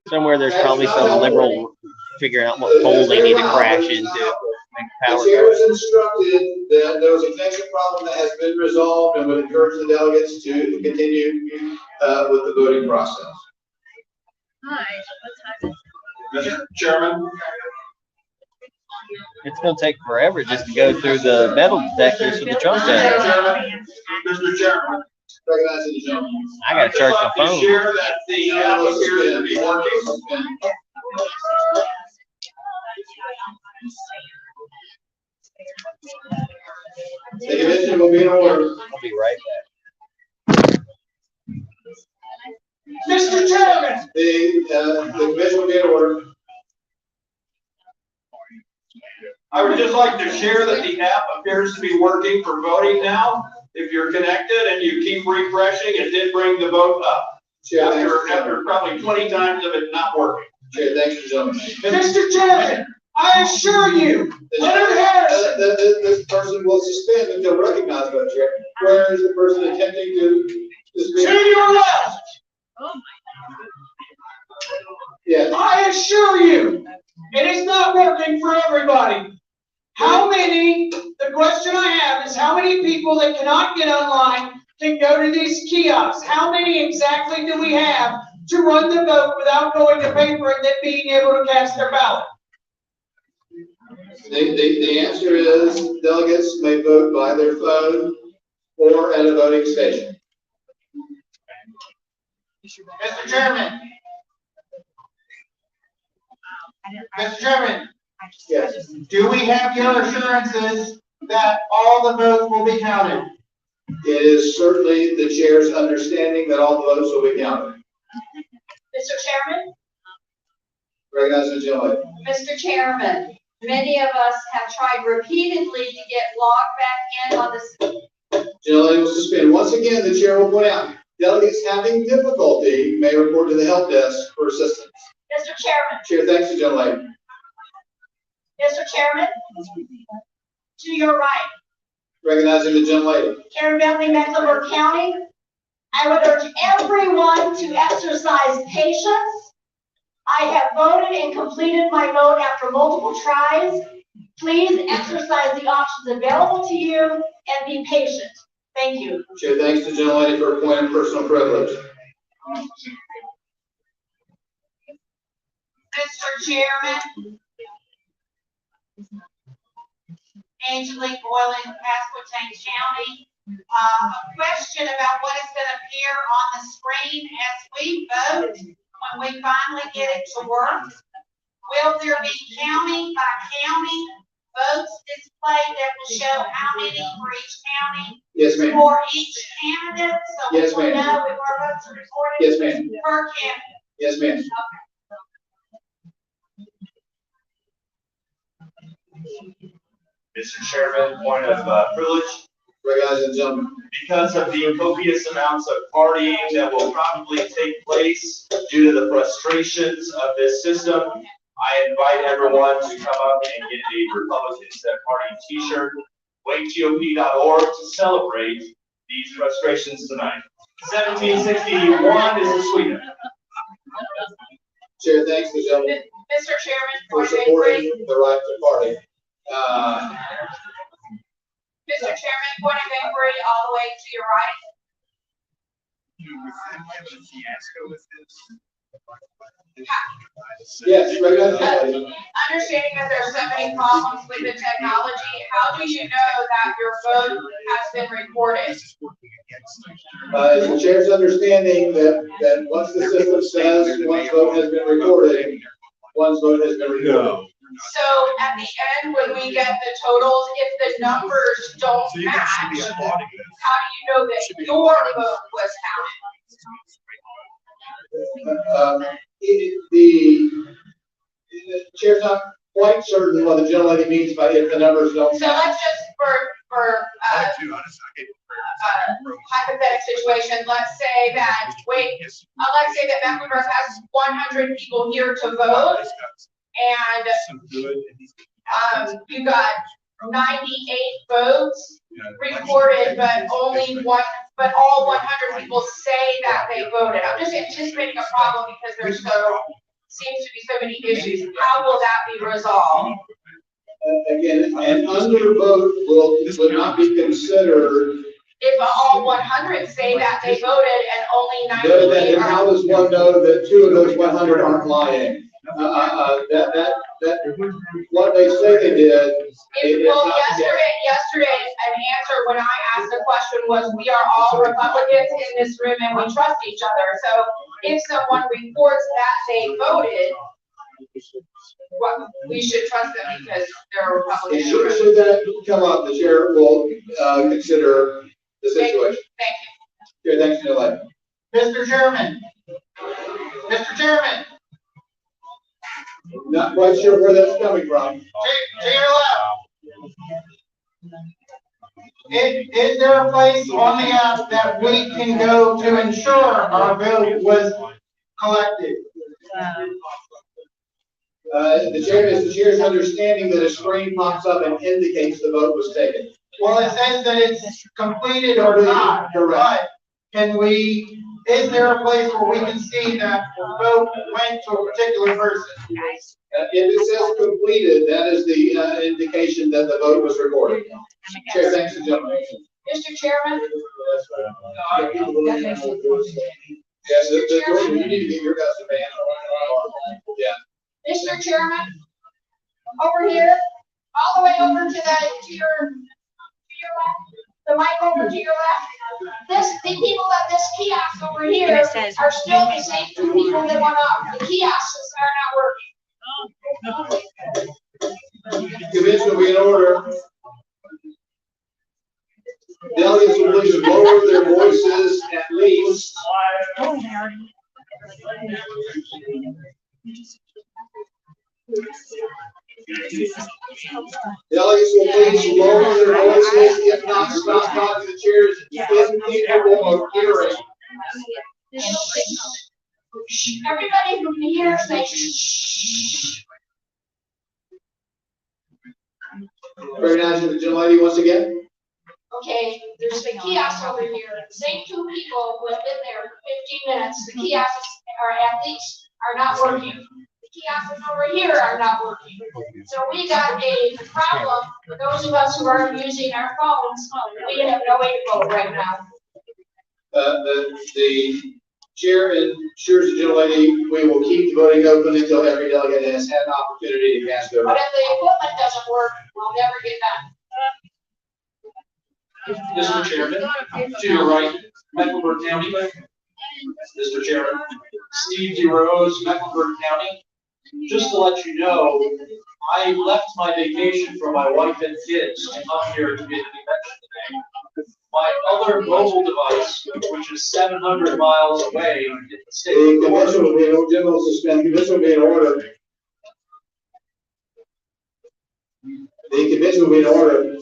Somewhere there's probably some liberal figuring out what pole they need to crash into. Make power The chair go is instructed that there was a connection problem that has been resolved and would encourage the delegates to continue with the voting process. Mr. Chairman, It's going to take forever just to go through the metal detectors for the Trump data. Mr. Chairman, Recognizing the gentleman. I got to charge my phone. share that the app appears to be working. The commission will be in order. I'll be right back. Mr. Chairman, The commission will be in order. I would just like to share that the app appears to be working for voting now. If you're connected and you keep refreshing, it did bring the vote up. After probably 20 times of it not working. Chair, thanks for gentlemen. Mr. Chairman, I assure you, Leonard Harrison. This person will suspend until recognized by the chair. Where is the person attempting to To your left. Yes. I assure you, it is not working for everybody. How many, the question I have is how many people that cannot get online can go to these kiosks? How many exactly do we have to run the vote without going to paper and then being able to cast their ballot? The answer is delegates may vote by their phone or at a voting station. Mr. Chairman. Mr. Chairman. Yes. Do we have your assurances that all the votes will be counted? It is certainly the chair's understanding that all the votes will be counted. Mr. Chairman? Recognize the gentleman. Mr. Chairman, many of us have tried repeatedly to get logged back in on the. Gentleman will suspend. Once again, the chair will point out, delegates having difficulty may report to the help desk for assistance. Mr. Chairman? Chair, thanks the gentleman. Mr. Chairman? To your right. Recognizing the gentlelady. Karen Bentley, Mecklenburg County. I would urge everyone to exercise patience. I have voted and completed my vote after multiple tries. Please exercise the options available to you and be patient. Thank you. Chair, thanks the gentlelady for a point of personal privilege. Mr. Chairman. Angelique Boylan, Pasquotank County. A question about what is going to appear on the screen as we vote when we finally get it to work. Will there be county by county votes displayed that will show how many for each county? Yes, ma'am. For each candidate, so Yes, we will ma'am. know if our votes are recorded? Yes, ma'am. Per candidate. Yes, ma'am. Mr. Chairman, point of privilege. Recognizing the gentleman. Because of the copious amounts of partying that will probably take place due to the frustrations of this system, I invite everyone to come up and get a Republicans That Party t-shirt, wakegop.org to celebrate these frustrations tonight. 1761 is the sweetener. Chair, thanks the gentleman Mr. Chairman, for point of supporting inquiry. the right to party. Mr. Chairman, point of inquiry all the way to your right. Yes, right on. Understanding that there are so many problems with the technology, how do you know that your vote has been recorded? It's the chair's understanding that once the system says one's vote has been recorded, one's vote has been recorded. So at the end, when we get the totals, if the numbers don't match, how do you know that your vote was counted? The chair's not quite certain what the gentlelady means by if the numbers don't So match. let's just, for hypothetical situation, let's say that, let's say that Mecklenburg has 100 people here to vote, and you got 98 votes recorded, but but all 100 people say that they voted. I'm just anticipating a problem because seems to be so many issues. How will that be resolved? Again, an undervote would not be considered. If all 100 say that they voted and only Then 98 are. how does one know that 2 of those 100 aren't lying? What they say they did. Well, yesterday, an answer when I asked the question was, we are all Republicans in this room and we trust each other. So if someone reports that they voted, we should trust them because they're a Republican. Should that come up, the chair will consider the situation. Thank you. Okay, thanks, Neil. Mr. Chairman. Mr. Chairman. Not quite sure where that's coming from. To your left. Is there a place on the app that we can go to ensure our vote was collected? The chair's understanding that a screen pops up and indicates the vote was taken. Well, it says that it's completed or not. Correct. But is there a place where we can see that the vote went to a particular person? If it says completed, that is the indication that the vote was recorded. Chair, thanks the gentleman. Mr. Chairman? Yes, you need to get your guys a ban. Yeah. Mr. Chairman, over here, all the way over to your left, the mic over to your left. The people at this kiosk over here are still the same 2 people that went up. The kiosks are not working. Convention will be in order. Delegates will please lower their voices at least. Delegates will please lower their voices, if not stop talking to the chairs, incapable of hearing. Everybody from here say shh. Recognize the gentlelady once again. Okay, there's the kiosk over here. The same 2 people who have been there for 15 minutes. The kiosks are not working. The kiosks over here are not working. So we got a problem for those of us who are using our phones. We have no way to vote right now. The chair ensures the gentlelady, we will keep the voting open until every delegate has had an opportunity to cast their vote. But if the equipment doesn't work, we'll never get done. Mr. Chairman, to your right, Mecklenburg County. Mr. Chairman, Steve DeRose, Mecklenburg County. Just to let you know, I left my vacation for my wife and kids to come here to be at the convention today. My other mobile device, which is 700 miles away in the state. The convention will be in general suspension. This will be in order. The convention will be in order.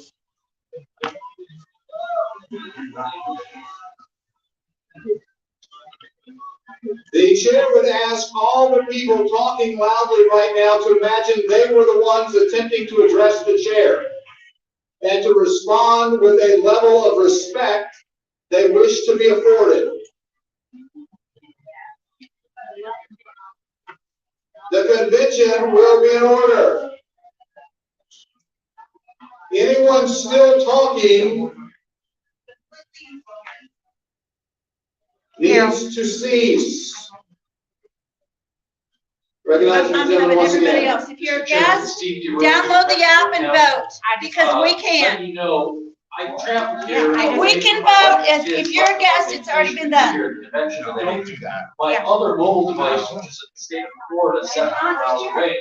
The chair would ask all the people talking loudly right now to imagine they were the ones attempting to address the chair and to respond with a level of respect they wish to be afforded. The convention will be in order. Anyone still talking needs to cease. Recognize the I'm gentleman coming, once everybody again. else. If you're a Mr. Chairman, guest, Steve DeRosa. download the app and vote, because we Let can. you know, I traveled here. We can vote, if you're a guest, it's already been done. Don't do that. My other mobile device, which is in the state of Florida, 7 miles away,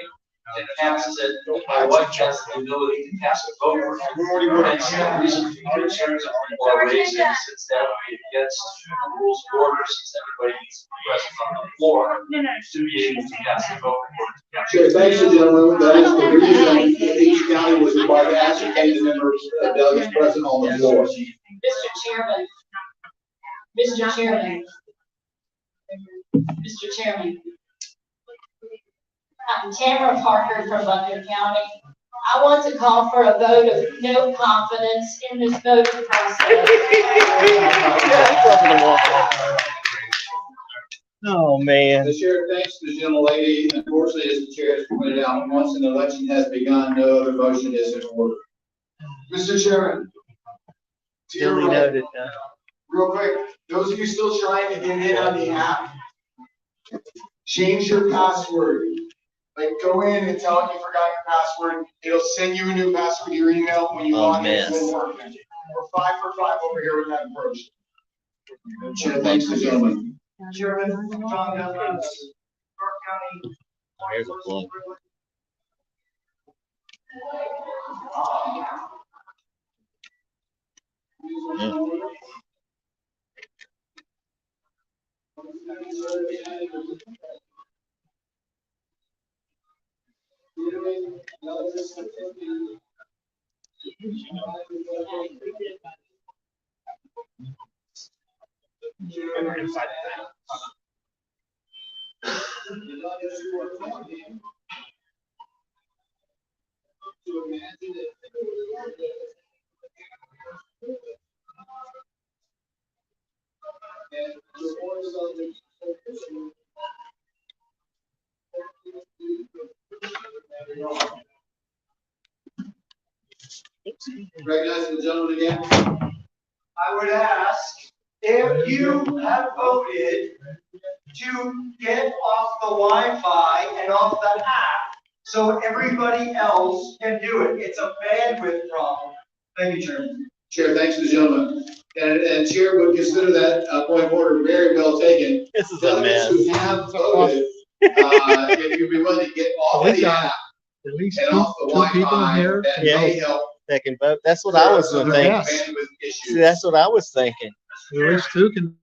and passes it, my wife has the ability to cast a vote. And some recent concerns of people are raising, since that would be against the rules of order, since everybody needs to be present on the floor to be able to cast a vote. Chair, thanks to the gentleman. That is the reason that each county was required to ascertain the numbers of delegates present on the floor. Mr. Chairman. Mr. Chairman. Mr. Chairman. I'm Tamara Parker from Buckingham County. I want to call for a vote of no confidence in this voting process. Oh, man. The sheriff thanks the gentlelady. Unfortunately, as the chair has pointed out, once an election has begun, no other motion is in order. Mr. Chairman. to your Duly right. noted. Real quick, those of you still trying to get in on the app, change your password. Like, go in and tell it you forgot your password. It'll send you a new password to your email when you log in. It will work. We're 5 for 5 over here with that approach. Chair, thanks the gentleman. Chairman, John Evans, York County. Here's a plug. Recognize the gentleman again. I would ask if you have voted to get off the Wi-Fi and off the app, so everybody else can do it. It's a bandwidth problem. Thank you, Chairman. Chair, thanks the gentleman. And Chair would consider that point of order very well taken. This is a mess. Delegates who have voted, if you'd be willing to get off the app At least and off the two people Wi-Fi, here. that may help. That can vote. That's what I was thinking. Bandwidth issues. See, that's what I was thinking. At least two can